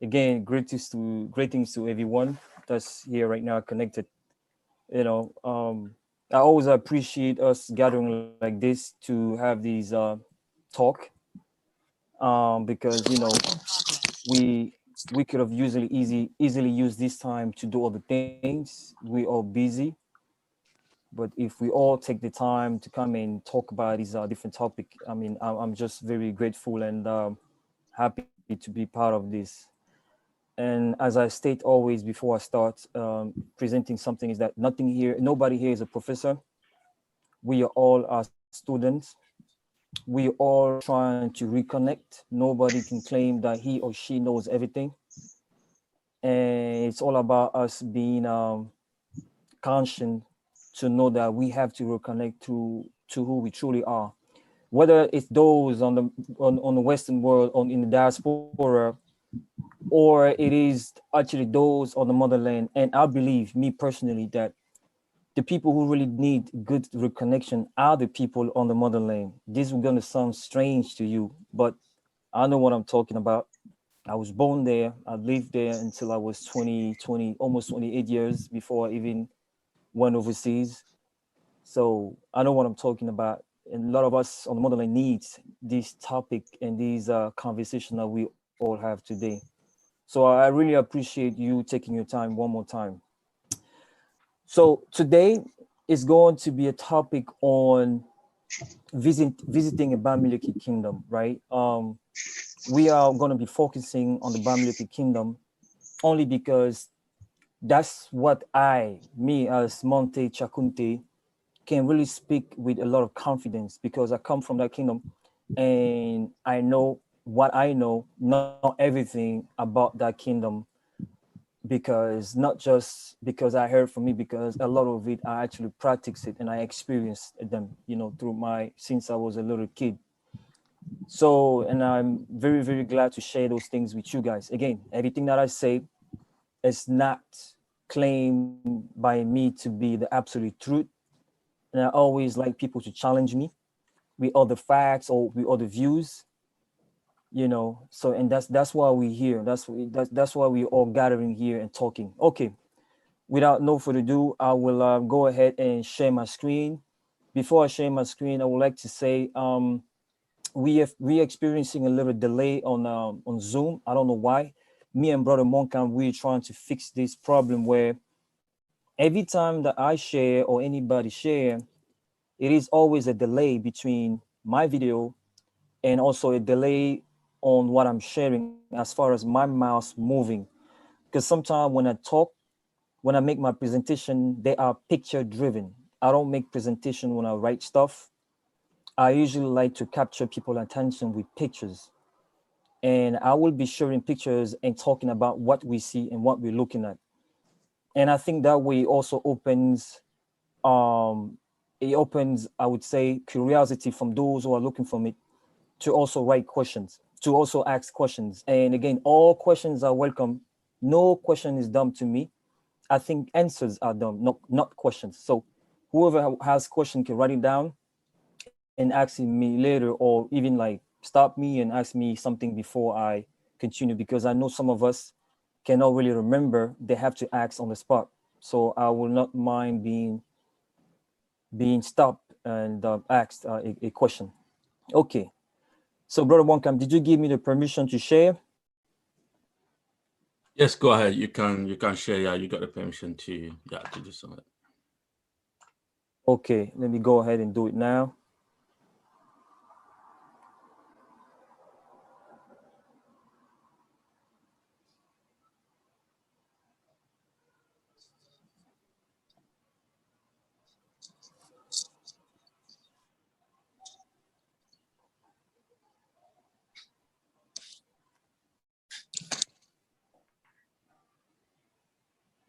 Again, greetings to everyone that's here right now connected. You know, I always appreciate us gathering like this to have these talk, because we we could have easily used this time to do other things. We are busy, but if we all take the time to come and talk about these different topic, I mean, I'm just very grateful and happy to be part of this. And as I state always before I start presenting something, is that nobody here is a professor. We are all our students. We are all trying to reconnect. Nobody can claim that he or she knows everything. And it's all about us being conscious to know that we have to reconnect to who we truly are. Whether it's those on the Western world, in the diaspora, or it is actually those on the motherland. And I believe, me personally, that the people who really need good reconnection are the people on the motherland. This is going to sound strange to you, but I know what I'm talking about. I was born there. I lived there until I was 20, almost 28 years before I even went overseas. So I know what I'm talking about. And a lot of us on the motherland needs this topic and these conversation that we all have today. So I really appreciate you taking your time one more time. So today is going to be a topic on visiting a Bamiléké kingdom, right? We are going to be focusing on the Bamiléké kingdom only because that's what me as Monte Chakunte, can really speak with a lot of confidence, because I come from that kingdom and I know what I know, not everything about that kingdom, because not just because I heard from me, because a lot of it I actually practice it and I experienced them, through my since I was a little kid. So, and I'm very, very glad to share those things with you guys. Again, everything that I say is not claimed by me to be the absolute truth. And I always like people to challenge me with other facts or with other views, So, and that's why we're here. That's why we're all gathering here and talking. Okay, without no further ado, I will go ahead and share my screen. Before I share my screen, I would like to say we experiencing a little delay on Zoom. I don't know why. Me and Brother Monkam, we're trying to fix this problem where every time that I share or anybody share, it is always a delay between my video and also a delay on what I'm sharing as far as my mouse moving. Because sometimes when I make my presentation, they are picture driven. I don't make presentation when I write stuff. I usually like to capture people's attention with pictures. And I will be sharing pictures and talking about what we see and what we're looking at. And I think that way also um, opens, I would say, curiosity from those who are looking from it to also write questions, to also ask questions. And again, all questions are welcome. No question is dumb to me. I think answers are dumb, not questions. So whoever has question can write it down and ask me later, or even like stop me and ask me something before I continue, because I know some of us cannot really remember. They have to ask on the spot. So I will not mind being stopped and asked a question. Okay. So, Brother Wonkam, did you give me the permission to share? Yes, go ahead. You can share. Yeah, you got the permission to do so. Okay, let me go ahead and do it now.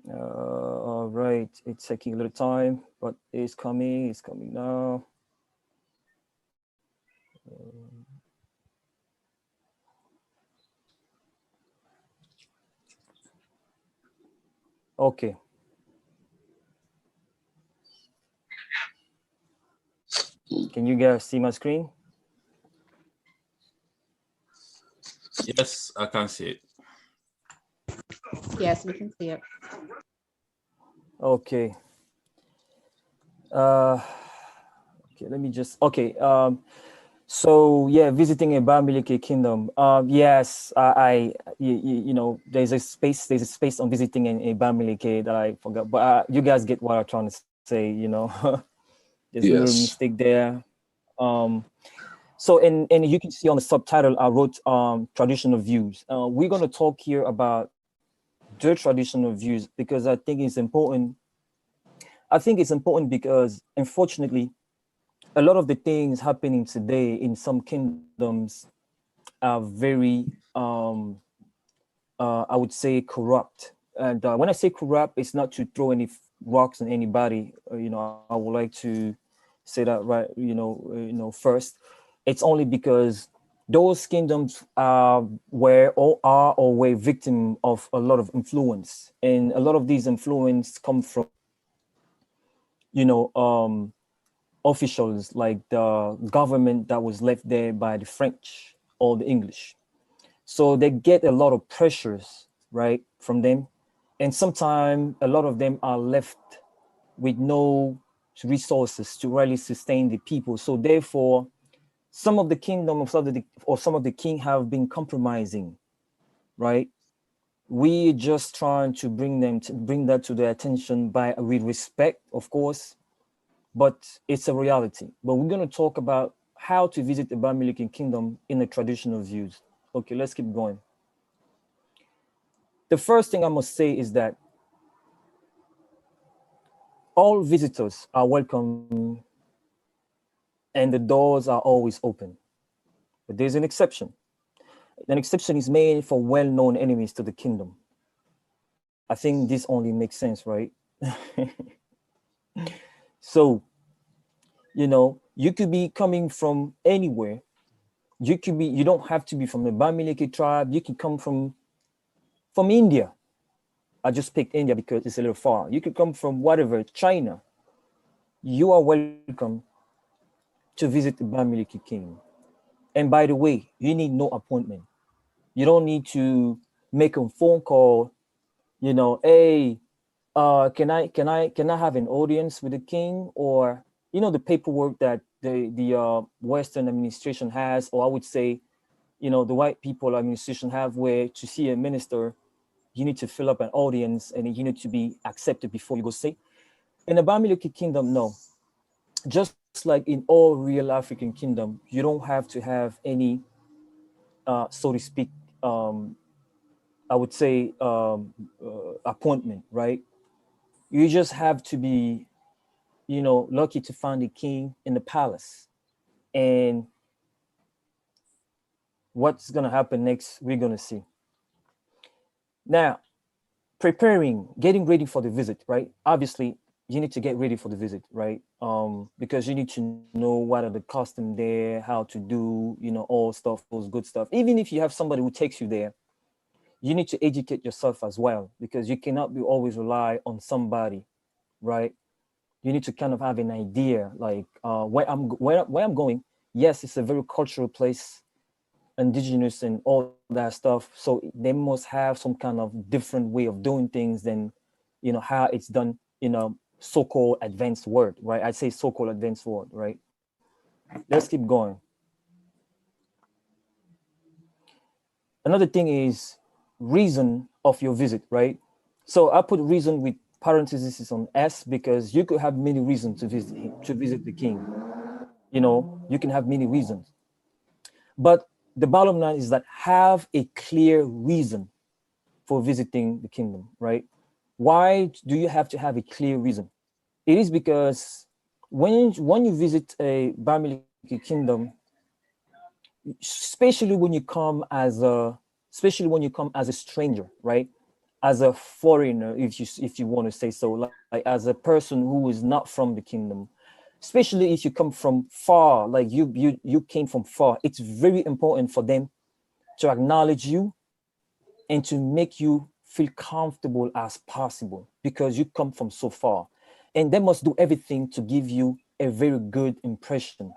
All right, it's taking a little time, but it's coming. It's coming now. Okay. Can you guys see my screen? Yes, I can see it. Yes, we can see it. Okay. Uh, okay. Let me just. Okay. So yeah, visiting a Bamiléké kingdom. Yes, you know, there's a space on visiting a Bamiléké that I forgot, but you guys get what I'm trying to say. You know, there's a little Yes. mistake there. Um, so and you can see on the subtitle I wrote traditional views. We're gonna talk here about the traditional views because I think it's important. I think it's important because unfortunately a lot of the things happening today in some kingdoms are very I would say corrupt. And when I say corrupt, it's not to throw any rocks on anybody. You know, I would like to say that right. You know, first, it's only because those kingdoms were or are or were victim of a lot of influence, and a lot of these influence come from you know officials like the government that was left there by the French or the English. So they get a lot of pressures, right, from them. And sometimes a lot of them are left with no resources to really sustain the people. So therefore, some of the kingdom of some of the king have been compromising, right? We just trying to bring that to their attention by with respect, of course, but it's a reality. But we're going to talk about how to visit the Bamiléké kingdom in the traditional views. Okay, let's keep going. The first thing I must say is that all visitors are welcome and the doors are always open. But there's an exception. An exception is made for well-known enemies to the kingdom. I think this only makes sense, right? So, you know, you could be coming from anywhere. You don't have to be from the Bamileke tribe. You can come from India. I just picked India because it's a little far. You could come from whatever, China. You are welcome to visit the Bamileke king. And by the way, you need no appointment. You don't need to make a phone call, you know, hey, can I have an audience with the king? Or you know the paperwork that the Western administration has, or I would say, you know, the white people administration have, where to see a minister, you need to fill up an audience and you need to be accepted before you go say. In the Bamileke kingdom, no. Just like in all real African kingdom, you don't have to have any, so to speak, um, I would say, appointment, right? You just have to be, you know, lucky to find a king in the palace. And what's gonna happen next, we're gonna see. Now, preparing, getting ready for the visit, right? Obviously, you need to get ready for the visit, right? Because you need to know what are the custom there, how to do, you know, all stuff, those good stuff. Even if you have somebody who takes you there, you need to educate yourself as well, because you cannot be always rely on somebody, right? You need to kind of have an idea, like where I'm going. Yes, it's a very cultural place, indigenous and all that stuff. So they must have some kind of different way of doing things than, you know, how it's done in a so-called advanced world, right? I'd say so-called advanced world, right? Let's keep going. Another thing is reason of your visit, right? So I put reason with parentheses on S because you could have many reasons to visit him, to visit the king. You know, you can have many reasons. But the bottom line is that have a clear reason for visiting the kingdom, right? Why do you have to have a clear reason? It is because when you visit a Bamileke kingdom, especially when you come as a especially when you come as a stranger, right? As a foreigner, if you want to say so, like as a person who is not from the kingdom, especially if you come from far, like you came from far, it's very important for them to acknowledge you and to make you feel comfortable as possible because you come from so far, and they must do everything to give you a very good impression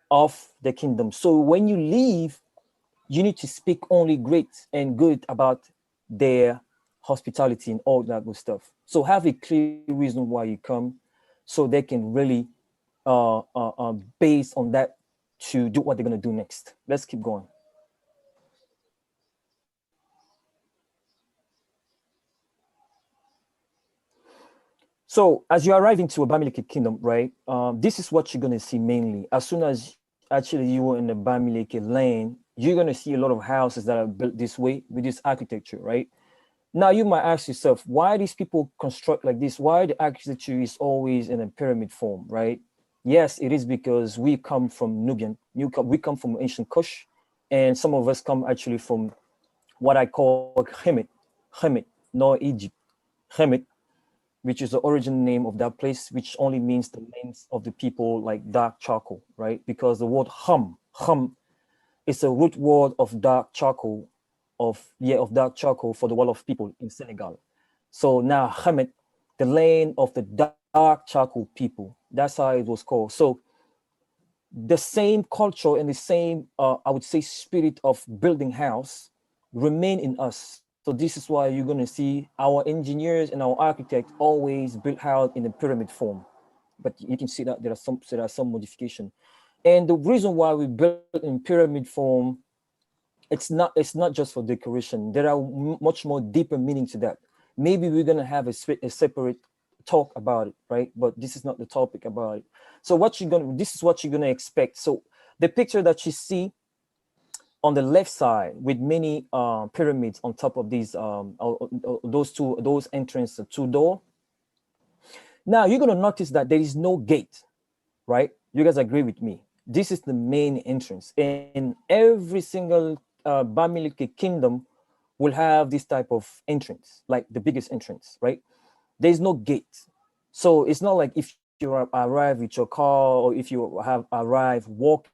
of the kingdom. So when you leave, you need to speak only great and good about their hospitality and all that good stuff. So have a clear reason why you come, so they can really based on that to do what they're gonna do next. Let's keep going. So as you arrive into a Bamileke kingdom, right? This is what you're gonna see mainly. As soon as actually you are in the Bamileke land, you're gonna see a lot of houses that are built this way with this architecture, right? Now you might ask yourself, why these people construct like this? Why the architecture is always in a pyramid form, right? Yes, it is because we come from Nubian. We come from ancient Kush, and some of us come actually from what I call Kemet, no Egypt, Kemet, which is the origin name of that place, which only means the names of the people like dark charcoal, right? Because the word ham is a root word of dark charcoal, of dark charcoal for the wall of people in Senegal. So now Hamed, the land of the dark charcoal people, that's how it was called. So the same culture and the same, I would say, spirit of building house remain in us. So this is why you're going to see our engineers and our architects always build house in a pyramid form. But you can see that there are some modification. And the reason why we build in pyramid form, it's not just for decoration. There are much more deeper meaning to that. Maybe we're gonna have a separate talk about it, right? But this is not the topic about it. So this is what you're gonna expect. So the picture that you see on the left side with many pyramids on top of these those entrance, the two door. Now you're gonna notice that there is no gate, right? You guys agree with me? This is the main entrance, and every single Bamileke kingdom will have this type of entrance, like the biggest entrance, right? There's no gate. So it's not like if you arrive with your car or if you have arrived walk,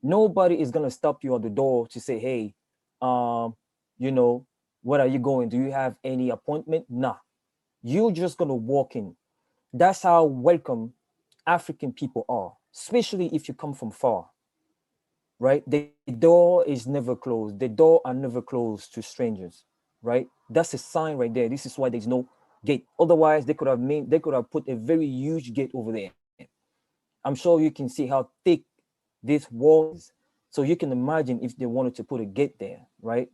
nobody is gonna stop you at the door to say, hey, um, you know, where are you going? Do you have any appointment? Nah. You're just gonna walk in. That's how welcome African people are, especially if you come from far, right? The door is never closed. The door are never closed to strangers, right? That's a sign right there. This is why there's no gate. Otherwise, they could have put a very huge gate over there. I'm sure you can see how thick this wall is. So you can imagine if they wanted to put a gate there, right?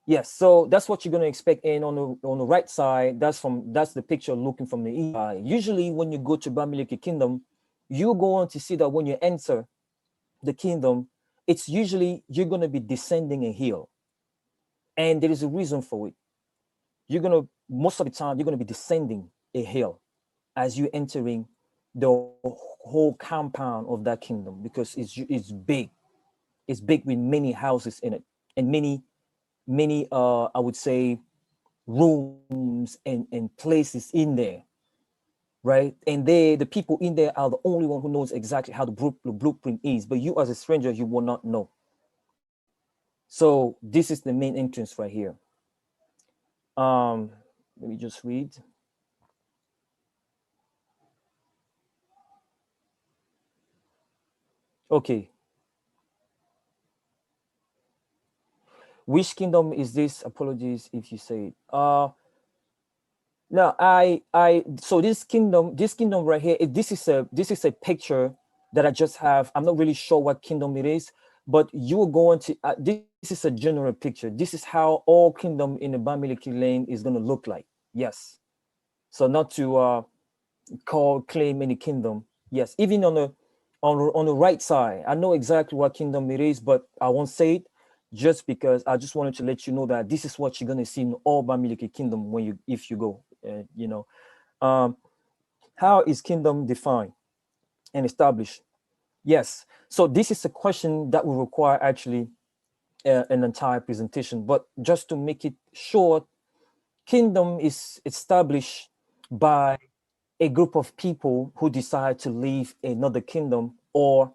Yes, so that's what you're gonna expect. And on the right side, that's the picture looking from the east side. Usually, when you go to Bamileke Kingdom, you're going to see that when you enter the kingdom, it's usually you're gonna be descending a hill, and there is a reason for it. You're gonna Most of the time you're gonna be descending a hill as you entering the whole compound of that kingdom because it's big. It's big with many houses in it and many I would say rooms and places in there, right? And the people in there are the only one who knows exactly how the blueprint is, but you as a stranger you will not know. So this is the main entrance right here. um Let me just read. Okay, which kingdom is this? Apologies if you say it. Now I so this kingdom right here, this is a picture that I just have. I'm not really sure what kingdom it is, but you're going to this is a general picture. This is how all kingdom in the Bamileke lane is going to look like. Yes. So not to claim any kingdom. Yes, even on the right side, I know exactly what kingdom it is, but I won't say it just because I just wanted to let you know that this is what you're gonna see in all Bamileke kingdom when you if you go. Um, how is kingdom defined and established? Yes. So this is a question that will require actually an entire presentation, but just to make it short, kingdom is established by a group of people who decide to leave another kingdom or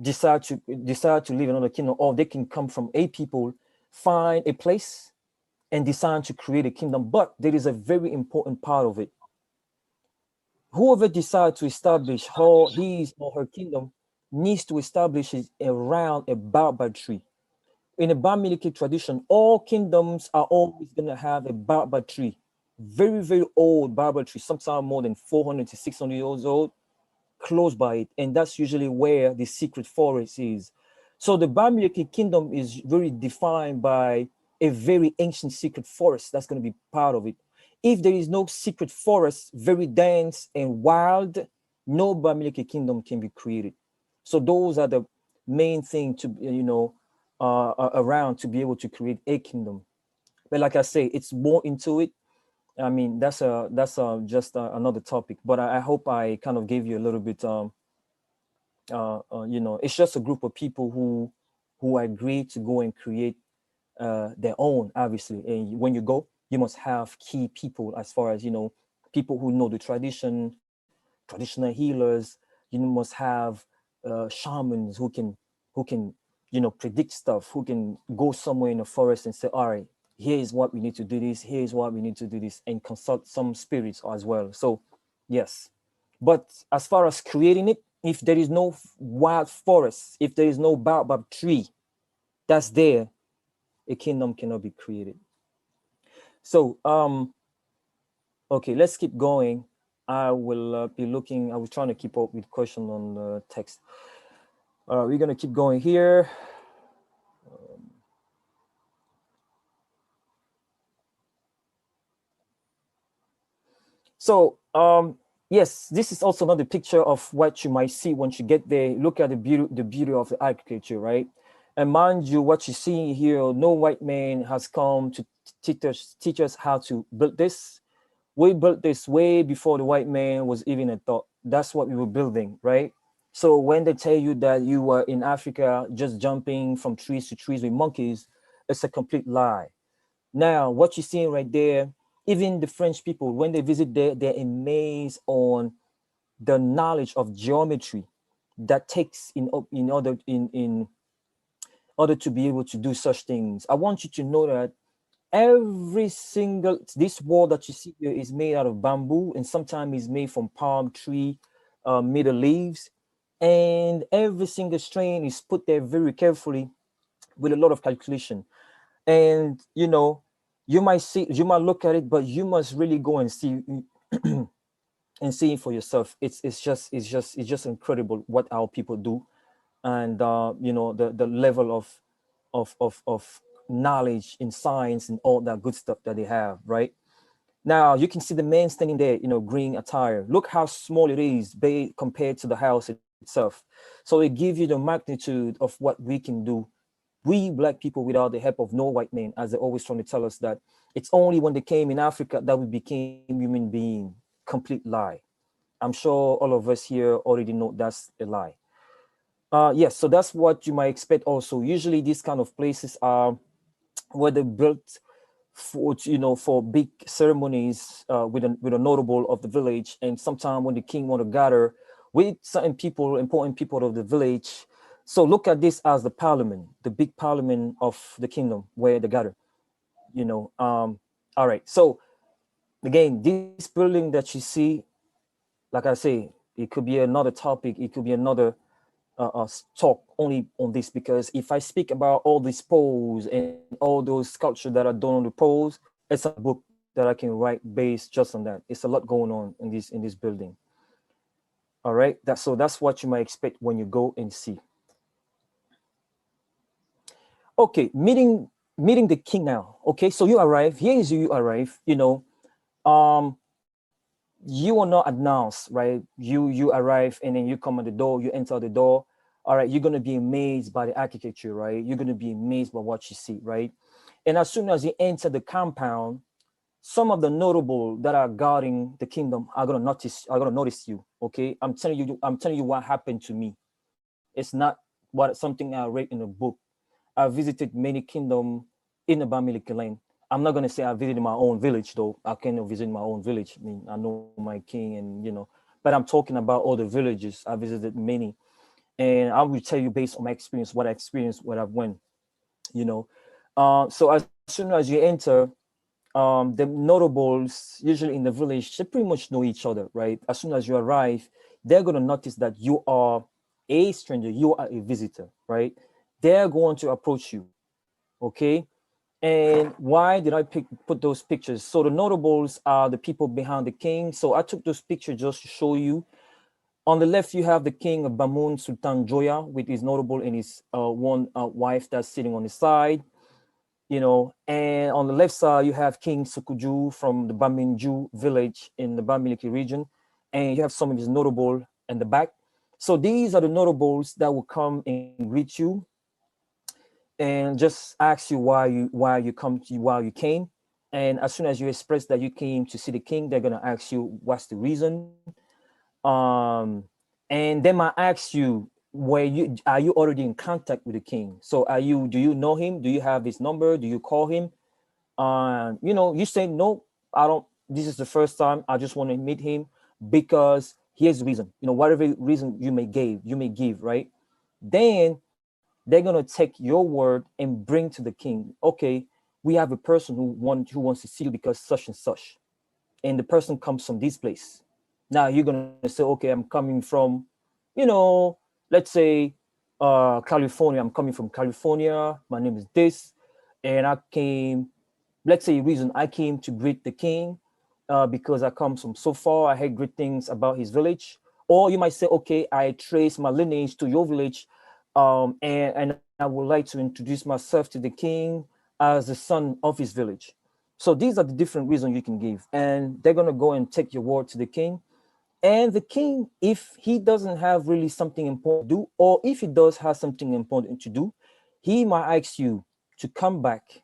decide to leave another kingdom, or they can come from a people, find a place and decide to create a kingdom. But there is a very important part of it. Whoever decides to establish his or her kingdom needs to establish it around a baobab tree. in a Bamiléké tradition, all kingdoms are always going to have a barba tree, very, very old barba tree, sometimes more than 400 to 600 years old, close by it. And that's usually where the secret forest is. So the Bamiléké kingdom is very defined by a very ancient secret forest that's going to be part of it. If there is no secret forest, very dense and wild, no Bamiléké kingdom can be created. So those are the main thing to, around to be able to create a kingdom. But like I say, it's more into it. I mean, that's just another topic. But I hope I kind of gave you a little bit. It's just a group of people who agree to go and create their own. Obviously, and when you go, you must have key people as far as people who know the tradition, traditional healers. You must have shamans who can predict stuff, who can go somewhere in the forest and say, all right, here is what we need to do this, here is what we need to do this, and consult some spirits as well. So yes, but as far as creating it, if there is no wild forest, if there is no baobab tree that's there, a kingdom cannot be created. So okay, let's keep going. I will be looking, I was trying to keep up with question on the text. We're gonna keep going here. So yes, this is also another picture of what you might see once you get there. Look at the beauty of the architecture, right? And mind you, what you're seeing here, no white man has come to teach us how to build this. We built this way before the white man was even a thought. That's what we were building, right? So when they tell you that you were in Africa just jumping from trees to trees with monkeys, it's a complete lie. Now, what you're seeing right there, even the French people, when they visit there, they're amazed on the knowledge of geometry that takes in order to be able to do such things. I want you to know that every single this wall that you see here is made out of bamboo, and sometimes is made from palm tree middle leaves, and every single strain is put there very carefully with a lot of calculation. And you might look at it, but you must really go and see and see it for yourself. It's just incredible what our people do. And the level of knowledge in science and all that good stuff that they have, right? Now you can see the man standing there, green attire. Look how small it is compared to the house itself. So it gives you the magnitude of what we can do, we black people, without the help of no white man, as they're always trying to tell us that it's only when they came in Africa that we became human being. Complete lie. I'm sure all of us here already know that's a lie. Yes, so that's what you might expect also. Usually these kind of places are where they built for big ceremonies with a notable of the village, and sometime when the king want to gather with certain people, important people of the village. So look at this as the parliament, the big parliament of the kingdom where they gather. All right. So again, this building that you see, like I say, it could be another topic. It could be another talk only on this, because if I speak about all these poles and all those sculptures that are done on the poles, it's a book that I can write based just on that. It's a lot going on in this building. All right, that's what you might expect when you go and see. Okay, meeting the king now. Okay, so you arrive. Here is you arrive. Um, you are not announced, right? You arrive and then you come at the door. You enter the door. All right, you're gonna be amazed by the architecture, right? You're gonna be amazed by what you see, right? And as soon as you enter the compound, some of the notable that are guarding the kingdom are gonna notice you. Okay, I'm telling you what happened to me. It's not something I read in a book. I visited many kingdom in the Bamiléké land. I'm not gonna say I visited my own village though. I cannot visit my own village. I mean, I know my king, and but I'm talking about all the villages. I visited many, and I will tell you based on my experience, what I experienced, what I've went. You know, so as soon as you enter, the notables usually in the village, they pretty much know each other, right? As soon as you arrive, they're gonna notice that you are a stranger, you are a visitor, right? They're going to approach you. Okay. And why did I put those pictures? So the notables are the people behind the king. So I took those pictures just to show you. On the left, you have the king of Bamun Sultan Joya with his notable and his one wife that's sitting on the side, and on the left side, you have King Sukuju from the Baminju village in the Bamiléké region, and you have some of his notable in the back. So these are the notables that will come and greet you and just ask you why you came. And as soon as you express that you came to see the king, they're gonna ask you what's the reason. um and they might ask you, where you are you already in contact with the king? So do you know him? Do you have his number? Do you call him? You say no, I don't. This is the first time. I just want to meet him because here's the reason. Whatever reason you may give, right? Then they're gonna take your word and bring to the king. Okay, we have a person who wants to see you because such and such, and the person comes from this place. Now you're gonna say, okay, I'm coming from, you know, let's say California. I'm coming from California. My name is this, and I came. Let's say reason I came to greet the king because I come from so far. I heard great things about his village. Or you might say, okay, I trace my lineage to your village, and I would like to introduce myself to the king as the son of his village. So these are the different reasons you can give, and they're gonna go and take your word to the king. And the king, if he doesn't have really something important to do, or if he does have something important to do, he might ask you to come back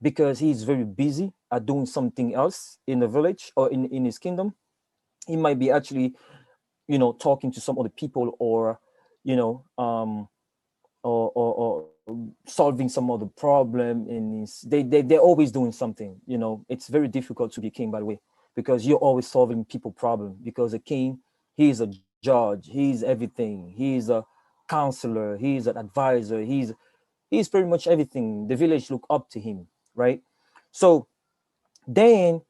because he's very busy at doing something else in the village or in his kingdom. He might be actually, talking to some other people, or, you know, or solving some other problem in his, they're always doing something. It's very difficult to be a king, by the way, because you're always solving people problem, because a king, he is a judge, he's everything, he's a counselor, he's an advisor, he's pretty much everything. The village look up to him, right? So then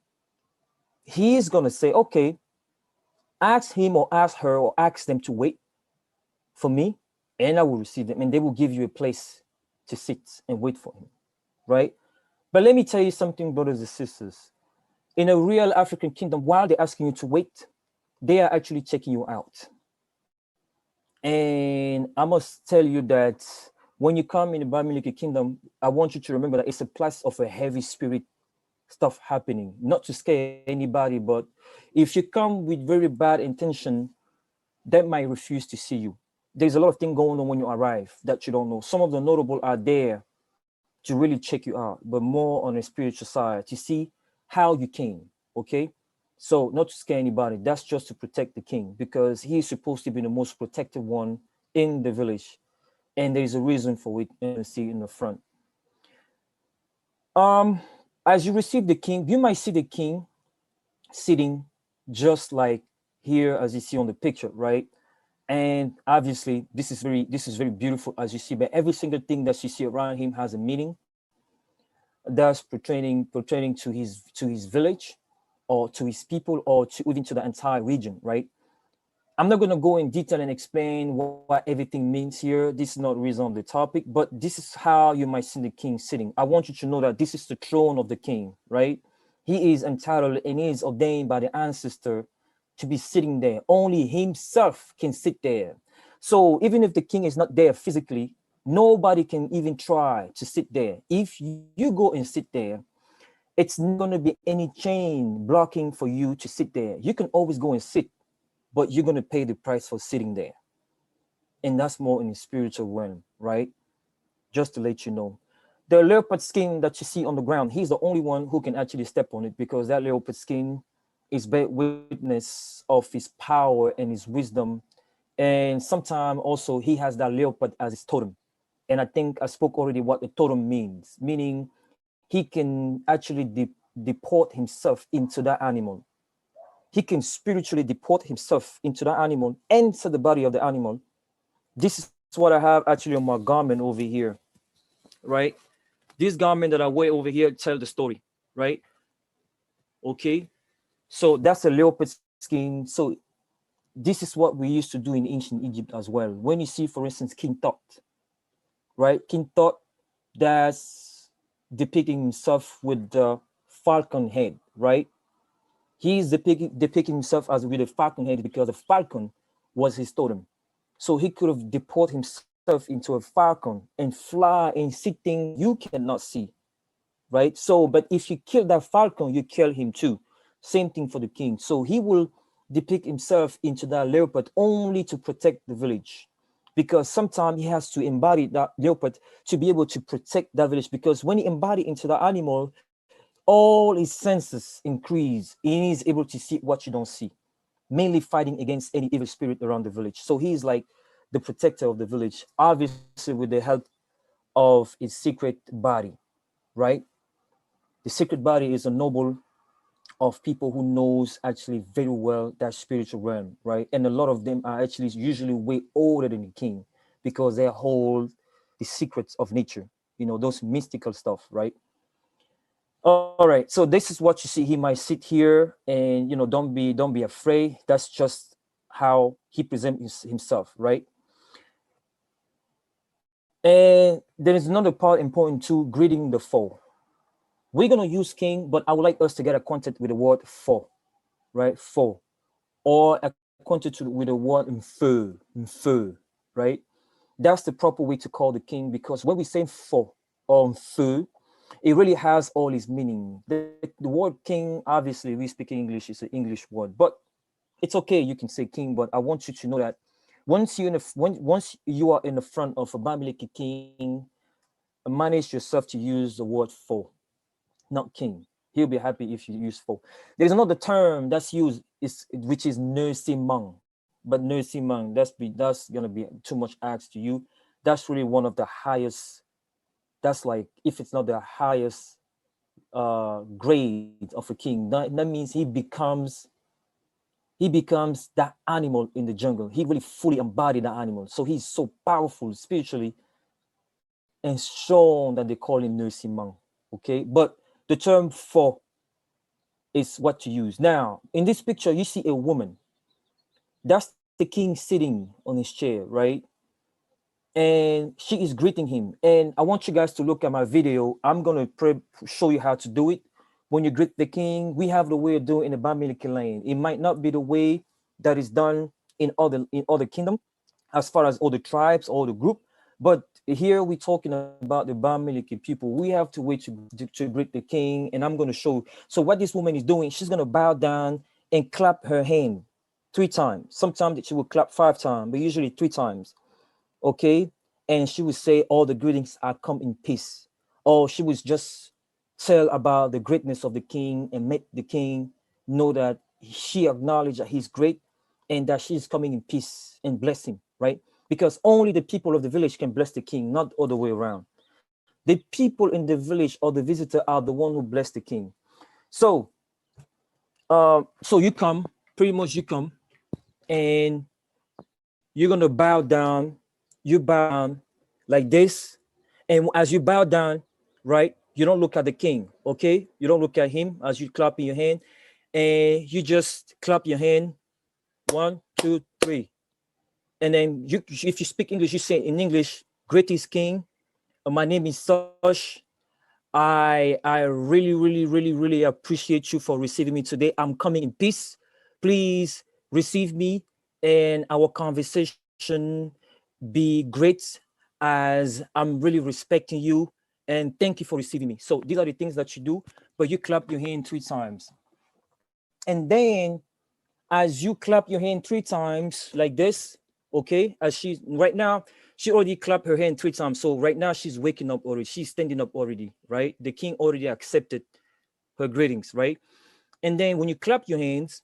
he's gonna say, okay, ask him or ask her or ask them to wait for me, and I will receive them, and they will give you a place to sit and wait for him, right? But let me tell you something, brothers and sisters. In a real African kingdom, while they're asking you to wait, they are actually checking you out. And I must tell you that when you come in the Bamiléké kingdom, I want you to remember that it's a place of a heavy spirit stuff happening. Not to scare anybody, but if you come with very bad intention, they might refuse to see you. There's a lot of things going on when you arrive that you don't know. Some of the notable are there to really check you out, but more on a spiritual side to see how you came. Okay. So, not to scare anybody, that's just to protect the king, because he's supposed to be the most protected one in the village. And there's a reason for it, and you see in the front. Um, as you receive the king, you might see the king sitting just like here as you see on the picture, right? And obviously this is very beautiful, as you see, but every single thing that you see around him has a meaning that's pertaining to his village, or to his people, or to even to the entire region, right? I'm not going to go in detail and explain what everything means here. This is not the reason of the topic, but this is how you might see the king sitting. I want you to know that this is the throne of the king, right? He is entitled and he is ordained by the ancestor to be sitting there. Only himself can sit there. So even if the king is not there physically, nobody can even try to sit there. If you go and sit there, it's not going to be any chain blocking for you to sit there. You can always go and sit, but you're going to pay the price for sitting there. And that's more in the spiritual realm, right? Just to let you know. The leopard skin that you see on the ground, he's the only one who can actually step on it, because that leopard skin is bear witness of his power and his wisdom. And sometimes also he has that leopard as his totem. And I think I spoke already what the totem means, meaning he can actually deport himself into that animal. He can spiritually deport himself into that animal, enter the body of the animal. This is what I have actually on my garment over here, right? This garment that I wear over here tell the story, right? Okay. So that's a leopard skin. So this is what we used to do in ancient Egypt as well. When you see, for instance, King Tut, right? King Tut, that's depicting himself with the falcon head, right? He's depicting himself as with a falcon head because the falcon was his totem. So he could have deported himself into a falcon and fly and see things you cannot see, right? So, but if you kill that falcon, you kill him too. Same thing for the king. So he will depict himself into that leopard only to protect the village, because sometimes he has to embody that leopard to be able to protect that village. Because when he embody into the animal, all his senses increase. He is able to see what you don't see, mainly fighting against any evil spirit around the village. So he's like the protector of the village, obviously with the help of his secret body, right? The secret body is a noble of people who knows actually very well that spiritual realm, right? And a lot of them are actually usually way older than the king because they hold the secrets of nature, those mystical stuff, right? All right, so this is what you see. He might sit here and don't be afraid. That's just how he presents himself, right? And there is another part important too, greeting the foe. We're gonna use king, but I would like us to get acquainted with the word foe, right? Foe, or acquainted with the word mfeu, right? That's the proper way to call the king, because when we say foe or mfeu, it really has all its meaning. The word king, obviously, we speak English, it's an English word, but it's okay. You can say king, but I want you to know that once you are in the front of a Bamiléké king, manage yourself to use the word foe, not king. He'll be happy if you use foe. There's another term that's used which is nursing, but nursing that's gonna be too much asked to you. That's really one of the highest. That's like if it's not the highest grade of a king. That means he becomes that animal in the jungle. He really fully embodied that animal. So he's so powerful spiritually and strong that they call him Nusimang. Okay. But the term for is what to use. Now, in this picture, you see a woman. That's the king sitting on his chair, right? And she is greeting him. And I want you guys to look at my video. I'm going to show you how to do it. When you greet the king, we have the way of doing it in the Bamiléké land. It might not be the way that is done in other kingdom, as far as all the tribes, all the group. But here we're talking about the Bamiléké people. We have to wait to greet the king, and I'm going to show. So what this woman is doing, she's going to bow down and clap her hand 3 times. Sometimes she will clap 5 times, but usually 3 times. Okay, and she would say all the greetings are come in peace, or she would just tell about the greatness of the king and make the king know that she acknowledged that he's great and that she's coming in peace and bless him, right? Because only the people of the village can bless the king, not the other way around. The people in the village or the visitor are the one who bless the king. So so you come, pretty much you come, and you're gonna bow down. You bow down like this, and as you bow down, right, you don't look at the king. Okay, you don't look at him as you clap in your hand, and you just clap your hand, 1 2 3, and then if you speak English, you say in English, greatest king, my name is Sush. I really, really, really, really appreciate you for receiving me today. I'm coming in peace. Please receive me, and our conversation be great, as I'm really respecting you, and thank you for receiving me. So these are the things that you do, but you clap your hand 3 times. And then as you clap your hand 3 times like this, okay, as she's right now, she already clapped her hand 3 times. So right now she's waking up already. She's standing up already, right? The king already accepted her greetings, right? And then when you clap your hands,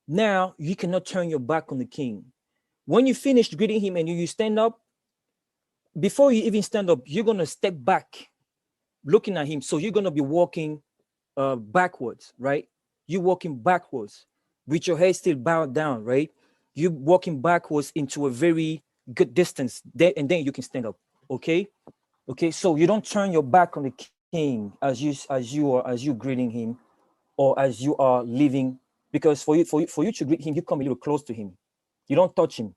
now you cannot turn your back on the king. When you finish greeting him and you stand up, before you even stand up, you're gonna step back looking at him. So you're gonna be walking backwards, right? You're walking backwards with your head still bowed down, right? You're walking backwards into a very good distance, and then you can stand up. Okay, okay. So you don't turn your back on the king as you greeting him, or as you are leaving, because for you to greet him, you come a little close to him. You don't touch him.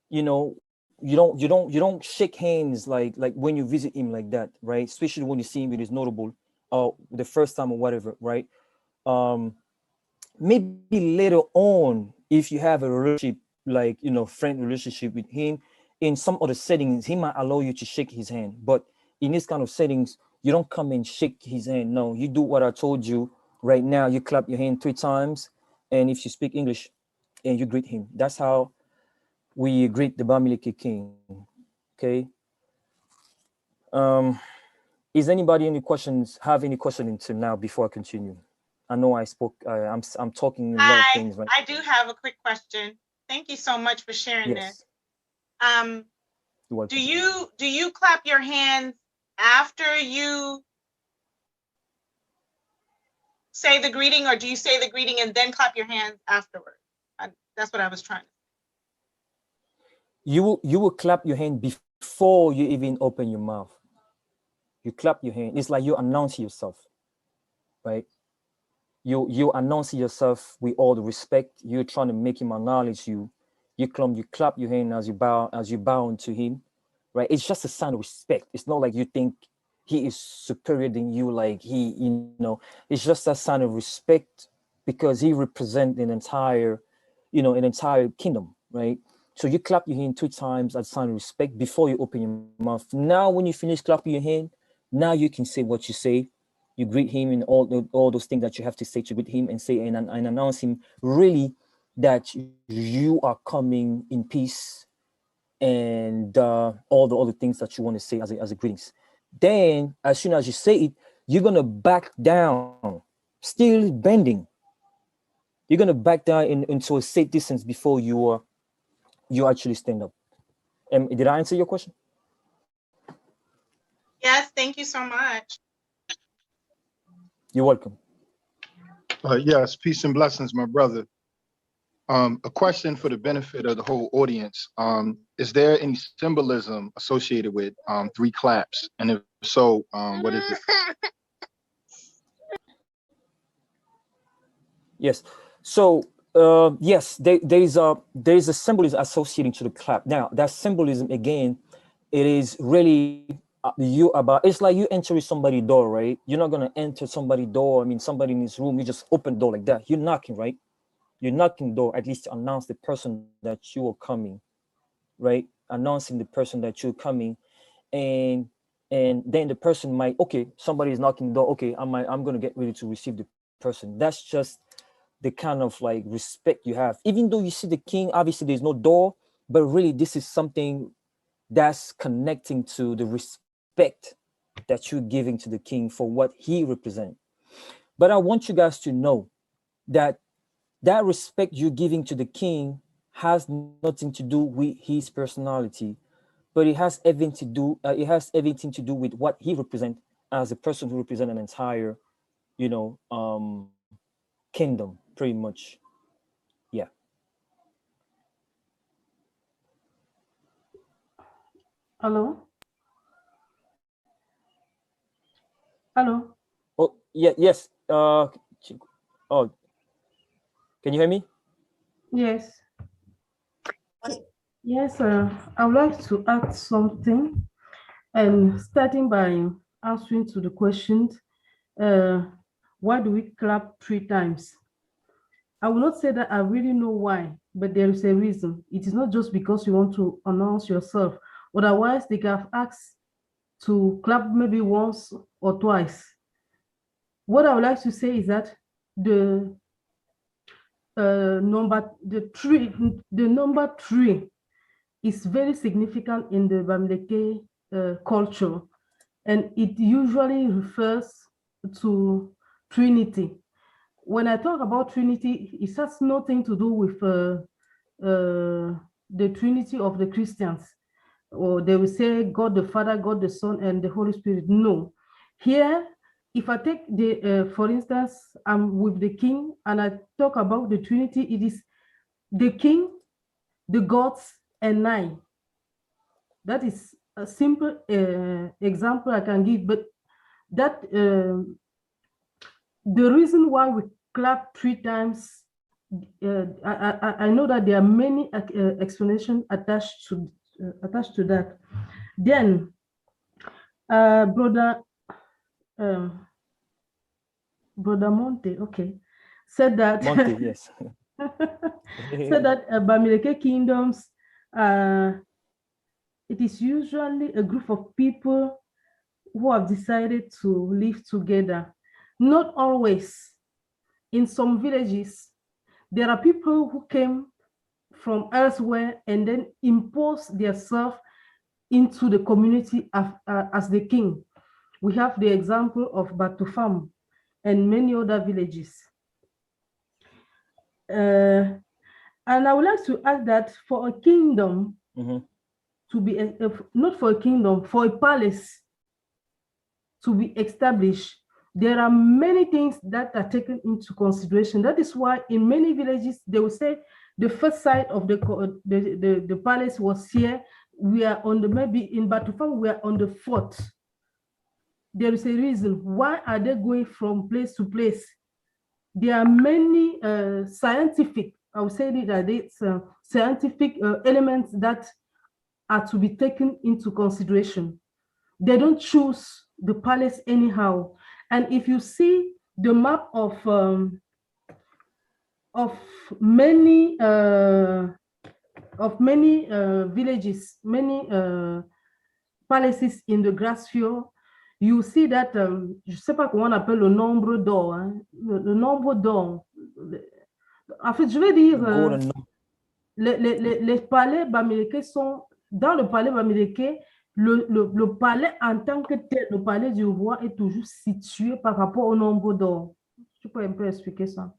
You know, you don't shake hands like when you visit him like that, right? Especially when you see him, it is notable, the first time or whatever, right? Um, maybe later on, if you have a relationship, like friend relationship with him, in some other settings, he might allow you to shake his hand. But in this kind of settings, you don't come and shake his hand. No, you do what I told you right now. You clap your hand 3 times, and if you speak English, and you greet him. That's how we greet the Bamiléké king. Okay. Um, is anybody any questions? Have any question until now before I continue? I know I spoke. I'm talking a lot of Hi, things, right? I do have a quick question. Thank you so much for sharing this. Yes. Um, You're welcome. do you clap your hands after you say the greeting, or do you say the greeting and then clap your hands afterwards? That's what I was trying to. You will clap your hand before you even open your mouth. You clap your hand. It's like you announce yourself, right? You announce yourself with all the respect. You're trying to make him acknowledge you. You clap your hand as you bow to him, right? It's just a sign of respect. It's not like you think he is superior than you, like it's just a sign of respect because he represents an entire kingdom, right? So you clap your hand 2 times as a sign of respect before you open your mouth. Now, when you finish clapping your hand, now you can say what you say. You greet him and all those things that you have to say to greet him, and say and announce him really that you are coming in peace, and all the other things that you want to say as a greetings. Then, as soon as you say it, you're gonna back down, still bending. You're gonna back down into a safe distance before you actually stand up. Did I answer your question? Yes, thank you so much. You're welcome. Yes, peace and blessings, my brother. A question for the benefit of the whole audience. Is there any symbolism associated with 3 claps? And if so, what is it? Yes. So yes, there is a symbolism associating to the clap. Now that symbolism again, it is really it's like you entering somebody's door, right? You're not gonna enter somebody's door. I mean, somebody in this room, you just open the door like that. You're knocking, right? You're knocking the door at least to announce the person that you are coming, right? Announcing the person that you're coming, and then the person might, okay, somebody is knocking the door. Okay, I'm gonna get ready to receive the person. That's just the kind of like respect you have. Even though you see the king, obviously there's no door, but really this is something that's connecting to the respect that you're giving to the king for what he represents. But I want you guys to know that that respect you're giving to the king has nothing to do with his personality, but it has everything to do with what he represents as a person who represents an entire, kingdom, pretty much. Yeah. Hello? Hello? Oh, yeah, yes. Oh, can you hear me? Yes. Yes, I would like to add something, and starting by answering to the question, uh, why do we clap 3 times? I will not say that I really know why, but there is a reason. It is not just because you want to announce yourself. Otherwise, they can have asked to clap maybe once or twice. What I would like to say is that the number three is very significant in the Bamiléké culture, and it usually refers to Trinity. When I talk about Trinity, it has nothing to do with the Trinity of the Christians, or they will say God the Father, God the Son, and the Holy Spirit. No, here, if I take for instance, I'm with the King and I talk about the Trinity, it is the King, the gods, and I. That is a simple example I can give, but that the reason why we clap 3 times, I know that there are many explanations attached attached to that. Then, brother Monte, okay, said that Monte, yes. said that Bamiléké kingdoms, it is usually a group of people who have decided to live together. Not always. In some villages, there are people who came from elsewhere and then imposed themselves into the community as the king. We have the example of Batufam and many other villages. And I would like to add that for a kingdom to be, not for a kingdom, for a palace to be established, there are many things that are taken into consideration. That is why in many villages, they will say the first site of the palace was here. We are on the, maybe in Batufam, we are on the fort. There is a reason. Why are they going from place to place? There are many scientific, I would say that it's scientific elements that are to be taken into consideration. They don't choose the palace anyhow. And if you see the map of many villages, many palaces in the Grassfield, you see that, je sais pas comment on appelle le nombre d'or, hein, le nombre d'or. En fait, je vais dire, les palais Bamiléké sont, dans le palais Bamiléké, le palais en tant que tel, le palais du roi est toujours situé par rapport au nombre d'or. Tu peux un peu expliquer ça?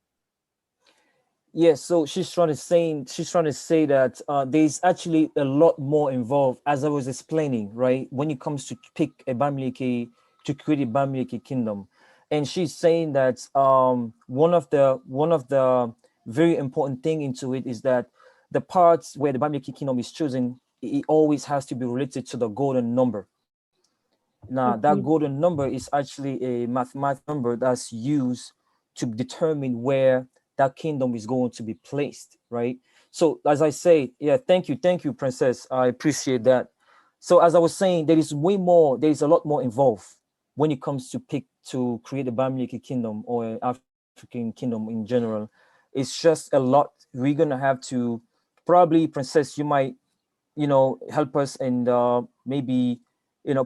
Yes, so she's trying to say that there's actually a lot more involved, as I was explaining, right? When it comes to pick a Bamiléké, to create a Bamiléké kingdom, and she's saying that one of the very important thing into it is that the parts where the Bamiléké kingdom is chosen, it always has to be related to the golden number. Now, that golden number is actually a mathematical number that's used to determine where that kingdom is going to be placed, right? So as I say, yeah, thank you, Princess. I appreciate that. So as I was saying, there is a lot more involved when it comes to create a Bamiléké kingdom or an African kingdom in general. It's just a lot. We're gonna have to, probably, Princess, you might, help us and maybe,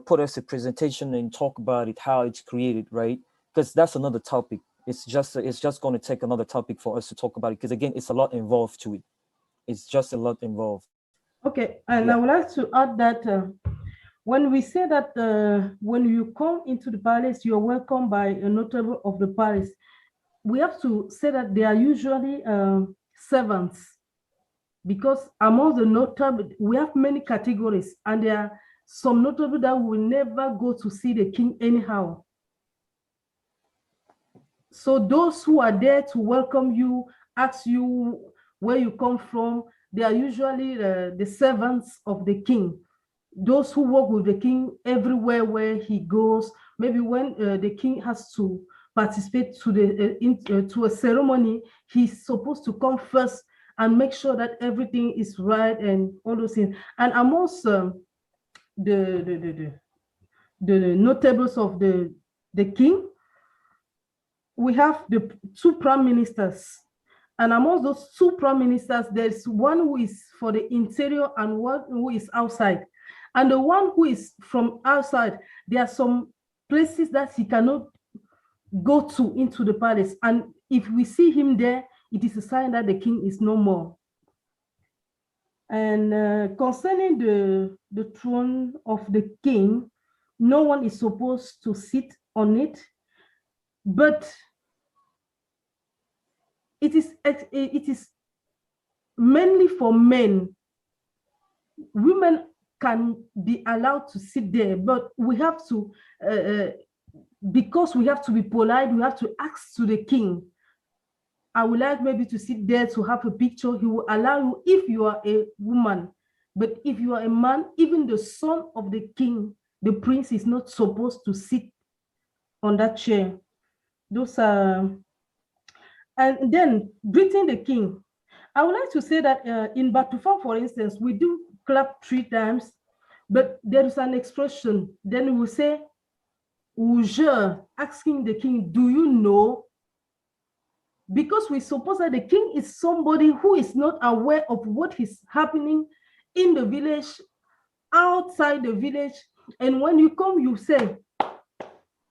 put us a presentation and talk about it, how it's created, right? Because that's another topic. It's just going to take another topic for us to talk about it, because again, it's a lot involved to it. It's just a lot involved. Okay, and I would like to add that when we say that when you come into the palace, you're welcomed by a notable of the palace, we have to say that they are usually servants, because among the notable, we have many categories, and there are some notable that will never go to see the king anyhow. So those who are there to welcome you, ask you where you come from, they are usually the servants of the king. Those who work with the king everywhere where he goes. Maybe when the king has to participate to a ceremony, he's supposed to come first and make sure that everything is right and all those things. And amongst the notables of the king, we have the two prime ministers. And among those two prime ministers, there's one who is for the interior and one who is outside. And the one who is from outside, there are some places that he cannot go to into the palace. And if we see him there, it is a sign that the king is no more. And concerning the throne of the king, no one is supposed to sit on it, but it is mainly for men. Women can be allowed to sit there, but we have to, because we have to be polite, we have to ask to the king, I would like maybe to sit there to have a picture. He will allow you if you are a woman. But if you are a man, even the son of the king, the prince, is not supposed to sit on that chair. Those are, and then greeting the king. I would like to say that in Batufam, for instance, we do clap 3 times, but there is an expression. Then we say, "Je," asking the king, "Do you know?" Because we suppose that the king is somebody who is not aware of what is happening in the village, outside the village. And when you come, you say,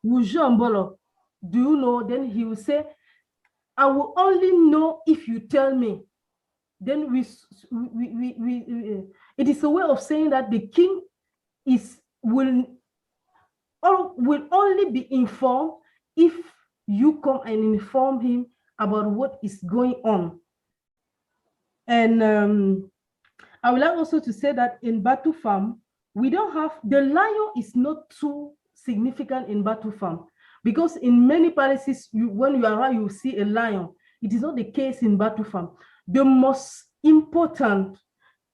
"Je Mbolo, do you know?" Then he will say, "I will only know if you tell me." Then it is a way of saying that the king will only be informed if you come and inform him about what is going on. And I would like also to say that in Batu Farm, we don't have, the lion is not too significant in Batu Farm, because in many palaces, when you arrive, you see a lion. It is not the case in Batu Farm. The most important,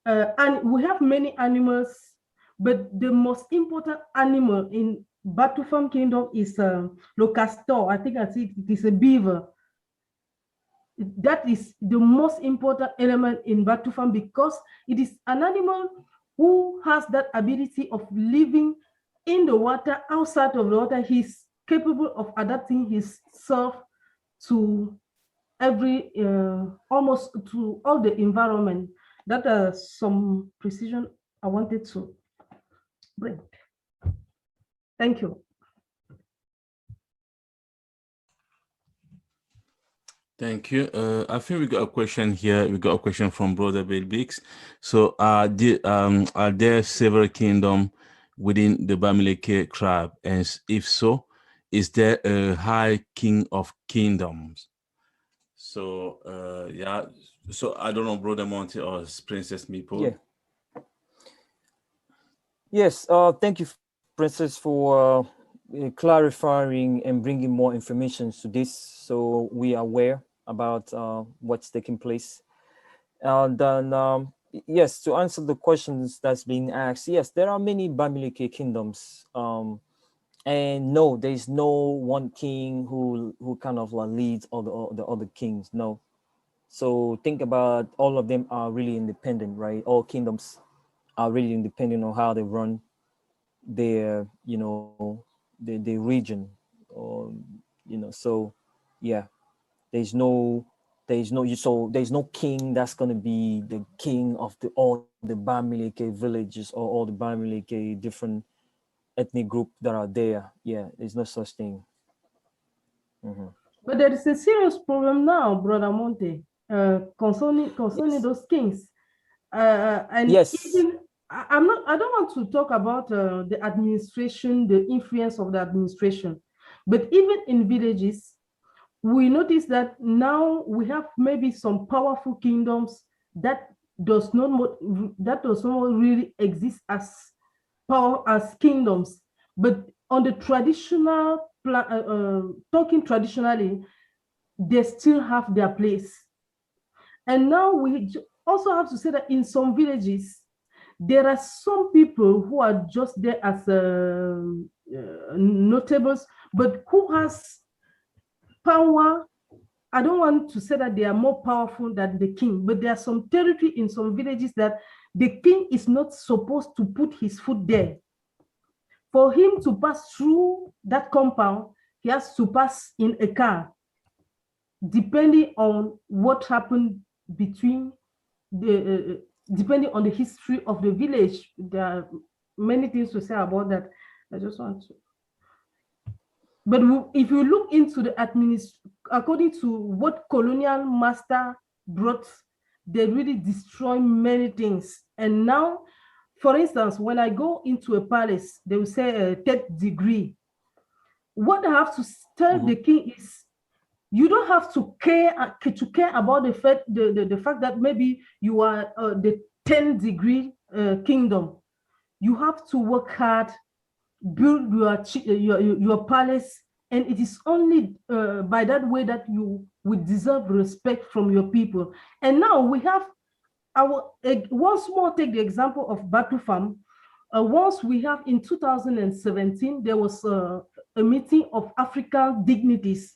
and we have many animals, but the most important animal in Batu Farm Kingdom is the castor. I think it is a beaver. That is the most important element in Batu Farm, because it is an animal who has that ability of living in the water, outside of the water. He's capable of adapting himself to every, almost to all the environment. That is some precision I wanted to bring. Thank you. Thank you. I think we got a question here. We got a question from Brother Bill Biggs. So, are there several kingdoms within the Bamiléké tribe? And if so, is there a high king of kingdoms? So, yeah. So, I don't know, Brother Monty or Princess Meeple. Yeah. Yes. Thank you, Princess, for clarifying and bringing more information to this, so we are aware about what's taking place. And then, yes, to answer the questions that's being asked, yes, there are many Bamiléké kingdoms. And no, there's no one king who kind of like leads all the other kings. No. So think about, all of them are really independent, right? All kingdoms are really independent on how they run their, the region, or so yeah, there's no king that's going to be the king of all the Bamiléké villages, or all the Bamiléké different ethnic group that are there. Yeah, there's no such thing. But there is a serious problem now, Brother Monte, concerning Yes. those kings. And Yes. even, I don't want to talk about the administration, the influence of the administration, but even in villages, we notice that now we have maybe some powerful kingdoms that does not really exist as power, as kingdoms, but on the traditional talking traditionally, they still have their place. And now we also have to say that in some villages, there are some people who are just there as notables, but who has power. I don't want to say that they are more powerful than the king, but there are some territory in some villages that the king is not supposed to put his foot there. For him to pass through that compound, he has to pass in a car, depending on what happened between the, depending on the history of the village. There are many things to say about that. I just want to. But if you look into the according to what colonial master brought, they really destroy many things. And now, for instance, when I go into a palace, they will say 3rd degree. What I have to tell the king is, you don't have to care about the fact that maybe you are the 10th degree kingdom. You have to work hard, build your palace, and it is only by that way that you will deserve respect from your people. And now we have once more, take the example of Batu Farm. Once we have in 2017, there was a meeting of African dignities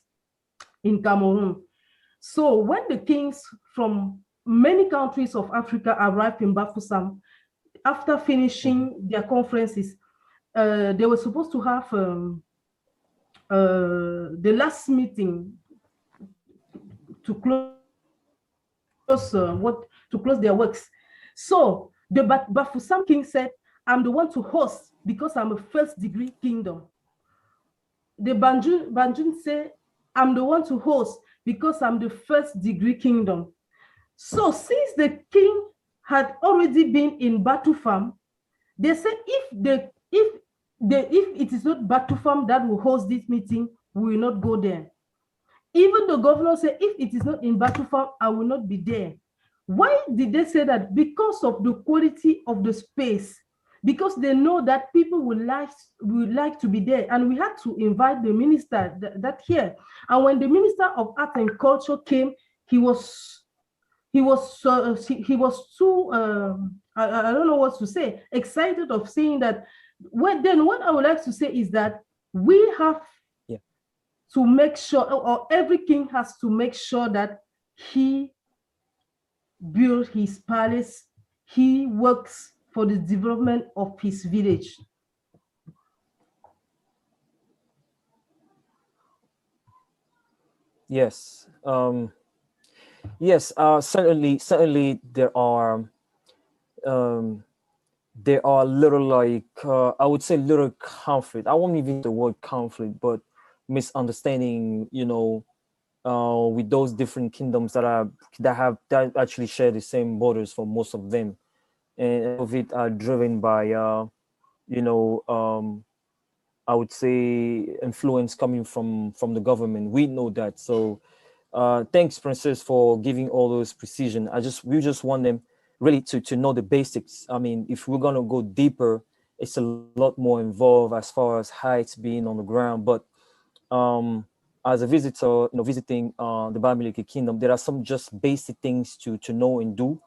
in Cameroon. So when the kings from many countries of Africa arrived in Bafoussam, after finishing their conferences, they were supposed to have the last meeting to close to close their works. So the Bafusam king said, "I'm the one to host because I'm a first degree kingdom." The Banjun said, "I'm the one to host because I'm the first degree kingdom." So since the king had already been in Batufam, they said if it is not Batufam that will host this meeting, we will not go there. Even the governor said, if it is not in Batufam, I will not be there. Why did they say that? Because of the quality of the space, because they know that people would like to be there, and we had to invite the minister that here. And when the Minister of Art and Culture came, he was too I don't know what to say, excited of saying that. What I would like to say is that we have to make sure, or every king has to make sure, that he builds his palace, he works for the development of his village. Yes. Yes. Certainly, there are little, like I would say little conflict. I won't even use the word conflict, but misunderstanding. With those different kingdoms that actually share the same borders for most of them, and of it are driven by I would say influence coming from the government. We know that. So thanks, Princess, for giving all those precision. We just want them really to know the basics. I mean, if we're gonna go deeper, it's a lot more involved as far as how it's being on the ground. But as a visitor, visiting the Bamiléké kingdom, there are some just basic things to know and do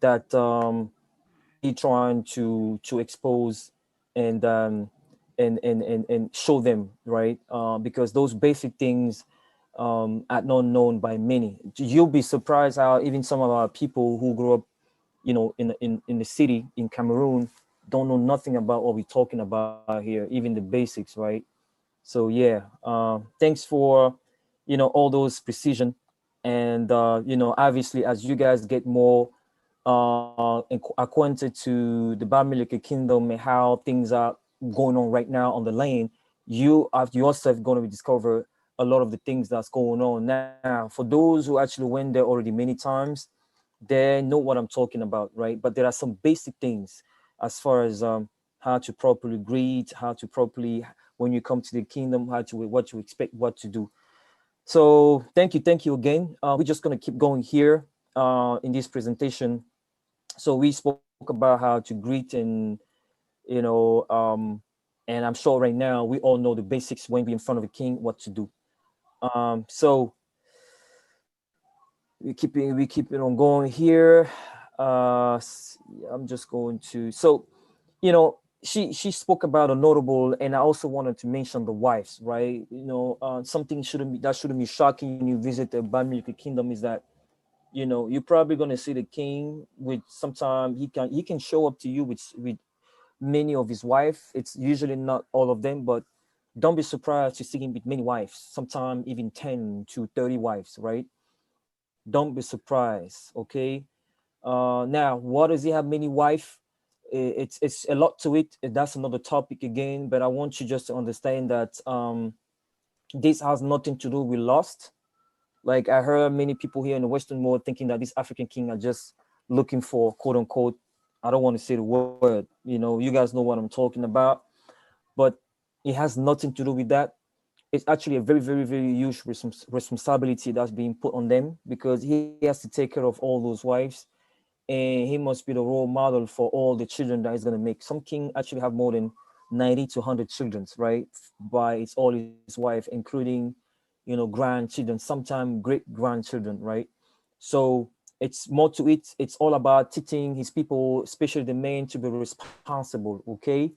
that we trying to expose and show them, right? Because those basic things are not known by many. You'll be surprised how even some of our people who grew up, in the city in Cameroon, don't know nothing about what we're talking about here, even the basics, right? So yeah, thanks for all those precision, and obviously as you guys get more acquainted to the Bamiléké kingdom and how things are going on right now on the lane, you are yourself going to discover a lot of the things that's going on now. For those who actually went there already many times, they know what I'm talking about, right? But there are some basic things as far as how to properly greet, how to properly, when you come to the kingdom, what to expect, what to do. So thank you again. We're just gonna keep going here in this presentation. So we spoke about how to greet, and and I'm sure right now we all know the basics when we're in front of a king, what to do. So we keep it on going here. I'm just going to, so she spoke about a notable, and I also wanted to mention the wives, right? Something shouldn't be shocking when you visit the Bamiléké kingdom is that you're probably going to see the king with, sometime he can show up to you with many of his wife. It's usually not all of them, but don't be surprised to see him with many wives, sometimes even 10 to 30 wives, right? Don't be surprised, okay? Now, what does he have many wife? It's a lot to it. That's another topic again, but I want you just to understand that this has nothing to do with lust. Like, I heard many people here in the Western world thinking that these African king are just looking for, quote unquote, I don't want to say the word, you guys know what I'm talking about, but it has nothing to do with that. It's actually a very, very, very huge responsibility that's being put on them, because he has to take care of all those wives, and he must be the role model for all the children that he's going to make. Some king actually have more than 90 to 100 children, right? By it's all his wife, including, grandchildren, sometimes great grandchildren, right? So it's more to it. It's all about teaching his people, especially the men, to be responsible, okay?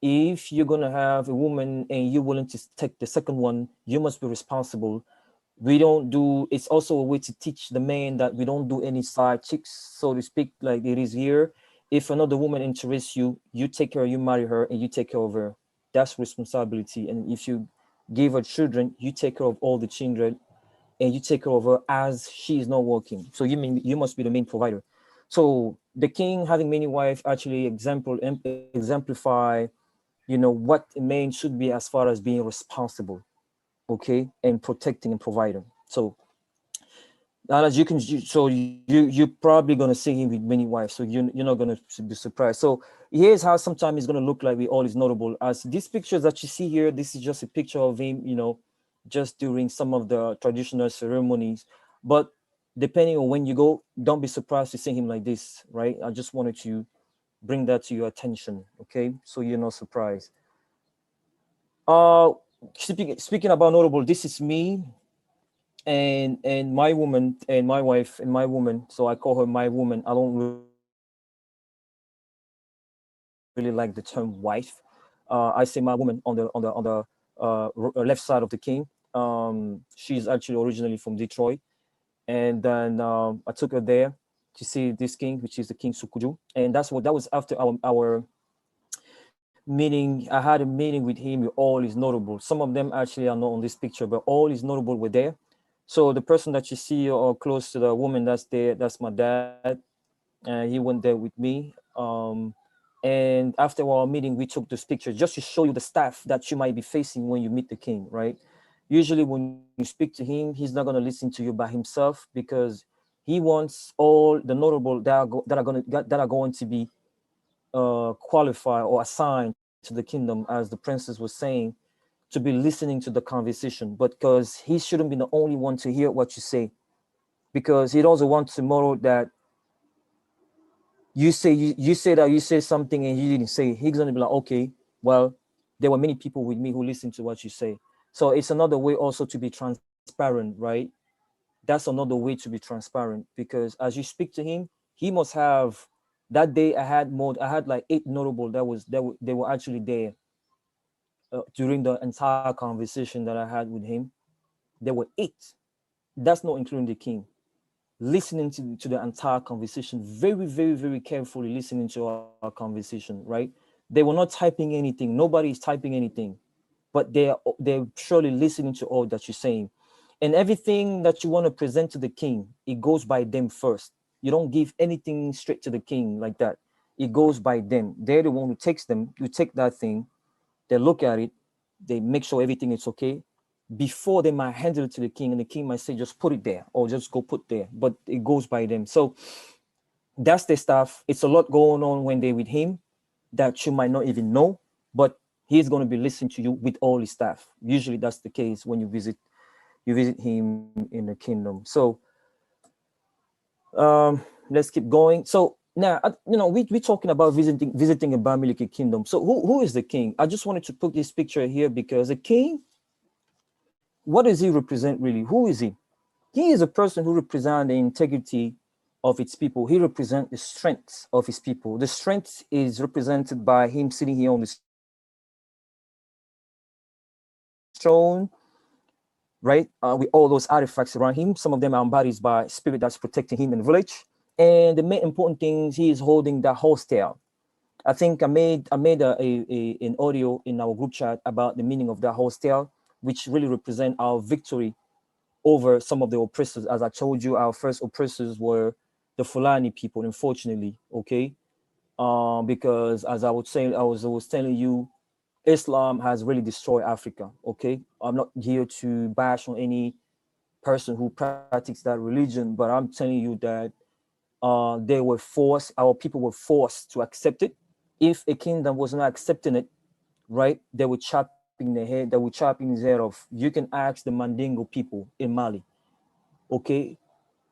If you're going to have a woman and you're willing to take the second one, you must be responsible. It's also a way to teach the men that we don't do any side chicks, so to speak, like it is here. If another woman interests you, you take her, you marry her, and you take care of her. That's responsibility. And if you give her children, you take care of all the children, and you take care of her as she is not working. So you mean you must be the main provider. So the king having many wives actually exemplify, you know, what a man should be as far as being responsible, okay, and protecting and providing. So as you can, so you're probably gonna see him with many wives, so you're not gonna be surprised. So here's how sometimes it's gonna look like with all his notable. As these pictures that you see here, this is just a picture of him, you know, just during some of the traditional ceremonies. But depending on when you go, don't be surprised to see him like this, right? I just wanted to bring that to your attention, okay? So you're not surprised. Speaking about notable, this is me and my woman and my wife and my woman. So I call her my woman. I don't really like the term wife. I say my woman on the left side of the king. She's actually originally from Detroit, and then I took her there to see this king, which is the King Sukuju, and that was after our meeting. I had a meeting with him with all his notable. Some of them actually are not on this picture, but all his notable were there. So the person that you see or close to the woman that's there, that's my dad. He went there with me. And after our meeting, we took this picture just to show you the stuff that you might be facing when you meet the king, right? Usually when you speak to him, he's not going to listen to you by himself, because he wants all the notable that are going to be qualified or assigned to the kingdom, as the princess was saying, to be listening to the conversation. But because he shouldn't be the only one to hear what you say, because he doesn't want tomorrow that you say that you say something and he didn't say. He's gonna be like, okay, well, there were many people with me who listened to what you say. So it's another way also to be transparent, right? That's another way to be transparent, because as you speak to him, he must have. That day I had like 8 notable they were actually there during the entire conversation that I had with him. There were 8. That's not including the king. Listening to the entire conversation, very, very, very carefully listening to our conversation, right? They were not typing anything. Nobody is typing anything, but they're surely listening to all that you're saying. And everything that you want to present to the king, it goes by them first. You don't give anything straight to the king like that. It goes by them. They're the one who takes them. You take that thing, they look at it, they make sure everything is okay before they might handle it to the king, and the king might say, just put it there or just go put there, but it goes by them. So that's the stuff. It's a lot going on when they're with him that you might not even know, but he's going to be listening to you with all his stuff. Usually that's the case when you visit him in the kingdom. So let's keep going. So now, we're talking about visiting a Bamiléké kingdom. So who is the king? I just wanted to put this picture here because the king, what does he represent really? Who is he? He is a person who represents the integrity of its people. He represents the strength of his people. The strength is represented by him sitting here on the throne, right? With all those artifacts around him. Some of them are embodied by spirit that's protecting him in the village. And the main important thing is he is holding the hostel. I think I made an audio in our group chat about the meaning of that hostel, which really represent our victory over some of the oppressors. As I told you, our first oppressors were the Fulani people, unfortunately, okay? Because as I was saying, I was telling you, Islam has really destroyed Africa, okay? I'm not here to bash on any person who practices that religion, but I'm telling you that our people were forced to accept it. If a kingdom was not accepting it, right, they were chopping his head off. You can ask the Mandingo people in Mali, okay?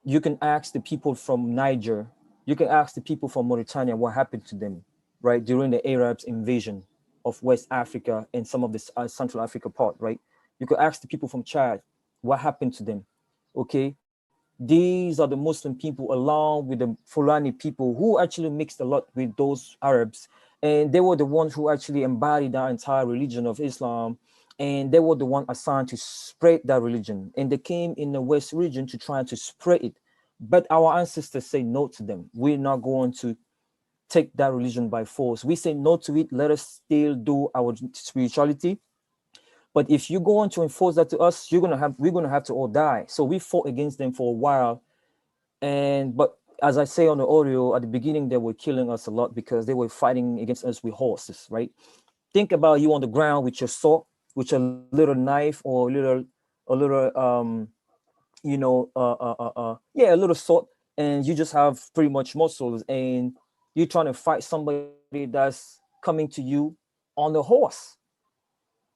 You can ask the people from Niger. You can ask the people from Mauritania what happened to them, right, during the Arabs' invasion of West Africa and some of the Central Africa part, right? You could ask the people from Chad what happened to them, okay? These are the Muslim people along with the Fulani people who actually mixed a lot with those Arabs. And they were the ones who actually embodied the entire religion of Islam. And they were the one assigned to spread that religion. And they came in the West region to try to spread it. But our ancestors say no to them. We're not going to take that religion by force. We say no to it. Let us still do our spirituality. But if you go on to enforce that to us, we're gonna have to all die. So we fought against them for a while. But as I say on the audio, at the beginning, they were killing us a lot because they were fighting against us with horses, right? Think about you on the ground with your sword, with a little knife or a little a little sword, and you just have pretty much muscles, and you're trying to fight somebody that's coming to you on the horse.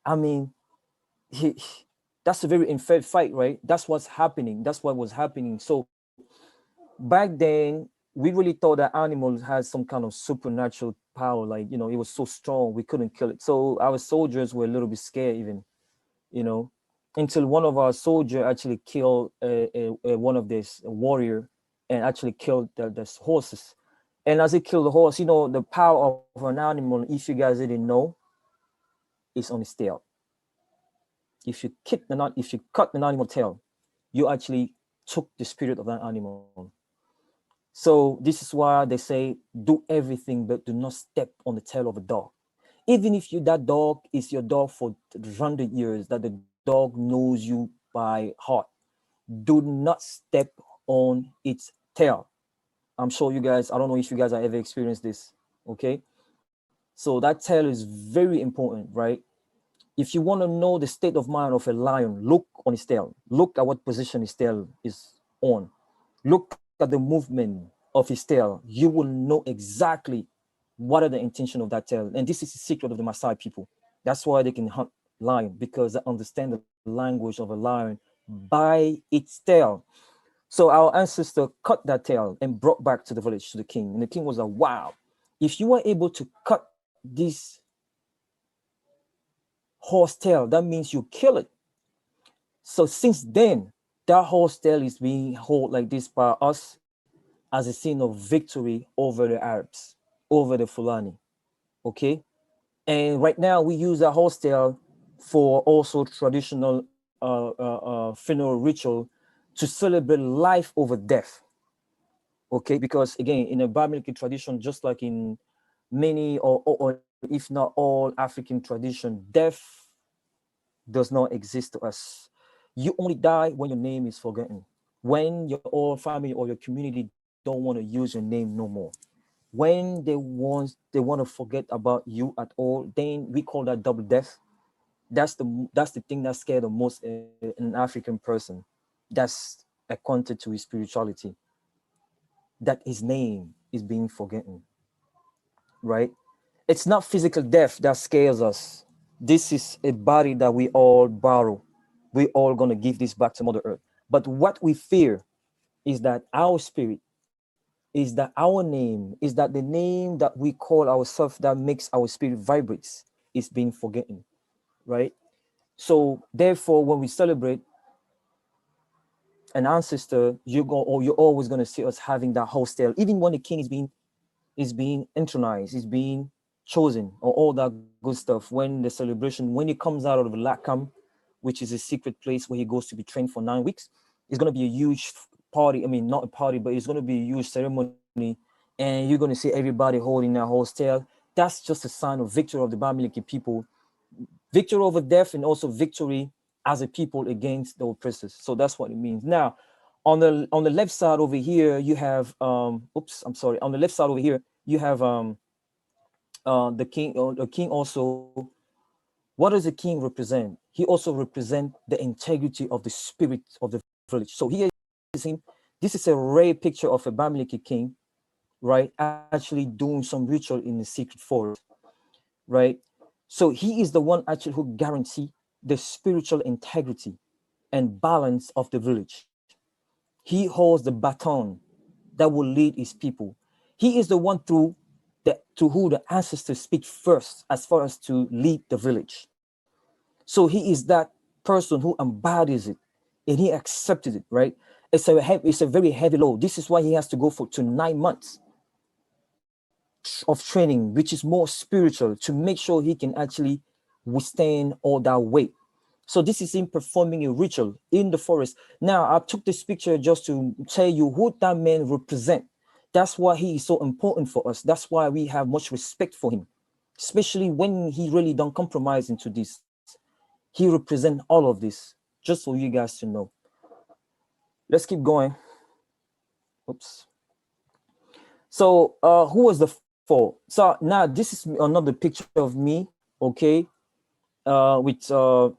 I mean, that's a very unfair fight, right? That's what's happening. That's what was happening. So back then, we really thought that animals had some kind of supernatural power, like, it was so strong we couldn't kill it. So our soldiers were a little bit scared even, until one of our soldiers actually killed one of this warrior and actually killed the horses. And as he killed the horse, the power of an animal, if you guys didn't know, is on his tail. If you cut an animal tail, you actually took the spirit of that animal. So this is why they say, do everything, but do not step on the tail of a dog. Even if that dog is your dog for 100 years, that the dog knows you by heart, do not step on its tail. I'm sure you guys, I don't know if you guys have ever experienced this, okay? So that tail is very important, right? If you want to know the state of mind of a lion, look on his tail. Look at what position his tail is on. Look at the movement of his tail. You will know exactly what are the intention of that tail. And this is the secret of the Maasai people. That's why they can hunt lion, because they understand the language of a lion by its tail. So our ancestor cut that tail and brought back to the village to the king. And the king was like, wow, if you were able to cut this horse tail, that means you kill it. So since then, that horse tail is being held like this by us as a sign of victory over the Arabs, over the Fulani, okay? And right now we use that horse tail for also traditional funeral ritual to celebrate life over death, okay? Because again, in a Bamiléké tradition, just like in many or if not all African tradition, death does not exist to us. You only die when your name is forgotten, when your whole family or your community don't want to use your name no more. When they want to forget about you at all, then we call that double death. That's the thing that scared the most an African person. That's acquainted to his spirituality, that his name is being forgotten, right? It's not physical death that scares us. This is a body that we all borrow. We all gonna give this back to Mother Earth. But what we fear is that our spirit, is that our name, is that the name that we call ourselves that makes our spirit vibrates is being forgotten, right? So therefore, when we celebrate an ancestor, you're always gonna see us having that horse tail, even when the king is being intronized, is being chosen, or all that good stuff. When the celebration, when he comes out of the Lakam, which is a secret place where he goes to be trained for 9 weeks, it's going to be a huge party. I mean, not a party, but it's going to be a huge ceremony, and you're going to see everybody holding their horse tail. That's just a sign of victory of the Bamiléké people, victory over death, and also victory as a people against the oppressors. So that's what it means. Now, on the left side over here, you have on the left side over here, you have the king. The king also, what does the king represent? He also represents the integrity of the spirit of the village. So here is him. This is a rare picture of a Bamiléké king, right? Actually doing some ritual in the secret forest, right? So he is the one actually who guarantee the spiritual integrity and balance of the village. He holds the baton that will lead his people. He is the one to who the ancestors speak first as far as to lead the village. So he is that person who embodies it, and he accepted it, right? It's a very heavy load. This is why he has to go to 9 months of training, which is more spiritual, to make sure he can actually withstand all that weight. So this is him performing a ritual in the forest. Now, I took this picture just to tell you who that man represents. That's why he is so important for us. That's why we have much respect for him, especially when he really don't compromise into this. He represent all of this, just for you guys to know. Let's keep going. Oops. So who was the four? So now this is another picture of me, okay, with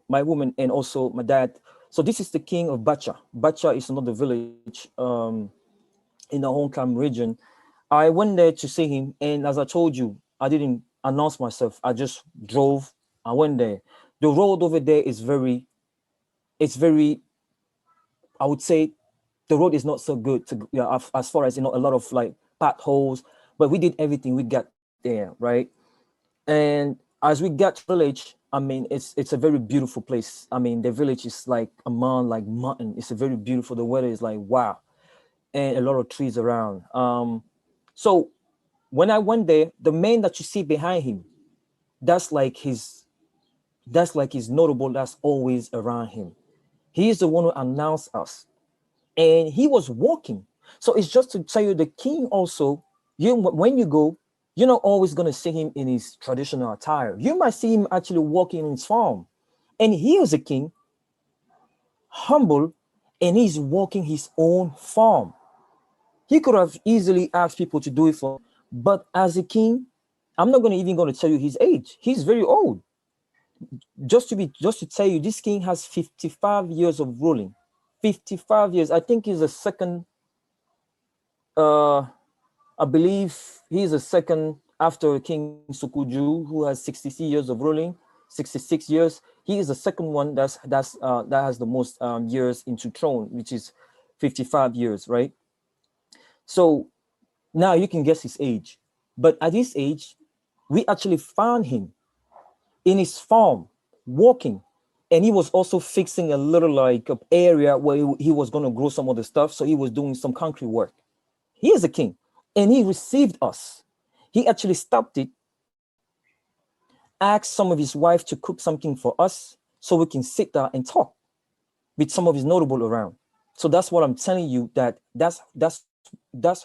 my woman and also my dad. So this is the king of Bacha. Bacha is another village in the Homecam region. I went there to see him, and as I told you, I didn't announce myself. I just drove. I went there. The road over there is it's very, I would say, the road is not so good to, yeah, as far as, you know, a lot of like potholes, but we did everything we got there, right? And as we got to the village, I mean, it's a very beautiful place. I mean, the village is like a mountain. It's a very beautiful. The weather is like wow, and a lot of trees around. So when I went there, the man that you see behind him, that's like his notable. That's always around him. He is the one who announced us, and he was walking. So it's just to tell you, the king also, when you go, you're not always going to see him in his traditional attire. You might see him actually walking in his farm, and he is a king, humble, and he's walking his own farm. He could have easily asked people to do it for him, but as a king, I'm not going to tell you his age. He's very old. Just to tell you, this king has 55 years of ruling. 55 years. I think he's the second. I believe he's the second after King Sukuju, who has 63 years of ruling, 66 years. He is the second one that has the most years into throne, which is 55 years, right? So now you can guess his age. But at this age, we actually found him in his farm walking, and he was also fixing a little like area where he was going to grow some other stuff. So he was doing some concrete work. He is a king, and he received us. He actually stopped it, asked some of his wife to cook something for us so we can sit there and talk with some of his notable around. So that's what I'm telling you, that's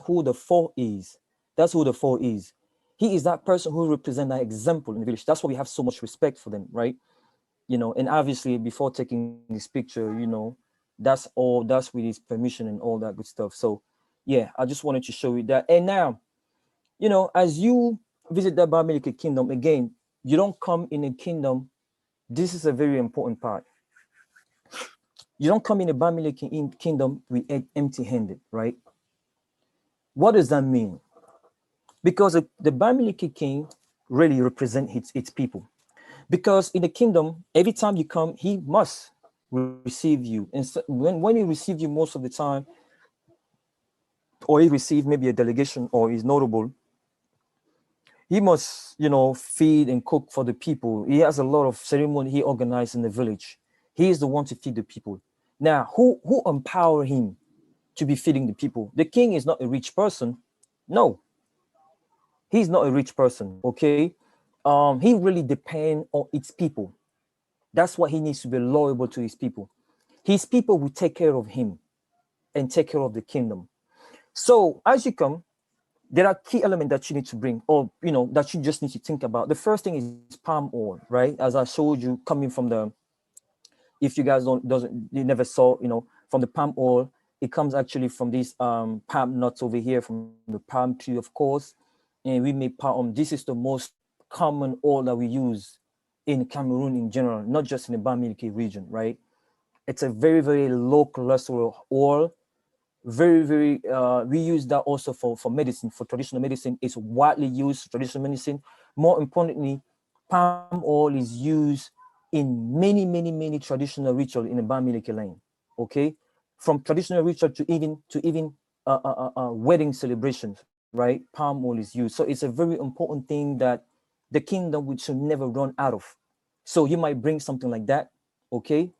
who the four is. That's who the four is. He is that person who represents that example in the village. That's why we have so much respect for them, right? You know, and obviously before taking this picture, you know, that's with his permission and all that good stuff. So yeah, I just wanted to show you that. And now, you know, as you visit the Bamiléké kingdom, again, you don't come in a kingdom. This is a very important part. You don't come in a Bamiléké kingdom with empty-handed, right? What does that mean? Because the Bamiléké king really represents its people. Because in the kingdom, every time you come, he must receive you. And so when he receives you most of the time, or he receives maybe a delegation or is notable, he must, you know, feed and cook for the people. He has a lot of ceremony he organized in the village. He is the one to feed the people. Now, who empower him to be feeding the people? The king is not a rich person. No, he's not a rich person, okay? He really depends on its people. That's why he needs to be loyal to his people. His people will take care of him and take care of the kingdom. So as you come, there are key elements that you need to bring, or you know, that you just need to think about. The first thing is palm oil, right? As I showed you, coming from the, if you guys you never saw, you know, from the palm oil, it comes actually from these palm nuts over here, from the palm tree, of course. And we make palm. This is the most common oil that we use in Cameroon in general, not just in the Bamiléké region, right? It's a very, very low cholesterol oil. Very, very, we use that also for medicine, for traditional medicine. It's widely used for traditional medicine. More importantly, palm oil is used in many, many, many traditional rituals in the Bamiléké land, okay? From traditional ritual to even wedding celebrations, right? Palm oil is used. So it's a very important thing that the kingdom should never run out of. So you might bring something like that, okay?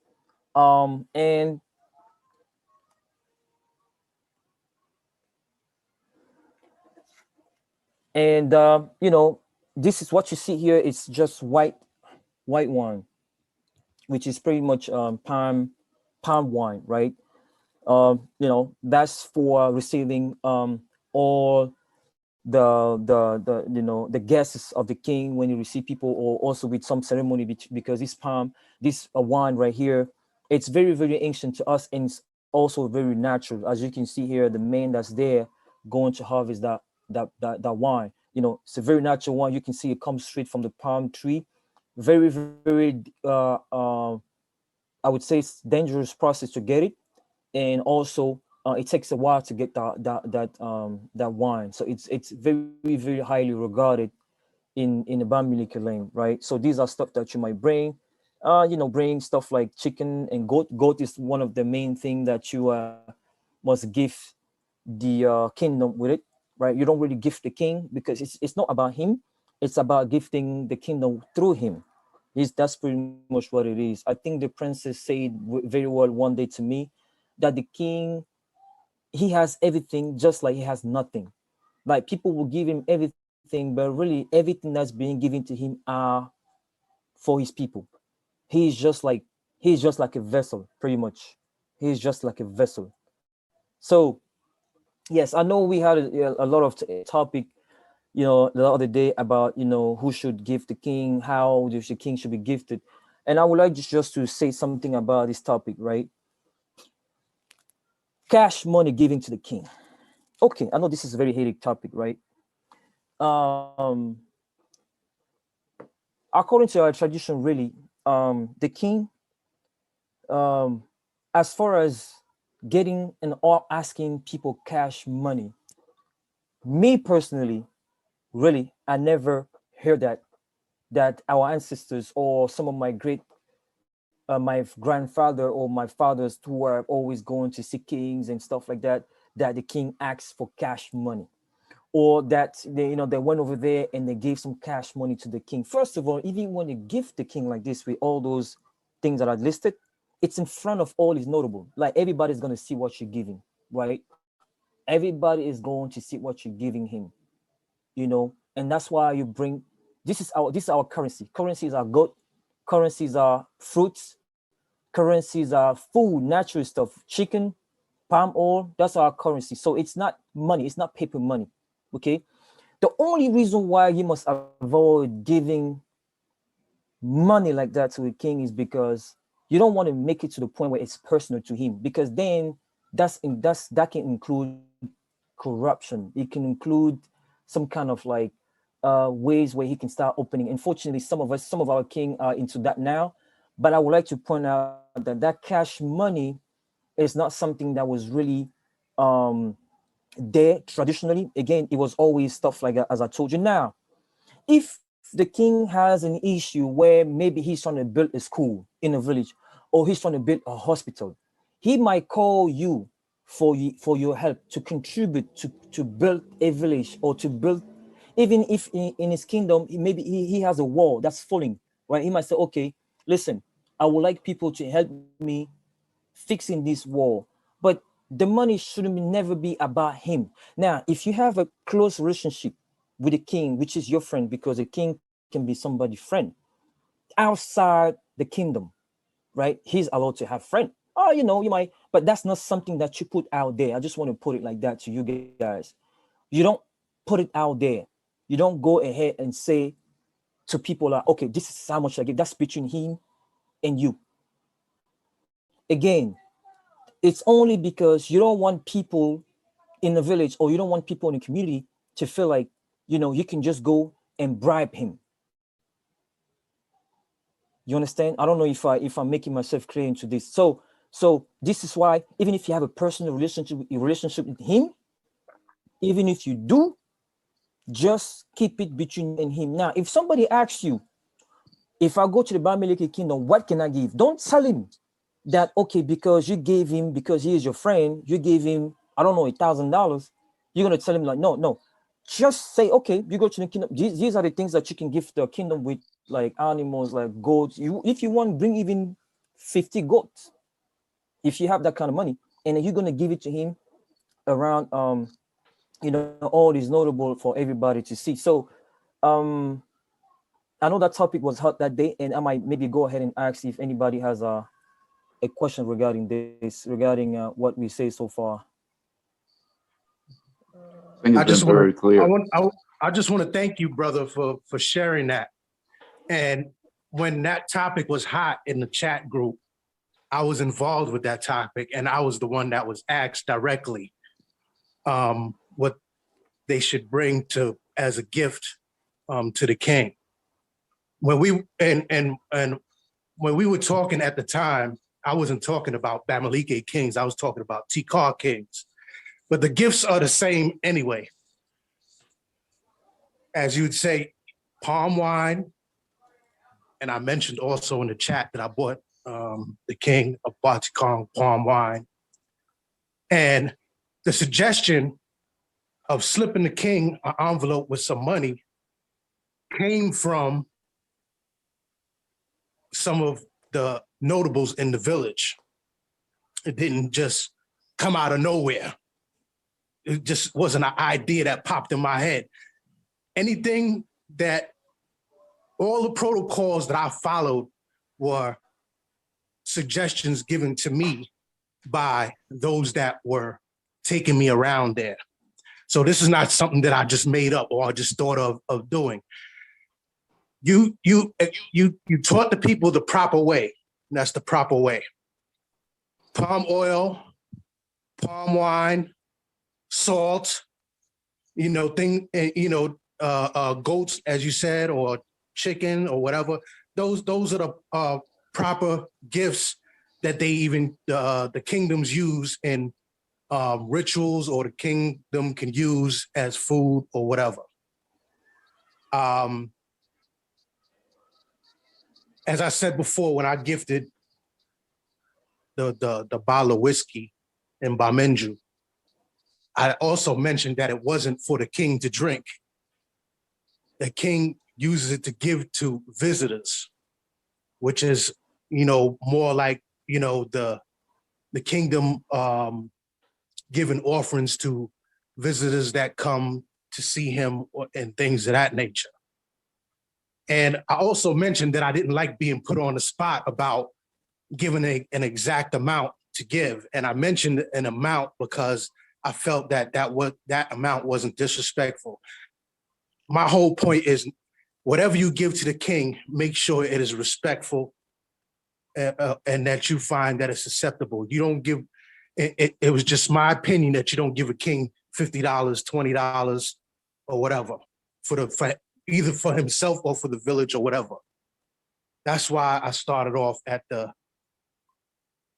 And you know, this is what you see here. It's just white wine, which is pretty much palm wine, right? You know, that's for receiving or the you know, the guests of the king when you receive people, or also with some ceremony, because this palm, this wine right here, it's very, very ancient to us, and it's also very natural. As you can see here, the man that's there going to harvest that wine, you know, it's a very natural wine. You can see it comes straight from the palm tree. Very, very I would say it's dangerous process to get it, and also it takes a while to get that wine. So it's very, very highly regarded in the Bamiléké lane, right? So these are stuff that you might bring. You know, bring stuff like chicken and goat. Goat is one of the main thing that you must give the kingdom with it, right? You don't really gift the king because it's not about him. It's about gifting the kingdom through him. That's pretty much what it is. I think the princess said very well one day to me that the king, he has everything just like he has nothing. Like people will give him everything, but really everything that's being given to him are for his people. He's just like he's just like a vessel, pretty much. He's just like a vessel. So yes, I know we had a lot of topic, you know, the other day about, you know, who should give the king, how the king should be gifted, and I would like just to say something about this topic, right? Cash money giving to the king. Okay, I know this is a very headache topic, right? Um, According to our tradition, really, the king, um, as far as getting and or asking people cash money, me personally, really, I never heard that our ancestors or some of my my grandfather or my fathers who were always going to see kings and stuff like that, that the king asked for cash money, or that they, you know, they went over there and they gave some cash money to the king. First of all, even when you gift the king like this with all those things that are listed, it's in front of all is notable. Like everybody's gonna see what you're giving, right? Everybody is going to see what you're giving him, you know, and that's why you bring, this is our currency. Currencies are goat, currencies are fruits, currencies are food, natural stuff, chicken, palm oil. That's our currency. So it's not money, it's not paper money. Okay. The only reason why you must avoid giving money like that to a king is because you don't want to make it to the point where it's personal to him, because then that can include corruption. It can include some kind of like ways where he can start opening. Unfortunately, some of our king are into that now. But I would like to point out that that cash money is not something that was really um there traditionally. Again, it was always stuff like that, as I told you. Now, if the king has an issue where maybe he's trying to build a school in a village, or he's trying to build a hospital, he might call you for your help to contribute to build a village, or to build, even if in his kingdom maybe he has a wall that's falling, right? He might say, okay, listen, I would like people to help me fixing this wall, but the money shouldn't never be about him. Now, if you have a close relationship with a king, which is your friend, because a king can be somebody's friend outside the kingdom, right? He's allowed to have friend. Oh, you know, you might, but that's not something that you put out there. I just want to put it like that to you guys. You don't put it out there. You don't go ahead and say to people like, okay, this is how much I give. That's between him and you. Again, it's only because you don't want people in the village, or you don't want people in the community to feel like, you know, you can just go and bribe him. You understand? I don't know if I'm making myself clear into this. So this is why, even if you have a personal relationship with him, even if you do, just keep it between you and him. Now, if somebody asks you, if I go to the Bamiléké kingdom, what can I give? Don't tell him that, okay, because you gave him, because he is your friend, you gave him, I don't know, $1,000. You're gonna tell him like, no, no. Just say, okay, you go to the kingdom. These are the things that you can give the kingdom with, like animals, like goats. If you want, bring even 50 goats, if you have that kind of money, and then you're gonna give it to him around you know, all is notable for everybody to see. So um I know that topic was hot that day, and I might maybe go ahead and ask if anybody has a question regarding this, regarding what we say so far. I think I it's just been want very to, clear. I just want to thank you, brother, for sharing that. And when that topic was hot in the chat group, I was involved with that topic, and I was the one that was asked directly what they should bring to as a gift to the king. When we and when we were talking at the time, I wasn't talking about Bamiléké kings. I was talking about Tikar kings. But the gifts are the same anyway. As you'd say, palm wine, and I mentioned also in the chat that I bought the king of Batikong palm wine. And the suggestion of slipping the king an envelope with some money came from some of the notables in the village. It didn't just come out of nowhere. It just wasn't an idea that popped in my head. Anything that, all the protocols that I followed were suggestions given to me by those that were taking me around there. So this is not something that I just made up or I just thought of doing. You taught the people the proper way. And that's the proper way. Palm oil, palm wine, salt, goats, as you said, or chicken or whatever. Those are the proper gifts that they even the kingdoms use in rituals, or the kingdom can use as food or whatever. As I said before, when I gifted the bottle of whiskey in Bamenju, I also mentioned that it wasn't for the king to drink. The king uses it to give to visitors, which is, more like, the kingdom giving offerings to visitors that come to see him and things of that nature. And I also mentioned that I didn't like being put on the spot about giving an exact amount to give. And I mentioned an amount because I felt that that amount wasn't disrespectful. My whole point is, whatever you give to the king, make sure it is respectful and that you find that it's acceptable. You don't give, it was just my opinion that you don't give a king $50, $20 or whatever for either for himself or for the village or whatever. That's why I started off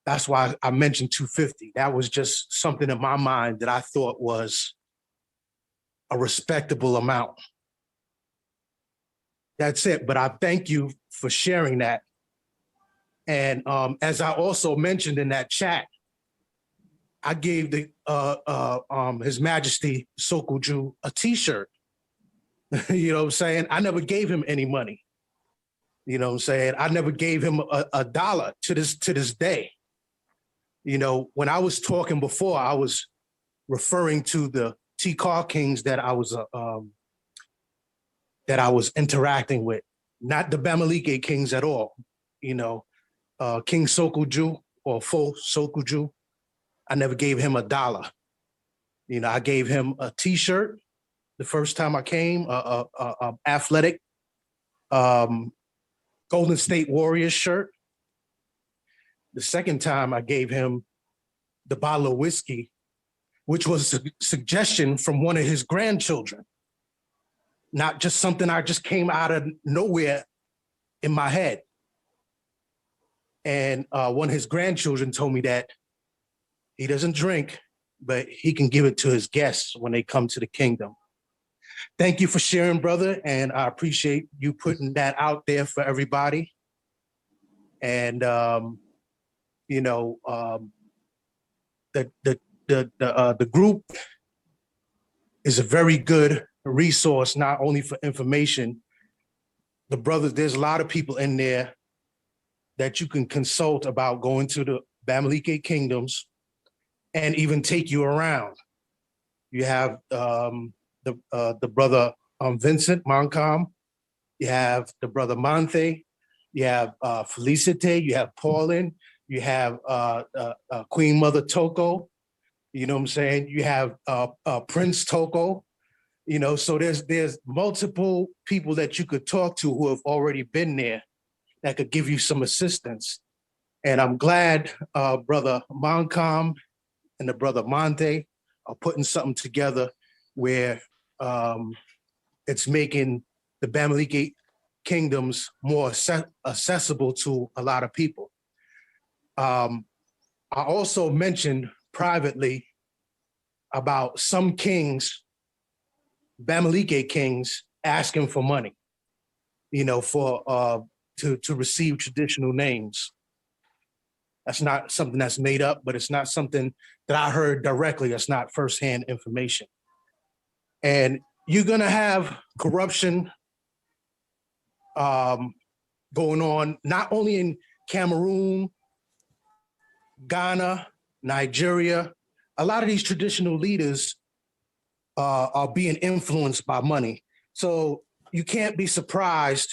that's why I mentioned 250. That was just something in my mind that I thought was a respectable amount. That's it, but I thank you for sharing that. And as I also mentioned in that chat, I gave His Majesty Sokuju a T-shirt. You know what I'm saying? I never gave him any money. You know what I'm saying? I never gave him a dollar to this day. When I was talking before, I was referring to the Tikar kings that I was interacting with, not the Bamiléké kings at all. King Sokuju or Fo Sokuju, I never gave him a dollar. I gave him a T-shirt the first time I came, a athletic Golden State Warriors shirt. The second time I gave him the bottle of whiskey, which was a suggestion from one of his grandchildren, not just something I just came out of nowhere in my head. And one of his grandchildren told me that he doesn't drink, but he can give it to his guests when they come to the kingdom. Thank you for sharing, brother, and I appreciate you putting that out there for everybody. And the group is a very good resource, not only for information. The brothers, there's a lot of people in there that you can consult about going to the Bamiléké kingdoms and even take you around. You have the brother Vincent Moncom, you have the brother Manthe, you have Felicite, you have Pauline, you have Queen Mother Toko, You know what I'm saying? You have Prince Toko. You know, so there's multiple people that you could talk to who have already been there that could give you some assistance. And I'm glad Brother Moncom and the Brother Monte are putting something together where it's making the Bamiléké kingdoms more accessible to a lot of people. I also mentioned privately about some kings, Bamiléké kings, asking for money, you know, for to receive traditional names. That's not something that's made up, but it's not something that I heard directly. That's not firsthand information. And you're gonna have corruption going on, not only in Cameroon, Ghana, Nigeria. A lot of these traditional leaders are being influenced by money. So you can't be surprised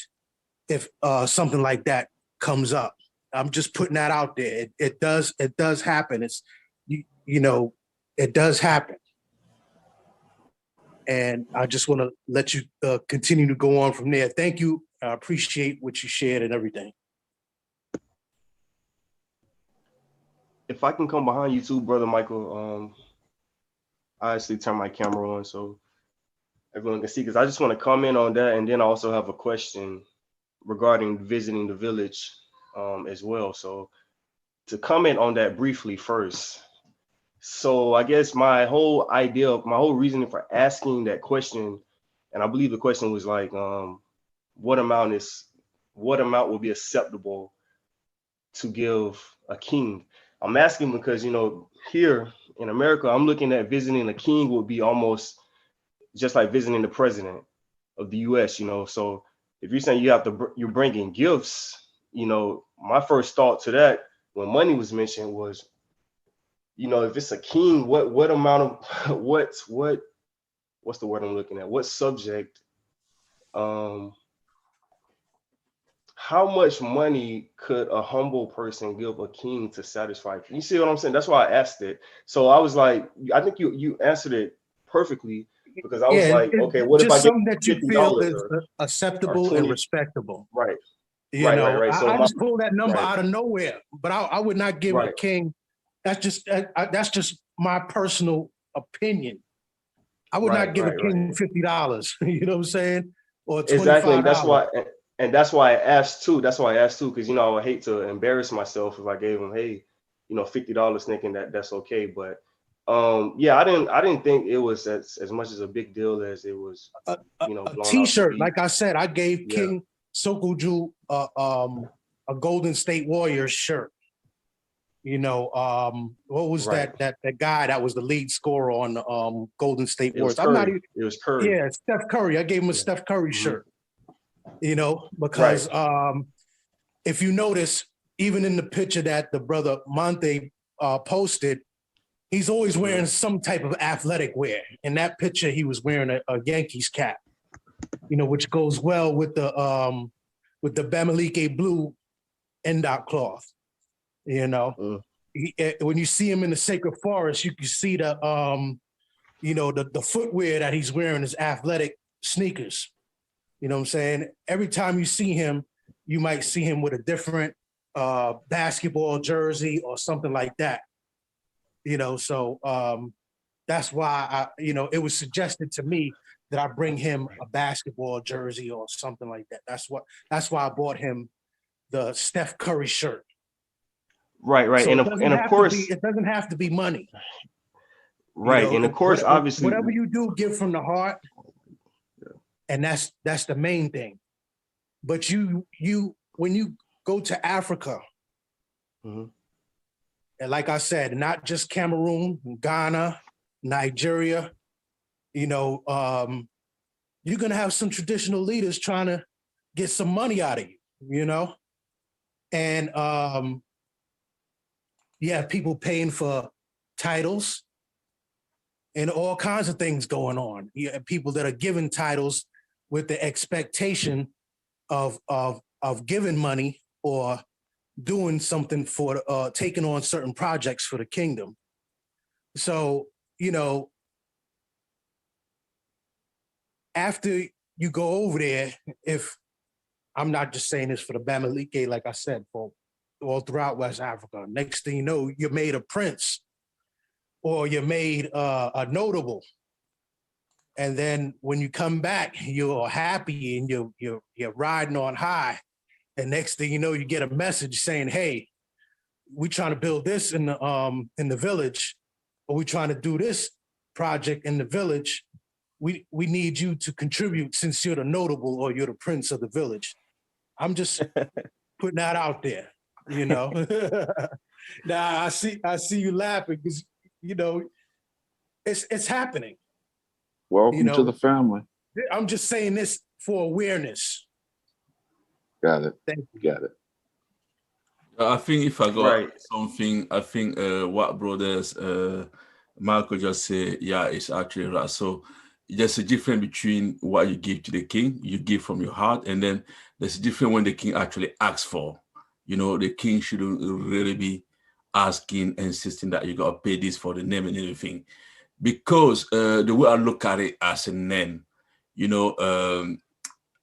if something like that comes up. I'm just putting that out there. It does happen. It's you know, it does happen. And I just want to let you continue to go on from there. Thank you. I appreciate what you shared and everything. If I can come behind you too, Brother Michael, I actually turn my camera on so everyone can see, because I just want to comment on that. And then I also have a question regarding visiting the village as well. So to comment on that briefly first. So I guess my whole reasoning for asking that question, and I believe the question was like, what amount will be acceptable to give a king? I'm asking because, you know, here in America, I'm looking at visiting a king would be almost just like visiting the president of the US, you know. So if you're saying you're bringing gifts, you know, my first thought to that when money was mentioned was, you know, if it's a king, what amount of what's the word I'm looking at? What subject? How much money could a humble person give a king to satisfy? You see what I'm saying? That's why I asked it. So I was like, I think you answered it perfectly, because I was like, okay, what if I just get something that you $50 feel is or acceptable 20? and respectable? Right. You know, Right. So I just pulled that number right. out of nowhere, but I would not give a Right. king. That's just my personal opinion. I would not give a king $50. You know what I'm saying? Or $25. Exactly, and that's why I asked too. Because, you know, I would hate to embarrass myself if I gave him, hey, you know, $50, thinking that's okay. But yeah, I didn't think it was as much as a big deal as it was, you know, a blown T-shirt. out to be. Like I said, I gave King Sokoju a Golden State Warriors shirt. You know, what was that guy that was the lead scorer on the Golden State Warriors? It was Curry. Yeah, Steph Curry. I gave him a Steph Curry shirt. You know, because if you notice, even in the picture that the brother Monte posted, he's always wearing some type of athletic wear. In that picture, he was wearing a Yankees cap, you know, which goes well with the Bamiléké blue end-out cloth. You know, when you see him in the sacred forest, you can see the you know, the footwear that he's wearing is athletic sneakers. You know what I'm saying? Every time you see him, you might see him with a different basketball jersey or something like that. You know, so that's why you know, it was suggested to me that I bring him a basketball jersey or something like that. That's why I bought him the Steph Curry shirt. Right. So and of course, it doesn't have to be money. Right. You know, and of course, obviously, whatever you do, give from the heart. And that's the main thing. But you when you go to Africa, and like I said, not just Cameroon, Ghana, Nigeria, you know, you're gonna have some traditional leaders trying to get some money out of you, you know? And you have people paying for titles and all kinds of things going on. You have people that are given titles with the expectation of giving money or doing something for taking on certain projects for the kingdom. So, you know, after you go over there, if I'm not just saying this for the Bamiléké, like I said, for all throughout West Africa, next thing you know, you're made a prince or you're made a notable. And then when you come back, you're happy and you're riding on high. And next thing you know, you get a message saying, "Hey, we're trying to build this in the village, or we're trying to do this project in the village. We need you to contribute since you're the notable or you're the prince of the village." I'm just putting that out there, you know. Now I see you laughing because you know it's happening. Welcome You to know, the family. I'm just saying this for awareness. Got it. Thank you. Got it. I think if I got Right. something, I think what brothers Marco just said, yeah, it's actually right. So there's a difference between what you give to the king, you give from your heart, and then there's a difference when the king actually asks for. You know, the king shouldn't really be asking, insisting that you gotta pay this for the name and everything. Because the way I look at it as a name, you know,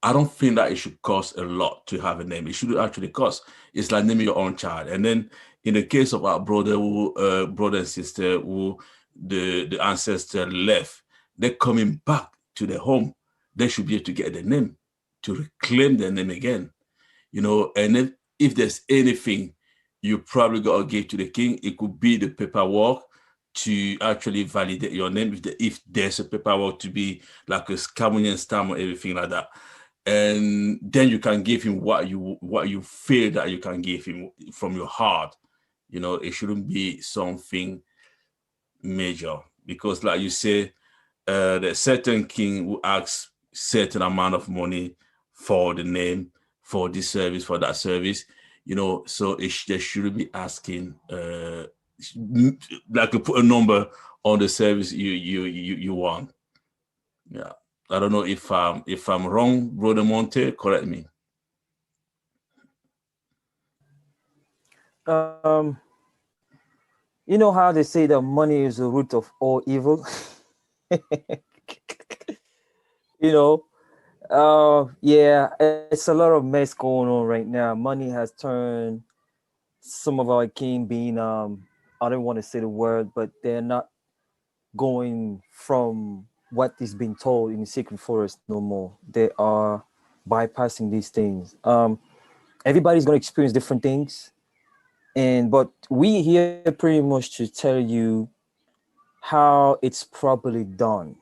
I don't think that it should cost a lot to have a name. It should actually cost. It's like naming your own child. And then in the case of our brother, brother and sister who the ancestor left, they're coming back to their home. They should be able to get their name, to reclaim their name again. You know, and if there's anything you probably got to give to the king, it could be the paperwork to actually validate your name if there's a paperwork to be like a Cameroonian stamp or everything like that. And then you can give him what you feel that you can give him from your heart. You know, it shouldn't be something major because, like you say, the certain king who asks certain amount of money for the name, for this service, for that service. You know, so they shouldn't be asking like to put a number on the service you want. Yeah. I don't know if I'm wrong, Brother Monte, correct me. Um, you know how they say that money is the root of all evil. You know, yeah, it's a lot of mess going on right now. Money has turned some of our king being I don't want to say the word, but they're not going from what is being told in the secret forest no more. They are bypassing these things. Everybody's going to experience different things, and but we here pretty much to tell you how it's properly done,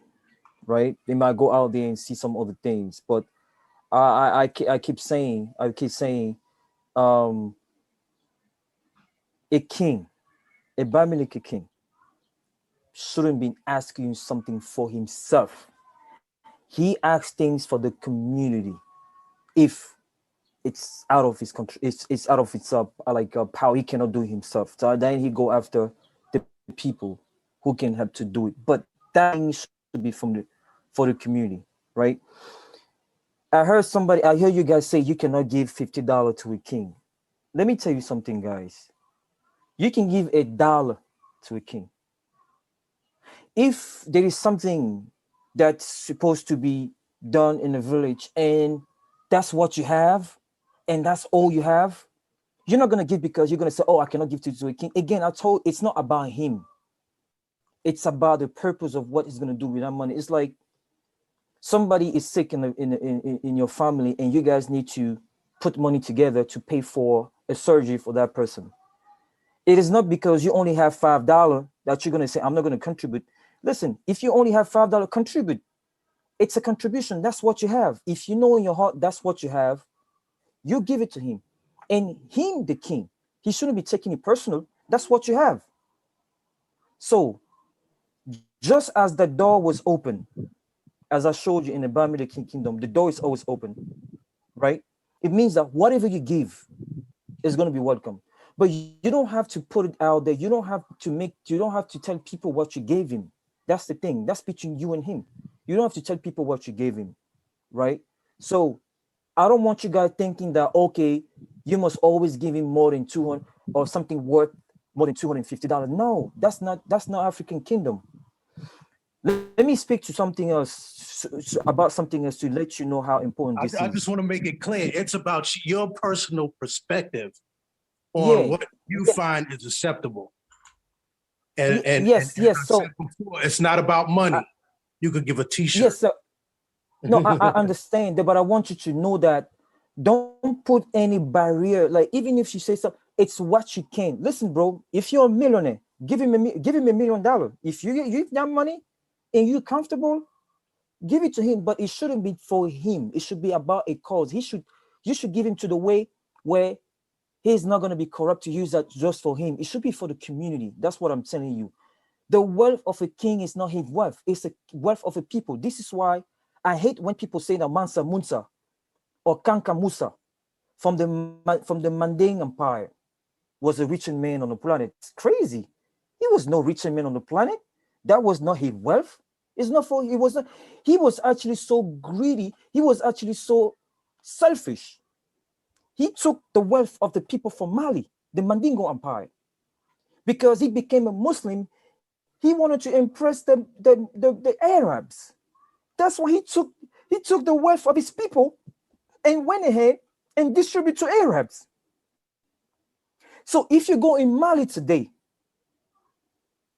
right? They might go out there and see some other things, but I keep saying, um, a king, a Bamiléké king, shouldn't be asking something for himself. He asks things for the community. If it's out of his country, it's out of its power. He cannot do it himself. So then he go after the people who can help to do it. But that should be from for the community, right? I hear you guys say you cannot give $50 to a king. Let me tell you something, guys. You can give $1 to a king. If there is something that's supposed to be done in a village and that's what you have and that's all you have, you're not going to give because you're going to say, oh, I cannot give to a king. Again, I told it's not about him. It's about the purpose of what he's going to do with that money. It's like somebody is sick in your family and you guys need to put money together to pay for a surgery for that person. It is not because you only have $5 that you're going to say, I'm not going to contribute. Listen, if you only have $5, contribute. It's a contribution. That's what you have. If you know in your heart that's what you have, you give it to him. And him, the king, he shouldn't be taking it personal. That's what you have. So just as the door was open, as I showed you in the Bamiléké kingdom, the door is always open, right? It means that whatever you give is going to be welcome. But you don't have to put it out there. You don't have to tell people what you gave him. That's the thing. That's between you and him. You don't have to tell people what you gave him, right? So I don't want you guys thinking that, okay, you must always give him more than 200 or something worth more than $250. No, that's not African kingdom. Let me speak to something else, about something else, to let you know how important this I is. just want to make it clear. It's about your personal perspective on what you find is acceptable. And yes. as I said before, it's not about money. You could give a t-shirt. Yes, sir. No, I understand that, but I want you to know that don't put any barrier. Like, even if you say something, it's what you can. Listen, bro, if you're a millionaire, give him $1 million. If you have that money and you're comfortable, give it to him, but it shouldn't be for him. It should be about a cause. You should give him to the way where he's not going to be corrupt to use that just for him. It should be for the community. That's what I'm telling you. The wealth of a king is not his wealth. It's a wealth of a people. This is why I hate when people say that Mansa Musa or Kanka Musa from the Manding Empire was the richest man on the planet. It's crazy. He was no richer man on the planet. That was not his wealth. It's not for, he was not, he was actually so greedy. He was actually so selfish. He took the wealth of the people from Mali, the Mandingo Empire, because he became a Muslim. He wanted to impress the Arabs. That's why he took the wealth of his people and went ahead and distributed to Arabs. So if you go in Mali today,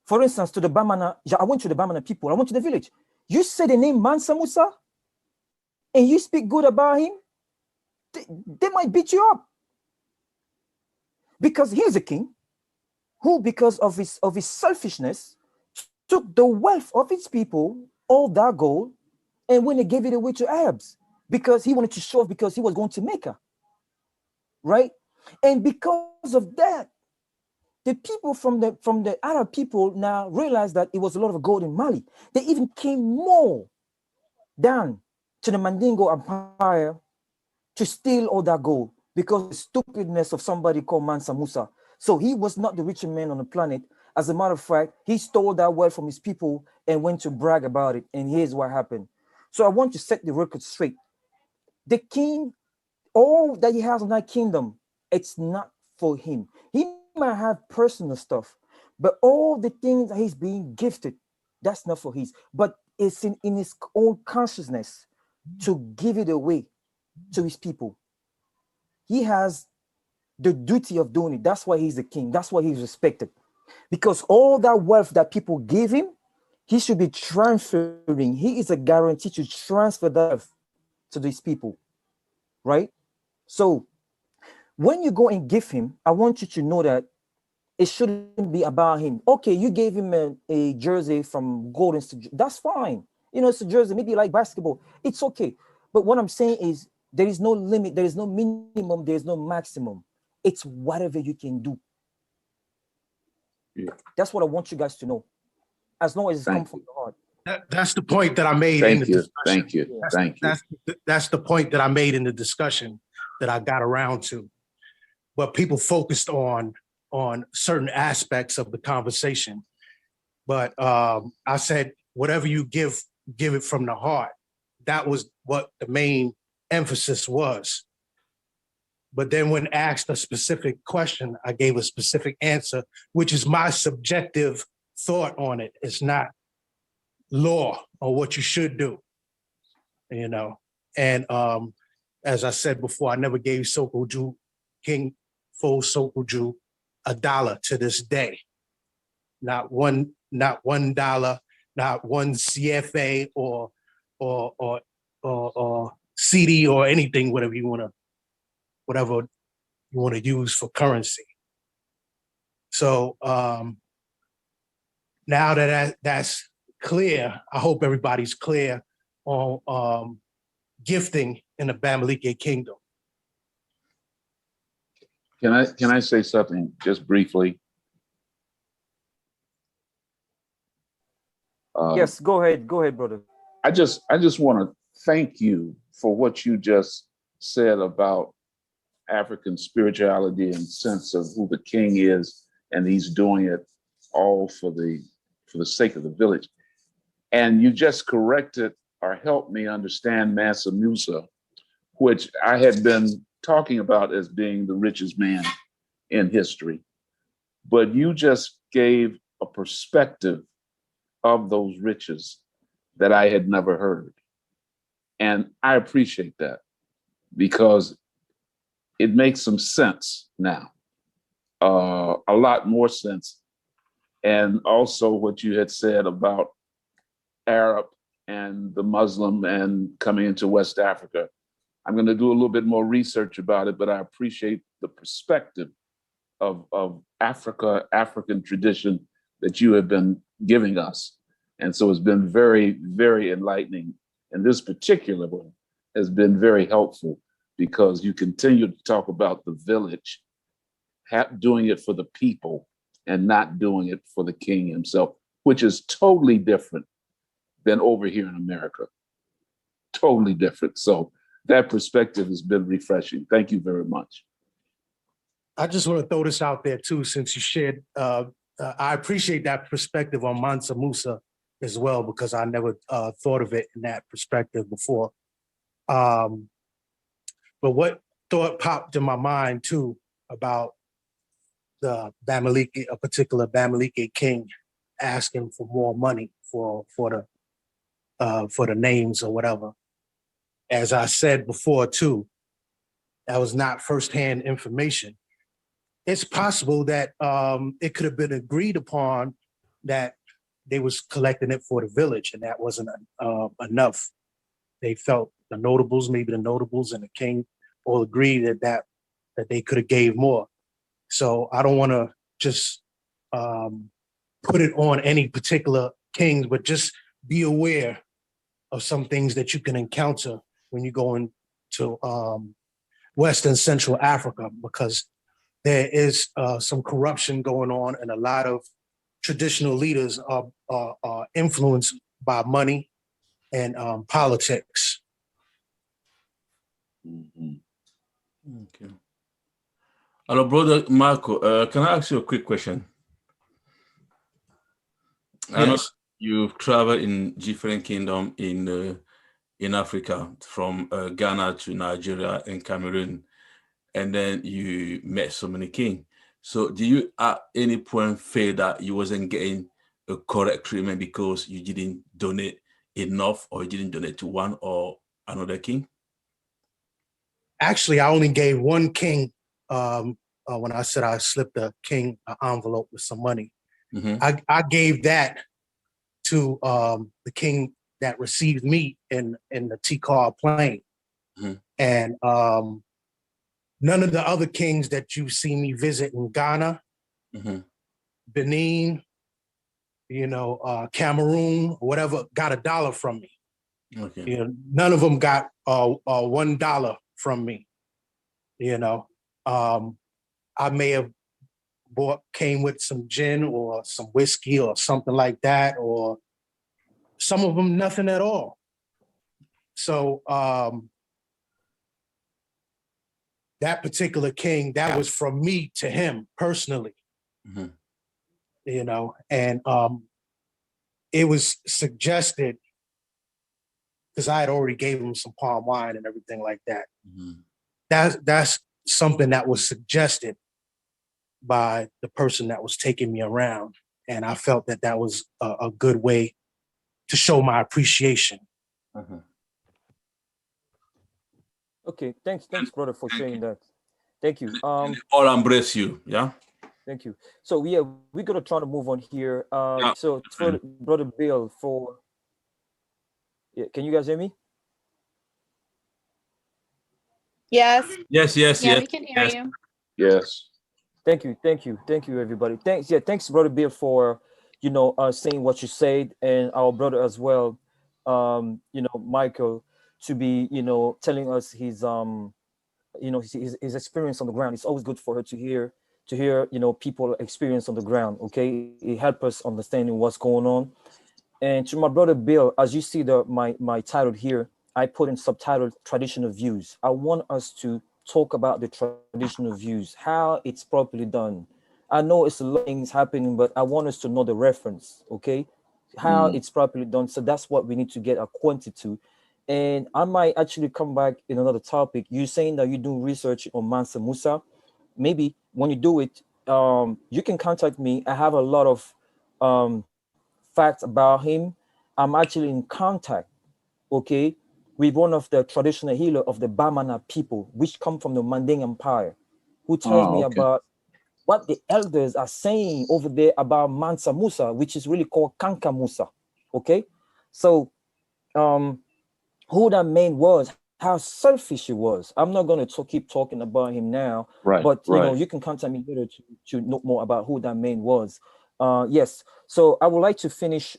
for instance, to the Bamana, I went to the Bamana people, I went to the village. You say the name Mansa Musa and you speak good about him, they might beat you up. Because he's a king who, because of his selfishness, took the wealth of his people, all that gold, and when they gave it away to Arabs, because he wanted to show off, because he was going to Mecca, right? And because of that, the people from the Arab people now realized that it was a lot of gold in Mali. They even came more down to the Mandingo Empire to steal all that gold because of the stupidness of somebody called Mansa Musa. So he was not the richest man on the planet. As a matter of fact, he stole that wealth from his people and went to brag about it. And here's what happened. So I want to set the record straight. The king, all that he has in that kingdom, it's not for him. He might have personal stuff, but all the things that he's being gifted, that's not for his, but it's in his own consciousness to give it away to his people. He has the duty of doing it. That's why he's the king. That's why he's respected. Because all that wealth that people give him, he should be transferring. He is a guarantee to transfer that wealth to these people, right? So when you go and give him, I want you to know that it shouldn't be about him. Okay, you gave him a jersey from Golden State. That's fine. You know, it's a jersey, maybe like basketball. It's okay. But what I'm saying is there is no limit. There is no minimum. There is no maximum. It's whatever you can do. Yeah. That's what I want you guys to know. As long as it's come from the heart. That's the point that I made in the discussion. Thank you. Thank you. That's the point that I made in the discussion that I got around to. But people focused on certain aspects of the conversation. But I said, whatever you give it from the heart. That was what the main emphasis was. But then when asked a specific question, I gave a specific answer, which is my subjective thought on it. It's not law or what you should do, you know. And as I said before, I never gave Sokoju, King Fo Sokoju, $1 to this day. Not $1, not one CFA or CD or anything, whatever you want to use for currency. So now that that's clear, I hope everybody's clear on gifting in the Bamiléké kingdom. Can I say something just briefly? Yes, go ahead, brother. I just want to thank you for what you just said about African spirituality and sense of who the king is, and he's doing it all for the sake of the village. And you just corrected or helped me understand Mansa Musa, which I had been talking about as being the richest man in history. but you just gave a perspective of those riches that I had never heard. And I appreciate that because it makes some sense now, a lot more sense. And also what you had said about Arab and the Muslim and coming into West Africa. I'm going to do a little bit more research about it, but I appreciate the perspective of Africa, African tradition that you have been giving us. And so it's been very, very enlightening. And this particular one has been very helpful because you continue to talk about the village, doing it for the people and not doing it for the king himself, which is totally different than over here in America. Totally different. So that perspective has been refreshing. Thank you very much. I just want to throw this out there too, since you shared, I appreciate that perspective on Mansa Musa as well, because I never thought of it in that perspective before. But what thought popped in my mind too about the Bamiléké, a particular Bamiléké king asking for more money for the names or whatever. As I said before too, that was not firsthand information. It's possible that it could have been agreed upon that they was collecting it for the village and that wasn't enough. They felt maybe the notables and the king all agreed that they could have gave more. So I don't want to just put it on any particular kings, but just be aware of some things that you can encounter when you go into West and Central Africa, because there is some corruption going on, and a lot of traditional leaders are influenced by money and politics. Okay. Hello, brother Marco. Can I ask you a quick question? I know Yes. you've traveled in different kingdoms in Africa, from Ghana to Nigeria and Cameroon, and then you met so many kings. So do you at any point feel that you wasn't getting a correct treatment because you didn't donate enough, or you didn't donate to one or another king? Actually, I only gave one king when I said I slipped a king an envelope with some money. Mm-hmm. I gave that to the king that received me in the T-car plane. Mm-hmm. And none of the other kings that you see me visit in Ghana, Mm-hmm. Benin, Cameroon, whatever, got $1 from me. Okay. None of them got $1 from me. I may have came with some gin or some whiskey or something like that, or some of them nothing at all. So that particular king, that was from me to him personally. Mm-hmm. And it was suggested, because I had already gave him some palm wine and everything like that. Mm-hmm. That's something that was suggested by the person that was taking me around. And I felt that was a good way to show my appreciation. Uh-huh. Okay, thanks, brother, for sharing that. Thank you. All embrace you, yeah. Thank you. So yeah, we're gonna try to move on here. Yeah. So for brother Bill, can you guys hear me? Yes. Yes, Yeah, we can hear yes. you. Yes. Thank you, everybody. Thanks, brother Bill, for saying what you said, and our brother as well, Michael, to be telling us his his experience on the ground. It's always good for her to hear people experience on the ground. Okay, it helps us understanding what's going on. And to my brother Bill, as you see my title here, I put in subtitle traditional views. I want us to talk about the traditional views, how it's properly done. I know it's a lot of things happening, but I want us to know the reference, okay? How it's properly done. So that's what we need to get acquainted to. And I might actually come back in another topic. You're saying that you do research on Mansa Musa. Maybe when you do it, you can contact me. I have a lot of facts about him. I'm actually in contact, okay, with one of the traditional healer of the Bamana people, which come from the Manding Empire, who tells me okay. about what the elders are saying over there about Mansa Musa, which is really called Kanka Musa. Okay, so who that man was, how selfish he was. I'm not going to keep talking about him now, Right, but right. you can contact me later to know more about who that man was. Yes, so I would like to finish.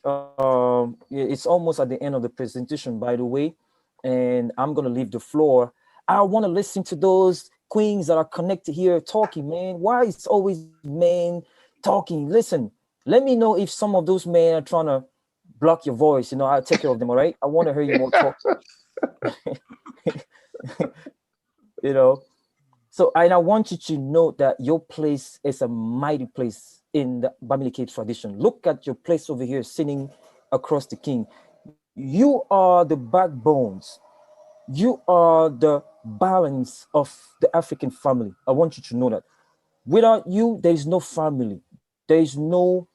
It's almost at the end of the presentation, by the way, and I'm going to leave the floor. I want to listen to those queens that are connected here talking, man. Why is always men talking? Listen, let me know if some of those men are trying to block your voice. I'll take care of them. All right. I want to hear you more talk. So and I want you to know that your place is a mighty place in the Bamiléké tradition. Look at your place over here sitting across the king. You are the backbones. You are the balance of the African family. I want you to know that. Without you, there is no family. There is no,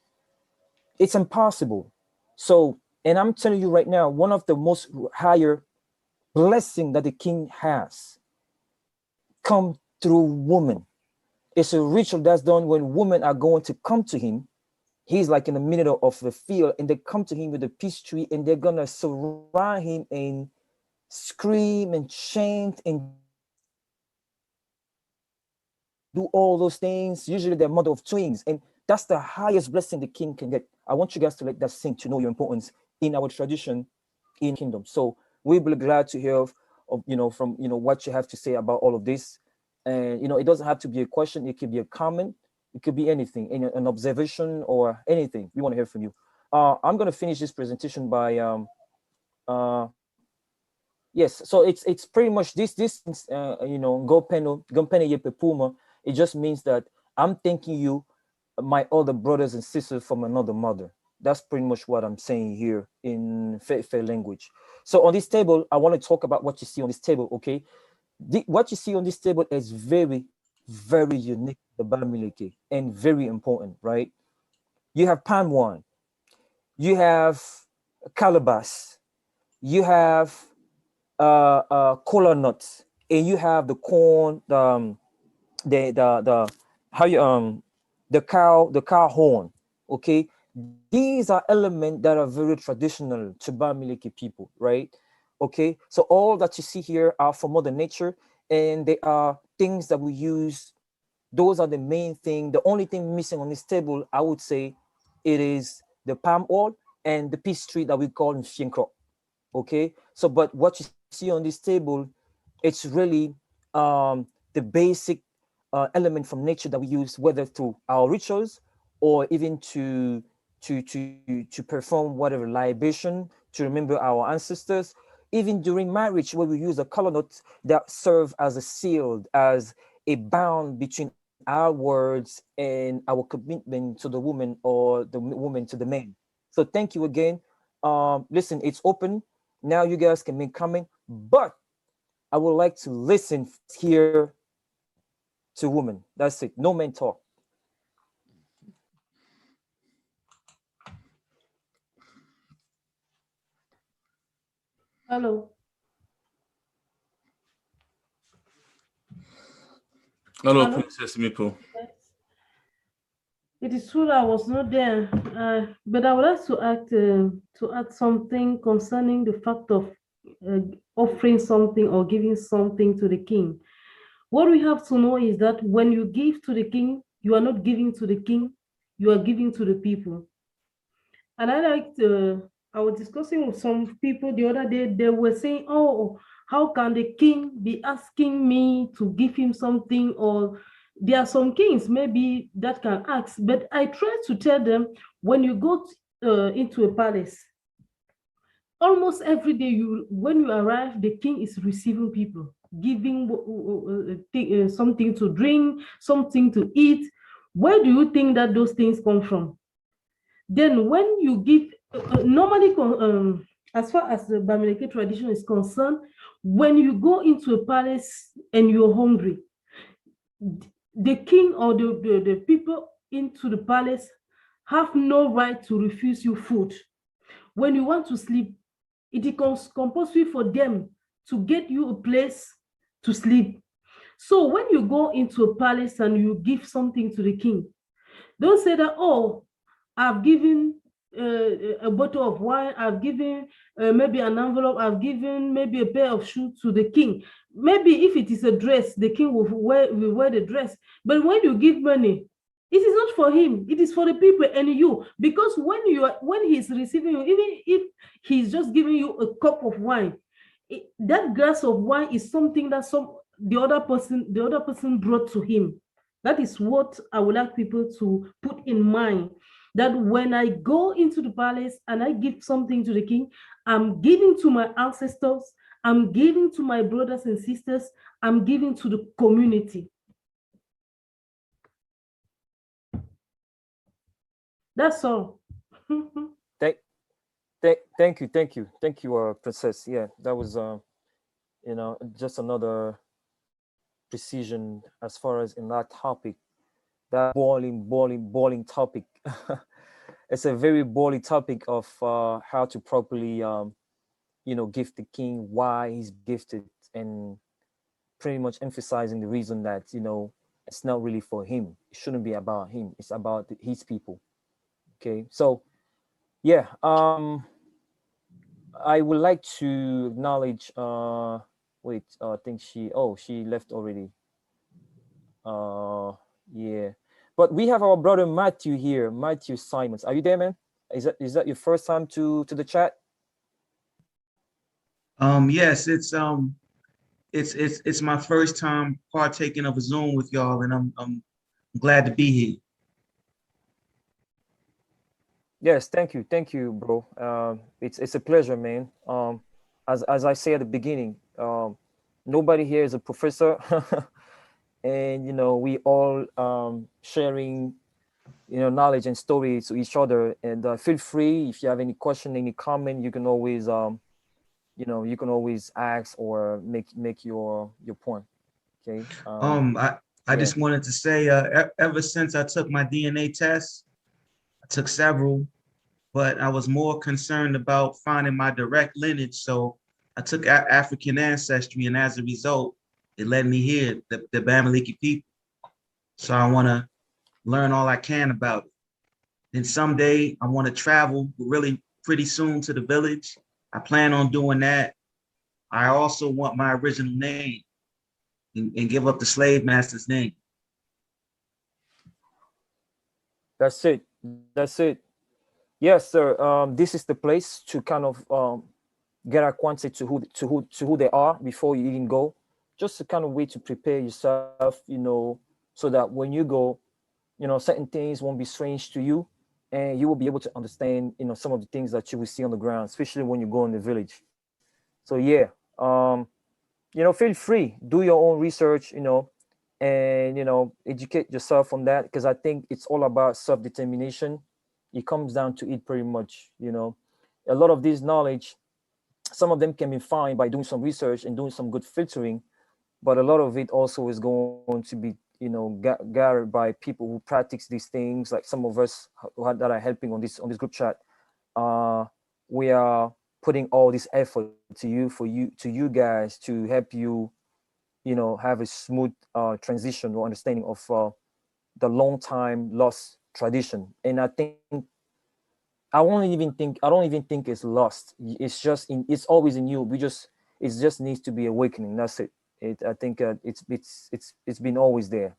it's impossible. So, and I'm telling you right now, one of the most higher blessing that the king has come through woman. It's a ritual that's done when women are going to come to him. He's like in the middle of the field, and they come to him with a peace tree, and they're gonna surround him and scream and chant and do all those things. Usually they're mother of twins, and that's the highest blessing the king can get. I want you guys to let that sink, to know your importance in our tradition, in kingdom. So we'll be glad to hear from what you have to say about all of this. And it doesn't have to be a question, it could be a comment, it could be anything, an observation or anything. We want to hear from you. I'm going to finish this presentation by yes, so it's pretty much this Gompene Yepe Puma. It just means that I'm thanking you, my other brothers and sisters from another mother. That's pretty much what I'm saying here in fair language. So on this table, I want to talk about what you see on this table, okay? What you see on this table is very, very unique, the Bamiléké, and very important, right? You have palm wine, you have calabash, you have cola nuts, and you have the corn, the how you the cow horn. Okay, these are elements that are very traditional to Bamileke people, right? Okay, so all that you see here are from Mother Nature, and they are things that we use. Those are the main thing. The only thing missing on this table, I would say, it is the palm oil and the peace tree that we call in Fiancro. Okay, so but what you see on this table, it's really the basic element from nature that we use, whether through our rituals or even to perform whatever libation, to remember our ancestors, even during marriage, where we use a color note that serve as a seal, as a bound between our words and our commitment to the woman or the woman to the man. So thank you again. Listen, it's open now. You guys can make comment, but I would like to listen here to women. That's it. No men talk. Hello. Hello, Hello. Princess Miko. It is true that I was not there, but I would like to add something concerning the fact of offering something or giving something to the king. What we have to know is that when you give to the king, you are not giving to the king, you are giving to the people. And I was discussing with some people the other day, they were saying, oh, how can the king be asking me to give him something? Or there are some kings maybe that can ask, but I try to tell them, when you go into a palace, almost every day when you arrive, the king is receiving people, giving something to drink, something to eat. Where do you think that those things come from? Then when you give, normally, as far as the Bamiléké tradition is concerned, when you go into a palace and you're hungry, the king or the people into the palace have no right to refuse you food. When you want to sleep, it is compulsory for them to get you a place to sleep. So when you go into a palace and you give something to the king, don't say that, oh, I've given a bottle of wine, I've given maybe an envelope, I've given maybe a pair of shoes to the king. Maybe if it is a dress, the king will wear the dress. But when you give money, it is not for him, it is for the people and you. Because when he's receiving you, even if he's just giving you a cup of wine, that glass of wine is something that the other person brought to him. That is what I would like people to put in mind, that when I go into the palace and I give something to the king, I'm giving to my ancestors, I'm giving to my brothers and sisters, I'm giving to the community. That's all. Thank you, Princess. Yeah, that was just another precision as far as in that topic, that boiling topic. It's a very boiling topic of how to properly gift the king, why he's gifted, and pretty much emphasizing the reason that it's not really for him. It shouldn't be about him. It's about his people. Okay, so yeah, I would like to acknowledge. Wait, I think she left already. Yeah, but we have our brother Matthew here, Matthew Simons. Are you there, man? Is that your first time to the chat? Yes, it's my first time partaking of a Zoom with y'all, and I'm glad to be here. Yes, thank you, bro. It's a pleasure, man. As I say at the beginning, nobody here is a professor, and we all sharing knowledge and stories to each other. And feel free, if you have any question, any comment, you can always ask or make your point. Okay. I just wanted to say, ever since I took my DNA test, I took several, but I was more concerned about finding my direct lineage. So I took African ancestry, and as a result, it led me here, the Bamiléké people. So I want to learn all I can about it. And someday I want to travel really pretty soon to the village. I plan on doing that. I also want my original name and give up the slave master's name. That's it. Yes, sir. This is the place to kind of get acquainted to who they are before you even go. Just a kind of way to prepare yourself, so that when you go, certain things won't be strange to you, and you will be able to understand, some of the things that you will see on the ground, especially when you go in the village. So yeah, feel free, do your own research, and educate yourself on that, because I think it's all about self-determination. It comes down to it pretty much. A lot of this knowledge, some of them can be found by doing some research and doing some good filtering, but a lot of it also is going to be gathered by people who practice these things, like some of us that are helping on this group chat. We are putting all this effort to you guys to help you have a smooth transition or understanding of the long time lost tradition. And I think I don't even think it's lost. It's always in you. It just needs to be awakening. That's it. I think it's been always there.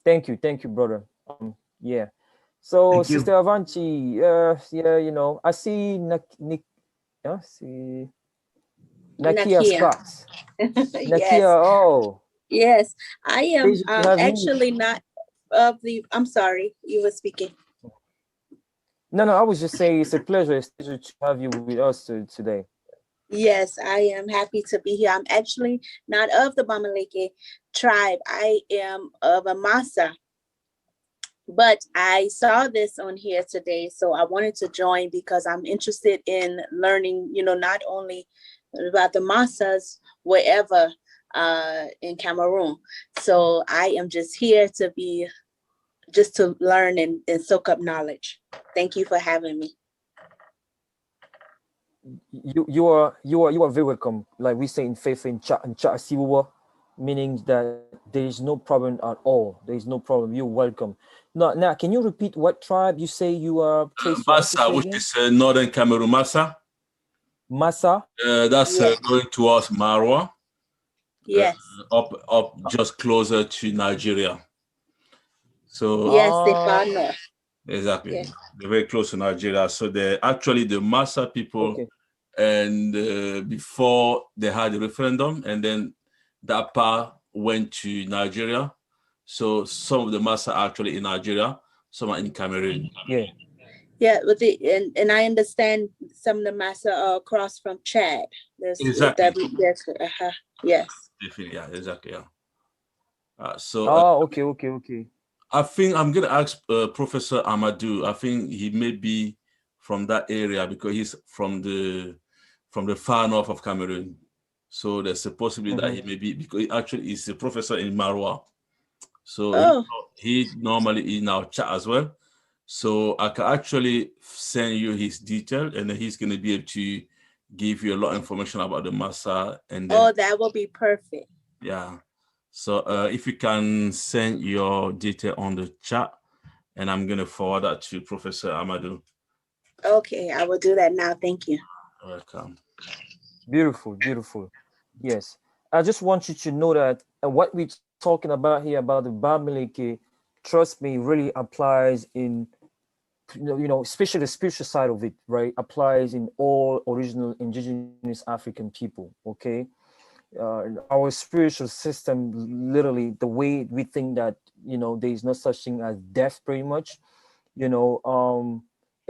Thank you, brother. Yeah. So, Thank you. Sister Avanti, yeah, I see see Nakia Nakia. Scott. Nakia, Yes, oh, yes. I am pleasure to have you. actually not of the, I'm sorry, you were speaking. No, I was just saying it's a pleasure to have you with us today. Yes, I am happy to be here. I'm actually not of the Bamiléké tribe. I am of a Massa. But I saw this on here today, so I wanted to join because I'm interested in learning, not only about the Massas, wherever, in Cameroon. So I am just here to learn and soak up knowledge. Thank you for having me. You are very welcome. Like we say in faith in chat siwa, meaning that there is no problem at all. There is no problem. You're welcome. Now, can you repeat what tribe you say you are traced to? Massa, which is northern Cameroon. Massa. That's going towards Marwa. Yes. Up just closer to Nigeria. So yes, they far north. Exactly. Yes. They're very close to Nigeria. So they're actually the Massa people. Okay. And before they had the referendum, and then that part went to Nigeria. So some of the Massa are actually in Nigeria, some are in Cameroon. Yeah, but and I understand some of the Massa are across from Chad. Exactly. Yes. Definitely, yeah, exactly, yeah. Okay. I think I'm gonna ask Professor Amadou. I think he may be from that area because he's from the far north of Cameroon. So there's a possibility that he may be, because he actually is a professor in Marwa. So he normally in our chat as well. So I can actually send you his detail, and then he's going to be able to give you a lot of information about the Massa. And then, that will be perfect. Yeah. So if you can send your detail on the chat, and I'm going to forward that to Professor Amadou. Okay, I will do that now. Thank you. Welcome. Beautiful. Yes. I just want you to know that what we're talking about here about the Bamiléké, trust me, really applies in, especially the spiritual side of it, right? Applies in all original indigenous African people, okay? Our spiritual system, literally, the way we think that, there is no such thing as death, pretty much,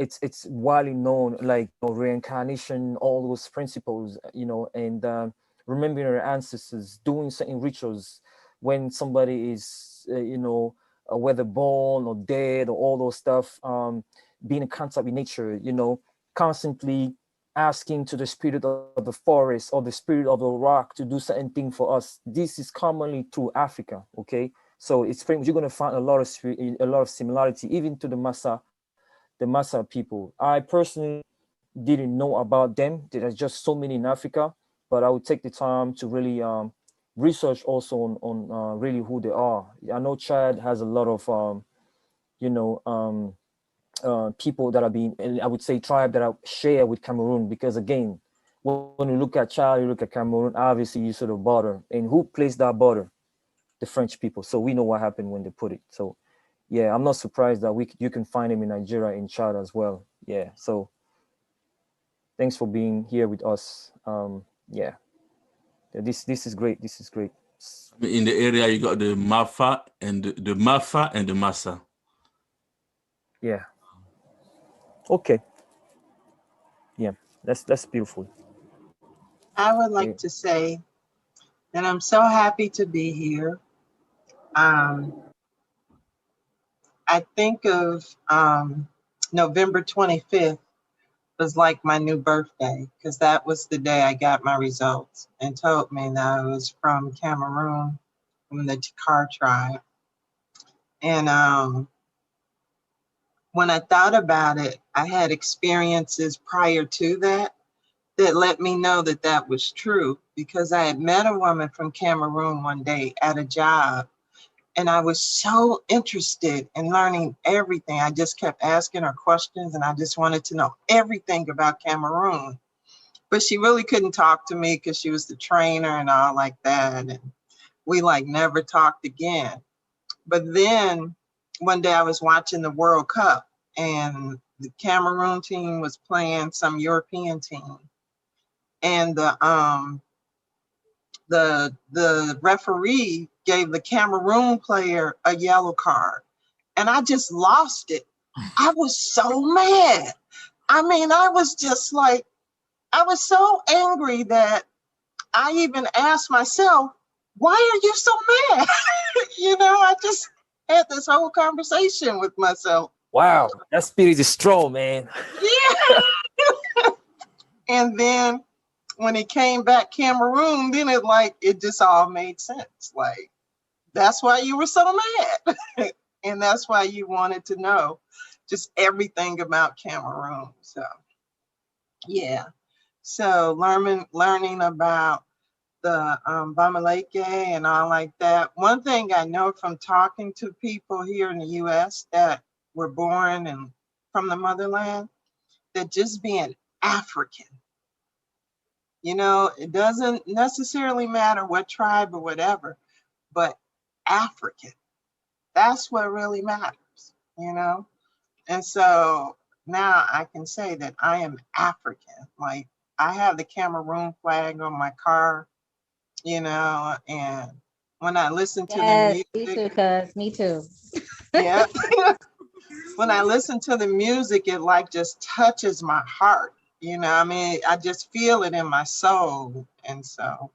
it's widely known, like reincarnation, all those principles, and remembering our ancestors, doing certain rituals when somebody is, whether born or dead or all those stuff, being in contact with nature, constantly asking to the spirit of the forest or the spirit of the rock to do certain thing for us. This is commonly through Africa, okay? So it's pretty much, you're going to find a lot of similarity, even to the Massa people. I personally didn't know about them. There's just so many in Africa, but I would take the time to really research also on really who they are. I know Chad has a lot of people that are being, I would say, tribe that are share with Cameroon, because again, when you look at Chad, you look at Cameroon, obviously you sort of border, and who placed that border? The French people. So we know what happened when they put it. So yeah, I'm not surprised that you can find him in Nigeria, in Chad as well. Yeah. So thanks for being here with us. Yeah. This is great. This is great. In the area, you got the Mafa and the Mafa and the Massa. Yeah. Okay. Yeah, that's beautiful. I would like to say that I'm so happy to be here. I think of November 25th was like my new birthday, because that was the day I got my results and told me that I was from Cameroon, from the Takar tribe. And when I thought about it, I had experiences prior to that let me know that that was true, because I had met a woman from Cameroon one day at a job, and I was so interested in learning everything. I just kept asking her questions, and I just wanted to know everything about Cameroon. But she really couldn't talk to me because she was the trainer and all like that. And we never talked again. But then one day I was watching the World Cup, and the Cameroon team was playing some European team. And the referee gave the Cameroon player a yellow card, and I just lost it. I was so mad. I mean, I was just I was so angry that I even asked myself, why are you so mad? I just had this whole conversation with myself. Wow, that spirit is strong, man. Yeah. And then when it came back Cameroon, then it just all made sense. Like, that's why you were so mad. And that's why you wanted to know just everything about Cameroon. So yeah. So learning about the Bamiléké and all like that. One thing I know from talking to people here in the US that were born and from the motherland, that just being African, it doesn't necessarily matter what tribe or whatever, but African, that's what really matters, And so now I can say that I am African. Like, I have the Cameroon flag on my car, and when I listen to the Me music, too, cuz me too. yeah, when I listen to the music, it just touches my heart. I mean, I just feel it in my soul. And so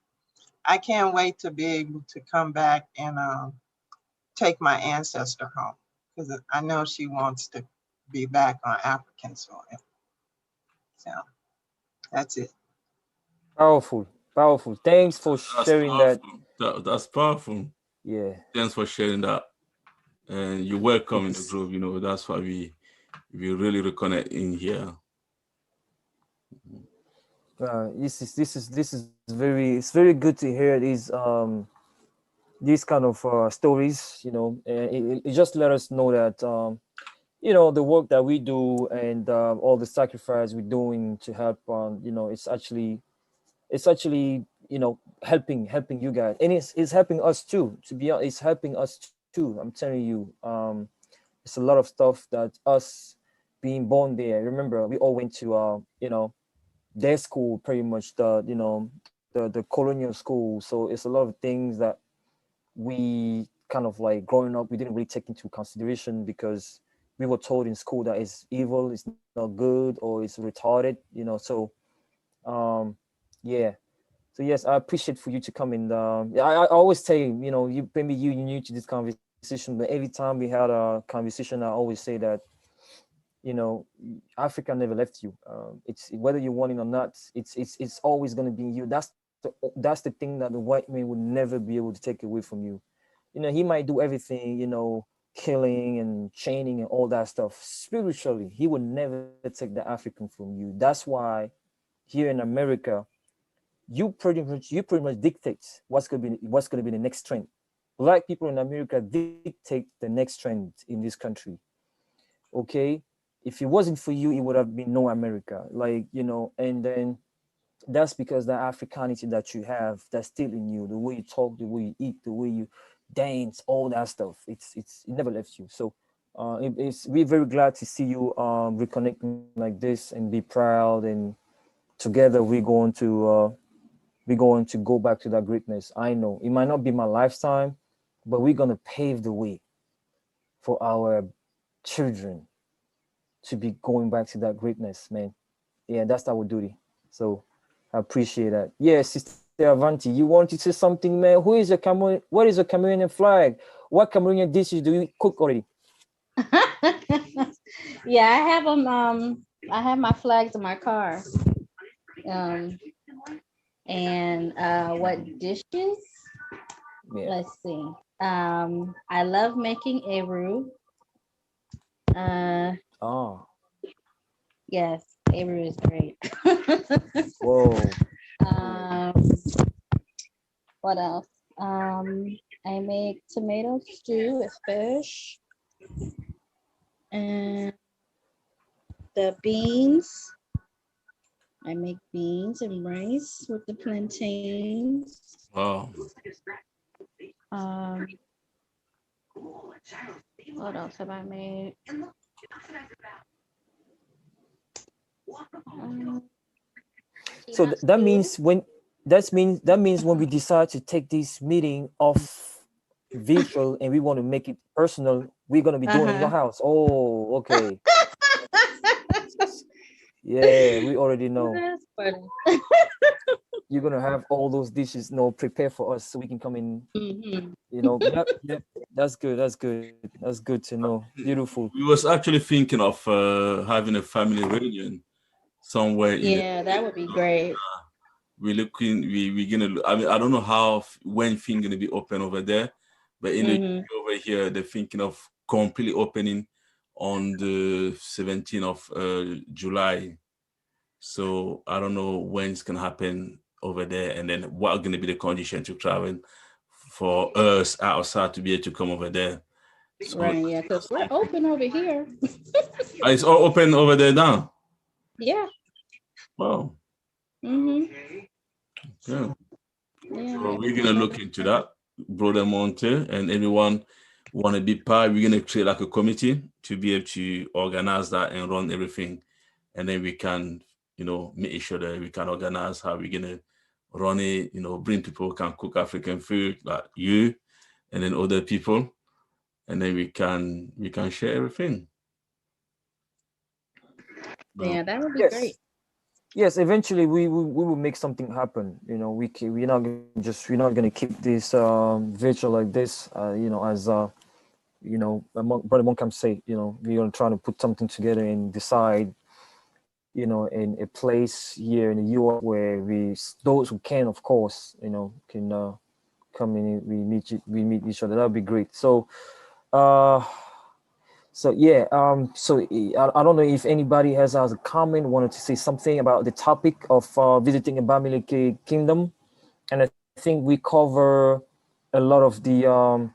I can't wait to be able to come back and take my ancestor home, because I know she wants to be back on African soil. So that's it. Powerful, powerful. Thanks for sharing that. That's powerful. Yeah. Thanks for sharing that. And you're welcome in the group. That's why we really reconnect in here. This is it's very good to hear these kind of stories. It just let us know that the work that we do and all the sacrifice we're doing to help it's actually helping you guys, and it's helping us too. To be honest, it's helping us too. I'm telling you, it's a lot of stuff that us being born there. Remember, we all went to their school, pretty much the colonial school. So it's a lot of things that we kind of like growing up we didn't really take into consideration, because we were told in school that it's evil, it's not good, or it's retarded. So yeah. So yes, I appreciate for you to come in. I always say, you maybe you new to this conversation, but every time we had a conversation, I always say that, Africa never left you. It's whether you want it or not. It's always going to be you. That's the thing that the white man would never be able to take away from you. He might do everything, killing and chaining and all that stuff. Spiritually, he would never take the African from you. That's why here in America, you pretty much dictate what's gonna be the next trend. Black people in America dictate the next trend in this country. Okay, if it wasn't for you, it would have been no America. And then that's because the Africanity that you have, that's still in you. The way you talk, the way you eat, the way you dance, all that stuff. It never left you. So we're very glad to see you reconnecting like this and be proud, and together we're going to go back to that greatness. I know it might not be my lifetime, but we're going to pave the way for our children to be going back to that greatness, man. Yeah, that's our duty. So I appreciate that. Yeah, Sister Avanti, you want to say something, man? What is a Cameroonian flag? What Cameroonian dishes do you cook already? Yeah, I have them. I have my flags in my car. And what dishes? Yeah. Let's see. I love making eru. Oh. Yes, eru is great. Whoa. What else? I make tomato stew with fish. And the beans. I make beans and rice with the plantains. Wow. What else have I made? So that means when we decide to take this meeting off virtual and we want to make it personal, we're gonna be doing it in your house. Oh, okay. Yeah, we already know. That's funny. You're gonna have all those dishes, prepare for us so we can come in. Yep. That's good. That's good to know. Beautiful. We was actually thinking of having a family reunion somewhere. Yeah, that would be great. we're looking. We're gonna. I mean, I don't know how when things gonna be open over there, but in the UK over here, they're thinking of completely opening on the 17th of July. So I don't know when it's gonna happen over there, and then what are gonna be the conditions to travel for us outside to be able to come over there. So, Right, yeah, because we're open over here. it's all open over there now. Yeah. Wow. Mm-hmm. Yeah. Yeah. So we're gonna look into that, Brother Monte, and everyone want to be part. We're gonna create like a committee to be able to organize that and run everything, and then we can, make sure that we can organize how we're gonna run it. Bring people who can cook African food like you, and then other people, and then we can share everything. Yeah, that would be Yes. great. Yes, eventually we will make something happen. We're not gonna keep this virtual like this. As Brother Monkam say, we're gonna try to put something together and decide, in a place here in the US where those who can, of course, can come in. We meet each other. That would be great. So, yeah. I don't know if anybody has a comment, wanted to say something about the topic of visiting a Bamiléké kingdom, and I think we cover a lot of the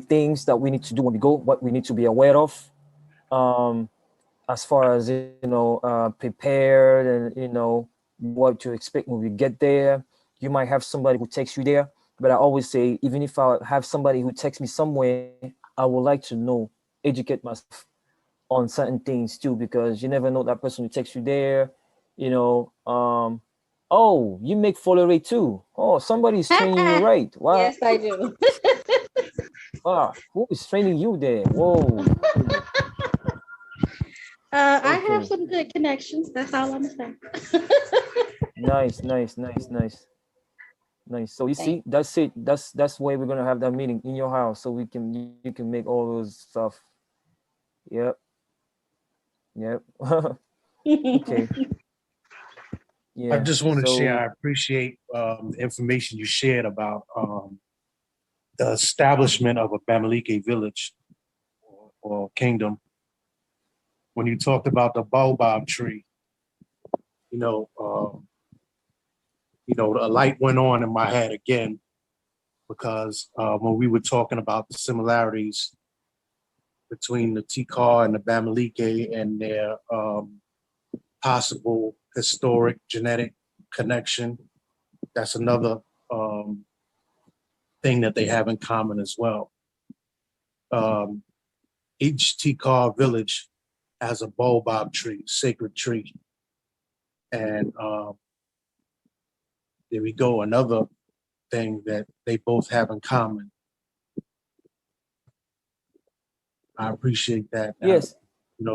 things that we need to do when we go, what we need to be aware of, as far as prepared, and what to expect when we get there. You might have somebody who takes you there, but I always say, even if I have somebody who takes me somewhere, I would like to know, educate myself on certain things too, because you never know that person who takes you there. Oh, you make follow too. Oh, somebody's training you, right? Wow. Yes, I do. Who is training you there? Whoa. I have Okay. some good connections. That's all I'm saying. Nice. So you see, that's it. That's why we're gonna have that meeting in your house, so you can make all those stuff. Yep. Okay. Yeah. I just want to so, share, I appreciate the information you shared about the establishment of a Bamiléké village or kingdom. When you talked about the baobab tree, a light went on in my head again, because when we were talking about the similarities between the Tikar and the Bamiléké and their possible historic genetic connection, that's another thing that they have in common as well. Each Tikar village has a baobab tree, sacred tree. And there we go, another thing that they both have in common. I appreciate that. yes.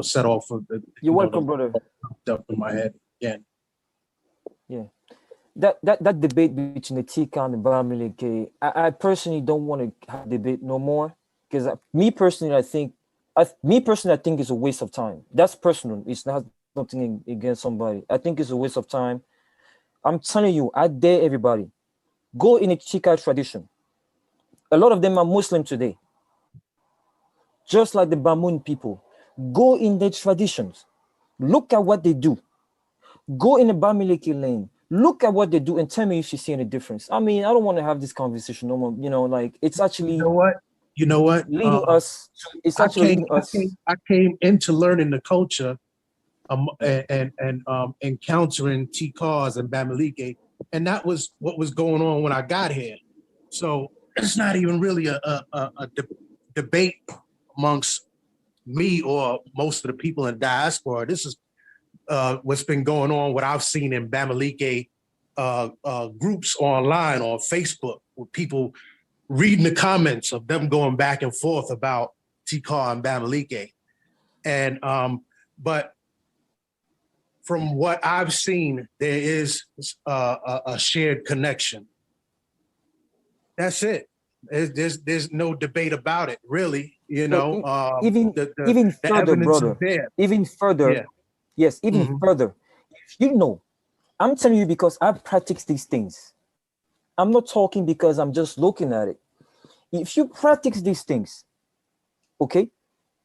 Set off of the. You're welcome, brother. Up in my head again. Yeah. That debate between the Tika and the Bamiléké, I personally don't want to have debate no more, because me personally, I think it's a waste of time. That's personal. It's not nothing against somebody. I think it's a waste of time. I'm telling you, I dare everybody, go in a Tika tradition. A lot of them are Muslim today, just like the Bamun people. Go in their traditions. Look at what they do. Go in the Bamiléké lane. Look at what they do and tell me if you see any difference. I mean, I don't want to have this conversation no more. Like, it's actually. You know what? Leading us. It's actually leading us. I came into learning the culture, and encountering Tikars and Bamiléké, and that was what was going on when I got here. So it's not even really a debate amongst me or most of the people in diaspora. This is what's been going on, what I've seen in Bamiléké groups online on Facebook, with people reading the comments of them going back and forth about Tikar and Bamiléké. And but from what I've seen, there is a shared connection. That's it. There's no debate about it, really. Even the further, evidence brother. is there. Even further. Yeah. Yes, even further. If I'm telling you because I practice these things. I'm not talking because I'm just looking at it. If you practice these things, okay,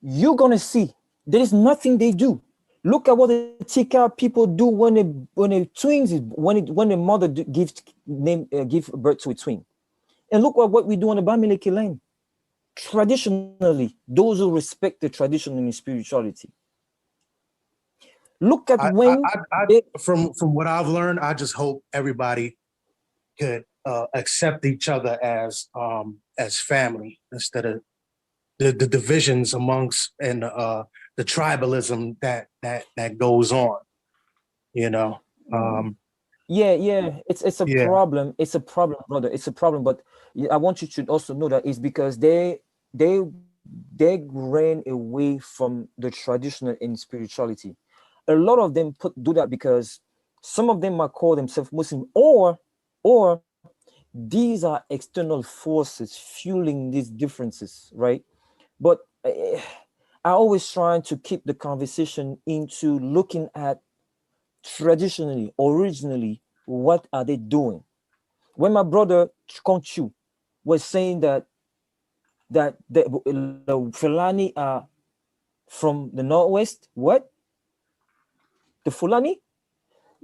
you're gonna see there is nothing they do. Look at what the Tika people do when a twins is when a mother gives give birth to a twin, and look at what we do on the Bamiléké land. Traditionally, those who respect the tradition and spirituality. Look at from what I've learned, I just hope everybody could accept each other as family instead of the divisions amongst and the tribalism that goes on. You know. Yeah, it's a problem. It's a problem, brother. It's a problem. But I want you to also know that it's because they ran away from the traditional in spirituality. A lot of them do that because some of them might call themselves Muslim, or these are external forces fueling these differences, right? But I always try to keep the conversation into looking at traditionally, originally, what are they doing? When my brother Konchu was saying that the Fulani are from the Northwest, what? The Fulani?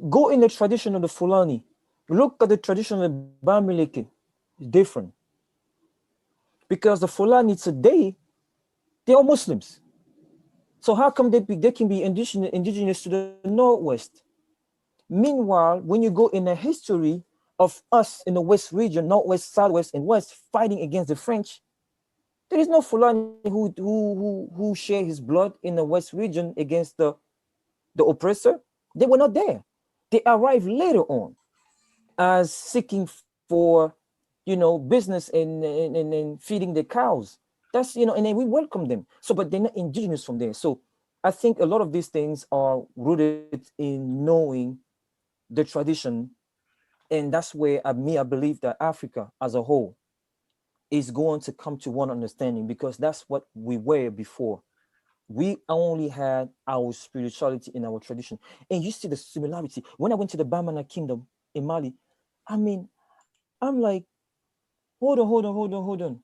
Go in the tradition of the Fulani. Look at the tradition of Bamiléké. It's different. Because the Fulani today, they are Muslims. So how come they can be indigenous to the Northwest? Meanwhile, when you go in the history of us in the West region, Northwest, Southwest, and West fighting against the French, there is no Fulani who share his blood in the West region against the oppressor. They were not there. They arrived later on as seeking for, business and feeding the cows. That's, and then we welcome them. So, but they're not indigenous from there. So I think a lot of these things are rooted in knowing the tradition. And that's where I believe that Africa as a whole is going to come to one understanding, because that's what we were before. We only had our spirituality in our tradition. And you see the similarity. When I went to the Bamana kingdom in Mali, I mean, I'm like, hold on.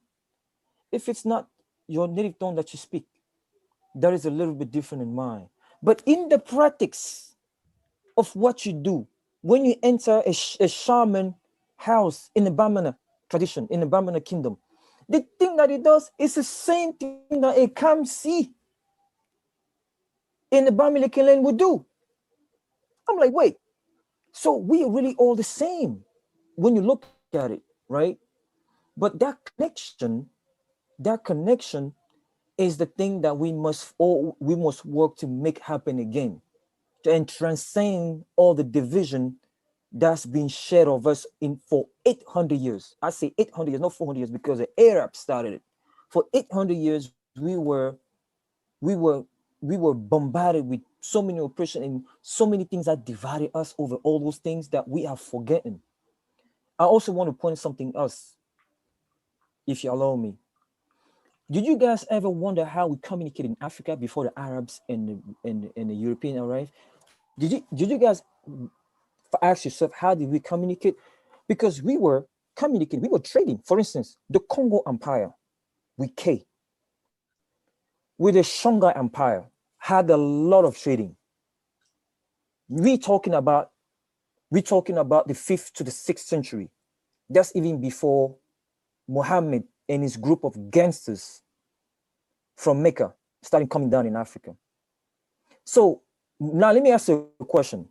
If it's not your native tongue that you speak, that is a little bit different in mine. But in the practice of what you do, when you enter a shaman house in the Bamana tradition, in the Bamana kingdom, the thing that it does is the same thing that a Kamsi in the Bamiléké land would do. I'm like, wait, so we are really all the same when you look at it, right? But that connection is the thing that we must work to make happen again, and transcend all the division that's been shared of us for 800 years. I say 800 years, not 400 years, because the Arabs started it. For 800 years, we were bombarded with so many oppression and so many things that divided us over all those things that we have forgotten. I also want to point something else, if you allow me. Did you guys ever wonder how we communicate in Africa before the Arabs and the European arrived? Did you guys ask yourself, how did we communicate? Because we were communicating, we were trading. For instance, the Congo Empire with K, with the Shonga Empire, had a lot of trading. We're talking about the 5th to the 6th century. That's even before Muhammad and his group of gangsters from Mecca started coming down in Africa. So now let me ask you a question.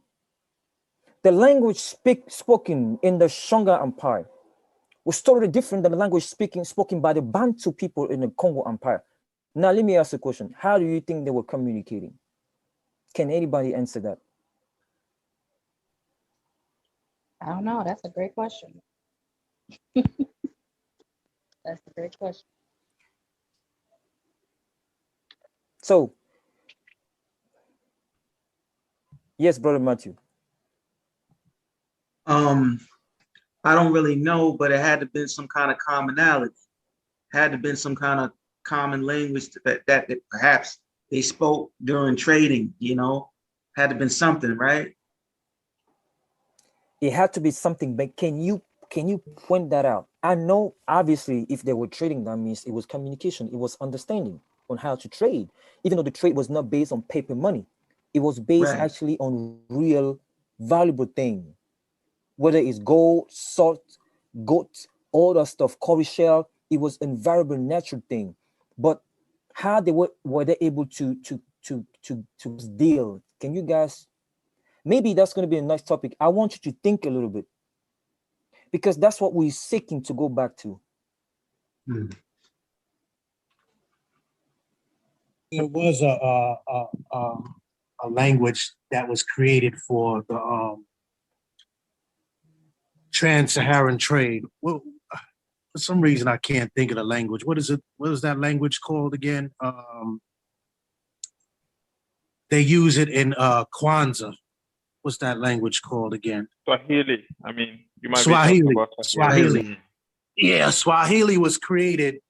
The language spoken in the Shonga Empire was totally different than the language spoken by the Bantu people in the Congo Empire. Now let me ask you a question. How do you think they were communicating? Can anybody answer that? I don't know. That's a great question. That's a great question. So, yes, Brother Matthew. I don't really know, but it had to been some kind of commonality. Had to been some kind of common language that perhaps they spoke during trading, Had to been something, right? It had to be something, but can you point that out? I know obviously if they were trading, that means it was communication, it was understanding on how to trade, even though the trade was not based on paper money. It was based Right. actually on real valuable thing, whether it's gold, salt, goat, all that stuff, curry shell. It was invariable natural thing. But how they were they able to deal? Can you guys, maybe that's going to be a nice topic. I want you to think a little bit, because that's what we're seeking to go back to. There was a language that was created for the trans-Saharan trade. Well, for some reason I can't think of the language. What is it? What is that language called again? They use it in Kwanzaa. What's that language called again? Swahili. I mean, you might be Swahili. talking about Swahili. Swahili. Yeah, Swahili was created.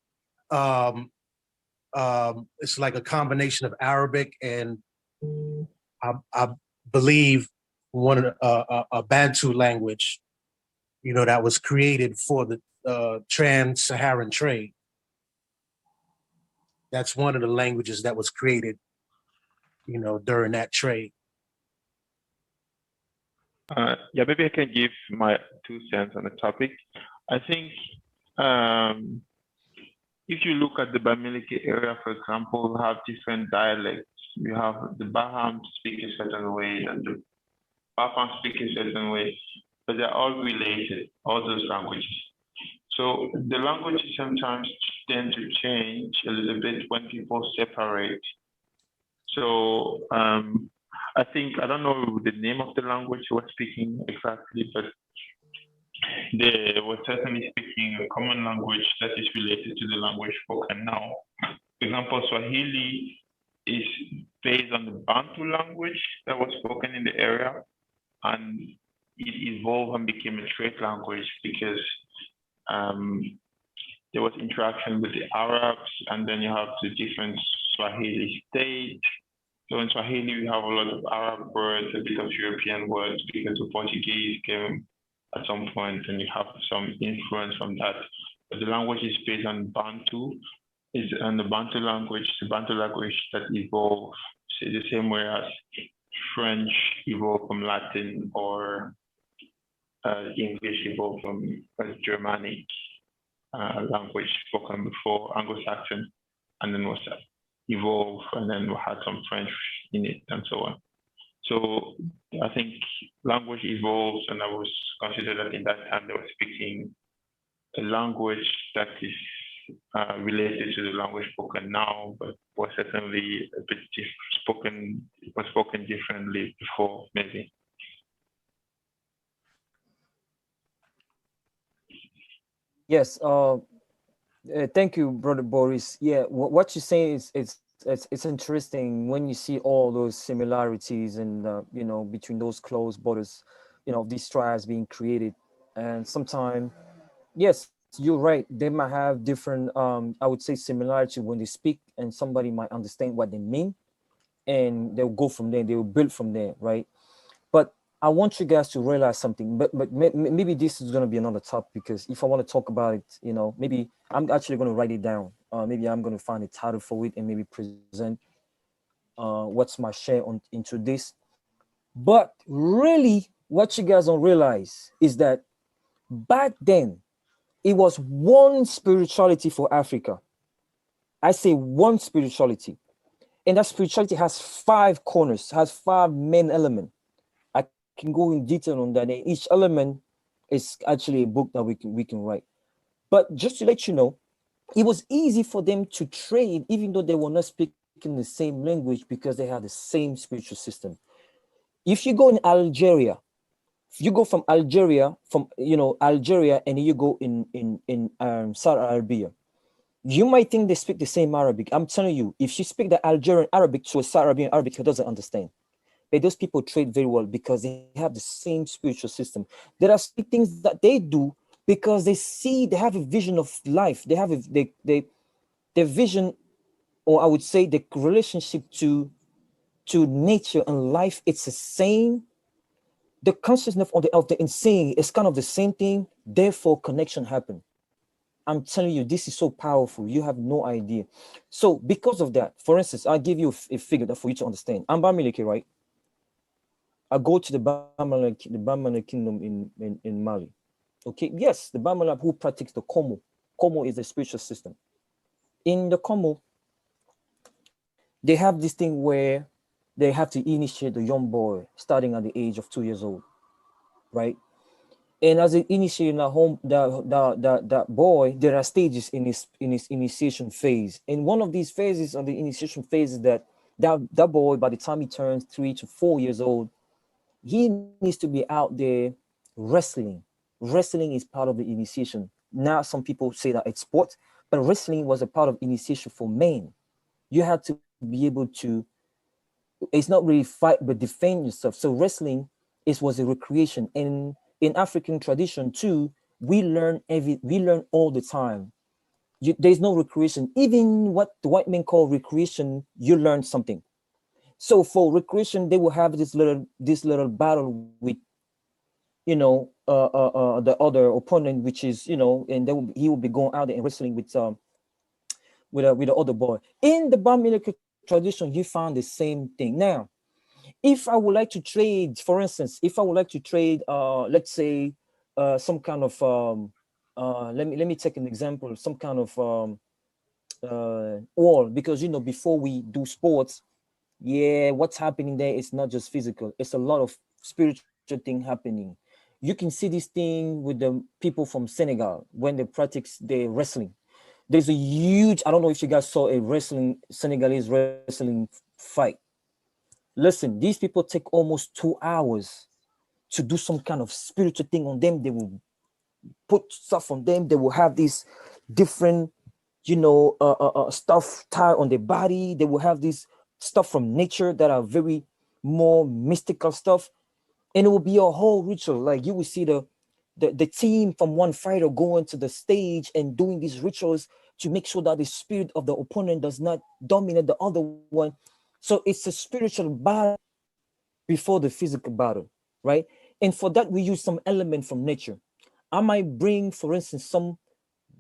It's like a combination of Arabic and I believe one of a Bantu language, you know, that was created for the trans-Saharan trade. That's one of the languages that was created, you know, during that trade. Yeah, maybe I can give my 2 cents on the topic. I think if you look at the Bamiléké area, for example, we have different dialects. You have the Baham speak a certain way, and the Bafang speak a certain way, but they're all related, all those languages. So the languages sometimes tend to change a little bit when people separate. So I think, I don't know the name of the language you were speaking exactly, but they were certainly speaking a common language that is related to the language spoken now. For example, Swahili is based on the Bantu language that was spoken in the area, and it evolved and became a trade language because there was interaction with the Arabs, and then you have the different Swahili states. So in Swahili, we have a lot of Arab words, a bit of European words, because the Portuguese came at some point, and you have some influence from that. But the language is based on Bantu, is on the Bantu language that evolved the same way as French evolved from Latin, or English evolved from Germanic language spoken before Anglo-Saxon, and then was evolved, and then we had some French in it, and so on. So I think language evolves, and I was considered that in that time they were speaking a language that is related to the language spoken now, but was certainly a bit spoken differently before, maybe. Yes. Thank you, brother Boris. Yeah, what you're saying is it's interesting when you see all those similarities and you know, between those close borders, you know, these tribes being created, and sometimes, yes, you're right. They might have different, I would say, similarity when they speak, and somebody might understand what they mean, and they'll go from there. They will build from there, right? But I want you guys to realize something. But maybe this is going to be another topic, because if I want to talk about it, you know, maybe I'm actually going to write it down. Maybe I'm going to find a title for it and maybe present what's my share on into this. But really, what you guys don't realize is that back then, it was one spirituality for Africa. I say one spirituality. And that spirituality has 5 corners, has 5 main elements. I can go in detail on that. And each element is actually a book that we can write. But just to let you know, it was easy for them to trade, even though they were not speaking the same language, because they had the same spiritual system. If you go in Algeria, if you go from Algeria, and you go in Saudi Arabia, you might think they speak the same Arabic. I'm telling you, if you speak the Algerian Arabic to a Saudi Arabian Arabic, he doesn't understand. But those people trade very well because they have the same spiritual system. There are things that they do because they have a vision of life. They have their vision, or I would say the relationship to nature and life. It's the same the consciousness of the insane is kind of the same thing. Therefore, connection happen. I'm telling you, this is so powerful. You have no idea. So because of that, for instance, I'll give you a figure that for you to understand. I'm Bamiléké, right? I go to the Bamiléké kingdom in Mali. Okay, yes, the Bamilab who practice the Komo. Komo is a spiritual system. In the Komo, they have this thing where they have to initiate the young boy starting at the age of 2 years old, right? And as they initiate that boy, there are stages in his initiation phase. And one of these phases of the initiation phase is that boy, by the time he turns 3 to 4 years old, he needs to be out there wrestling. Wrestling is part of the initiation. Now, some people say that it's sport, but wrestling was a part of initiation for men. You had to be able to, it's not really fight, but defend yourself. So wrestling was a recreation. And in African tradition too, we learn all the time. There's no recreation. Even what the white men call recreation, you learn something. So for recreation, they will have this little battle with, the other opponent, which is, and he will be going out there and wrestling with the other boy. In the Bamiléké tradition, you found the same thing. Now, if I would like to trade, for instance, let's say, some kind of, let me take an example, some kind of wall, because before we do sports, yeah, what's happening there is not just physical, it's a lot of spiritual thing happening. You can see this thing with the people from Senegal when they practice their wrestling. There's a huge, I don't know if you guys saw a Senegalese wrestling fight. Listen, these people take almost 2 hours to do some kind of spiritual thing on them. They will put stuff on them. They will have these different, stuff tied on their body. They will have this stuff from nature that are very more mystical stuff. And it will be a whole ritual. Like you will see the team from one fighter going to the stage and doing these rituals to make sure that the spirit of the opponent does not dominate the other one. So it's a spiritual battle before the physical battle, right? And for that, we use some element from nature. I might bring, for instance,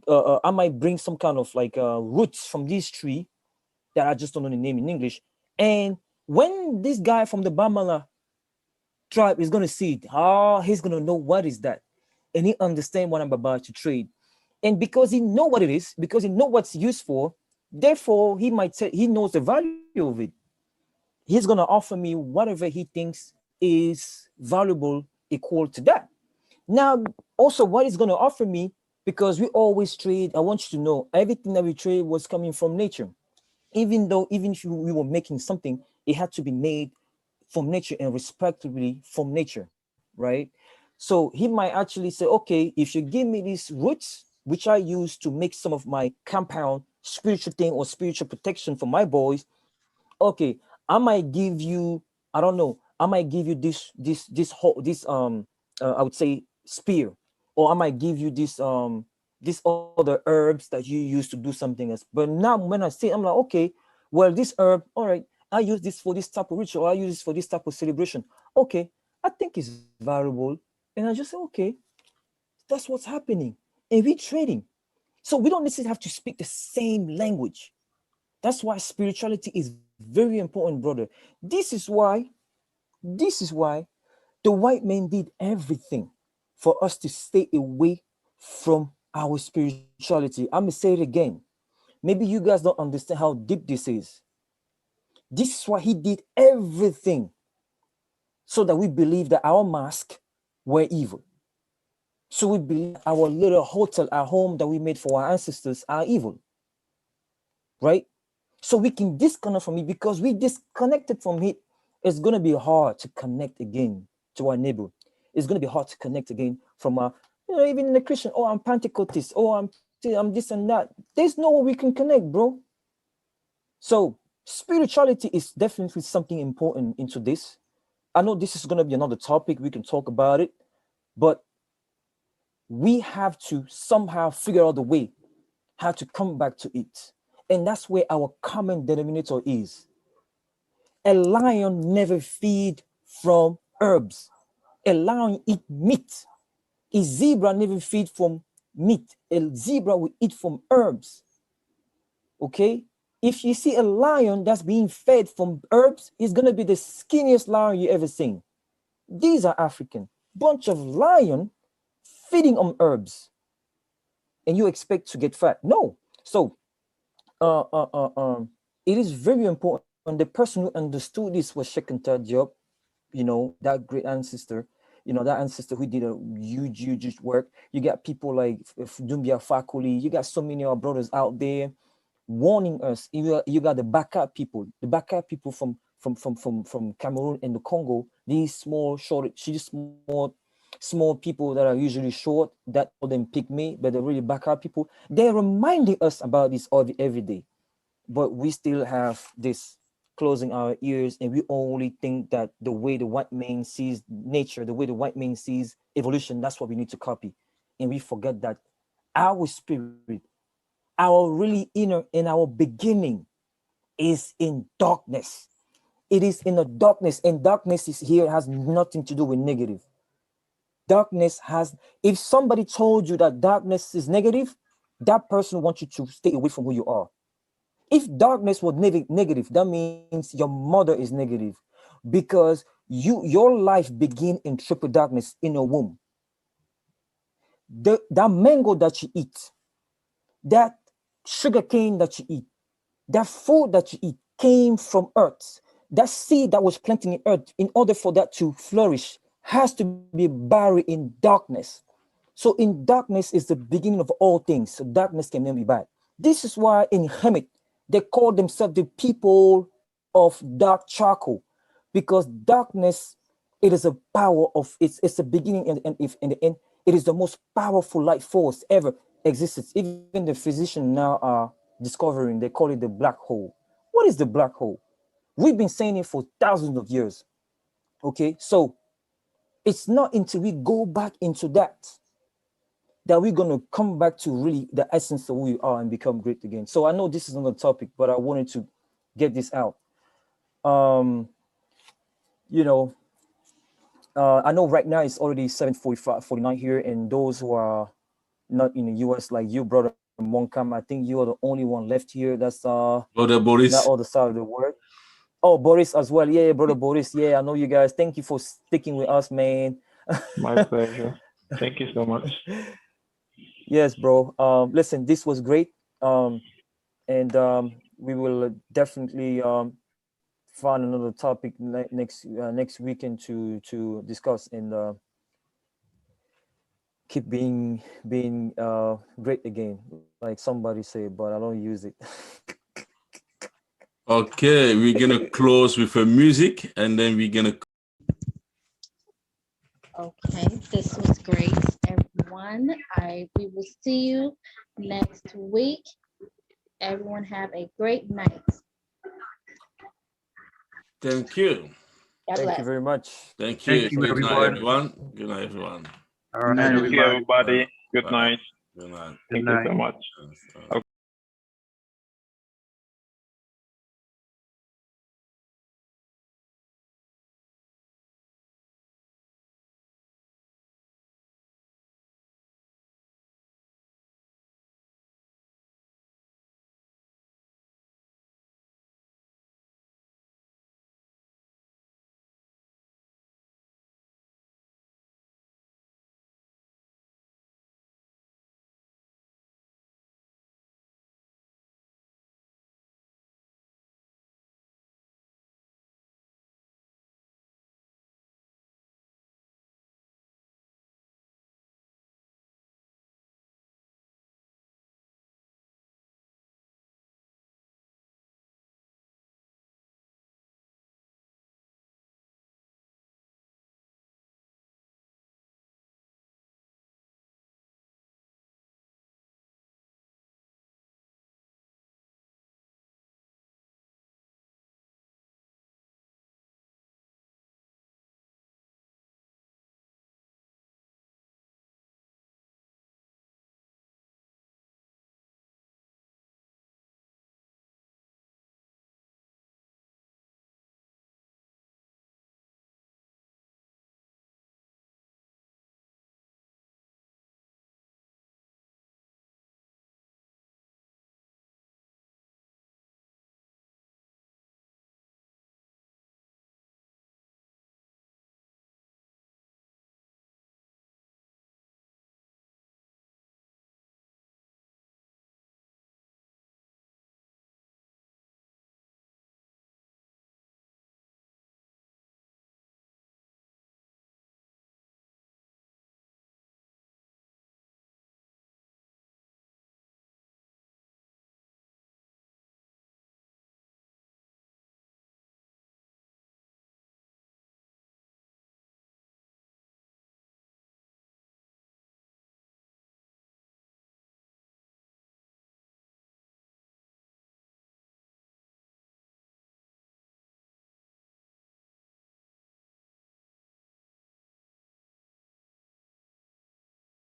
I might bring some kind of like roots from this tree that I just don't know the name in English. And when this guy from the Bamala tribe is going to see it, he's going to know what is that. And he understand what I'm about to trade. And because he know what it is, because he know what's used for, therefore he might say he knows the value of it. He's going to offer me whatever he thinks is valuable equal to that. Now, also what he's going to offer me, because we always trade, I want you to know everything that we trade was coming from nature. Even if we were making something, it had to be made from nature and respectively from nature, right? So he might actually say, okay, if you give me these roots, which I use to make some of my compound spiritual thing or spiritual protection for my boys, okay, I might give you, I don't know, I might give you this I would say spear, or I might give you this other herbs that you use to do something else. But now when I see, I'm like, okay, well, this herb, all right, I use this for this type of ritual, I use this for this type of celebration. Okay, I think it's valuable. And I just say, okay, that's what's happening. And we trading. So we don't necessarily have to speak the same language. That's why spirituality is very important, brother. This is why the white man did everything for us to stay away from our spirituality. I'm gonna say it again. Maybe you guys don't understand how deep this is. This is why he did everything so that we believe that our masks were evil. So we believe our little hotel at home that we made for our ancestors are evil, right? So we can disconnect from it, because we disconnected from it. It's going to be hard to connect again to our neighbor. It's going to be hard to connect again from our, even in the Christian, oh, I'm Pentecostal, oh, I'm this and that. There's no way we can connect, bro. So spirituality is definitely something important into this. I know this is going to be another topic. We can talk about it, but we have to somehow figure out the way how to come back to it. And that's where our common denominator is. A lion never feed from herbs. A lion eat meat. A zebra never feed from meat. A zebra will eat from herbs. Okay? If you see a lion that's being fed from herbs, it's gonna be the skinniest lion you ever seen. These are African. Bunch of lion feeding on herbs. And you expect to get fat. No. So it is very important. The person who understood this was Sheikh Job, you know, that great ancestor, you know, that ancestor who did a huge work. You got people like Dumbia Fakuli, you got so many of our brothers out there warning us. You got the backup people from Cameroon and the Congo, these small, short, small people that are usually short, that call them pygmy, but they're really backup people. They're reminding us about this every day. But we still have this closing our ears, and we only think that the way the white man sees nature, the way the white man sees evolution, that's what we need to copy. And we forget that our spirit, our really inner and our beginning is in darkness. It is in the darkness, and darkness is here, has nothing to do with negative. Darkness has, if somebody told you that darkness is negative, that person wants you to stay away from who you are. If darkness was negative, that means your mother is negative, because your life begin in triple darkness in your womb. That mango that you eat, that sugar cane that you eat, that food that you eat came from earth. That seed that was planted in earth, in order for that to flourish, has to be buried in darkness. So in darkness is the beginning of all things. So darkness can never be bad. This is why in Hemet, they call themselves the people of dark charcoal, because darkness, it is a power of, it's the beginning and if in the end, it is the most powerful light force ever existed. Even the physicians now are discovering, they call it the black hole. What is the black hole? We've been saying it for thousands of years. Okay, so it's not until we go back into that we're going to come back to really the essence of who we are and become great again. So I know this is not a topic, but I wanted to get this out. You know, I know right now it's already 7:49 here, and those who are not in the US, like you, brother Monkam, I think you are the only one left here. That's Brother Boris. not other side of the world. Oh, Boris as well. Yeah, brother Boris. Yeah, I know you guys. Thank you for sticking with us, man. My pleasure. Thank you so much. Yes, bro. Listen, this was great. And we will definitely find another topic next weekend to discuss and keep being great again, like somebody said, but I don't use it. Okay, we're gonna close with a music, and then we're gonna. Okay, this was great, everyone. We will see you next week. Everyone have a great night. Thank you. Thank you very much. Thank you. Thank you, Good night, everyone. everyone. Good night, everyone. All right, Thank you, everybody. everybody. Good night. Good night. Thank you so much.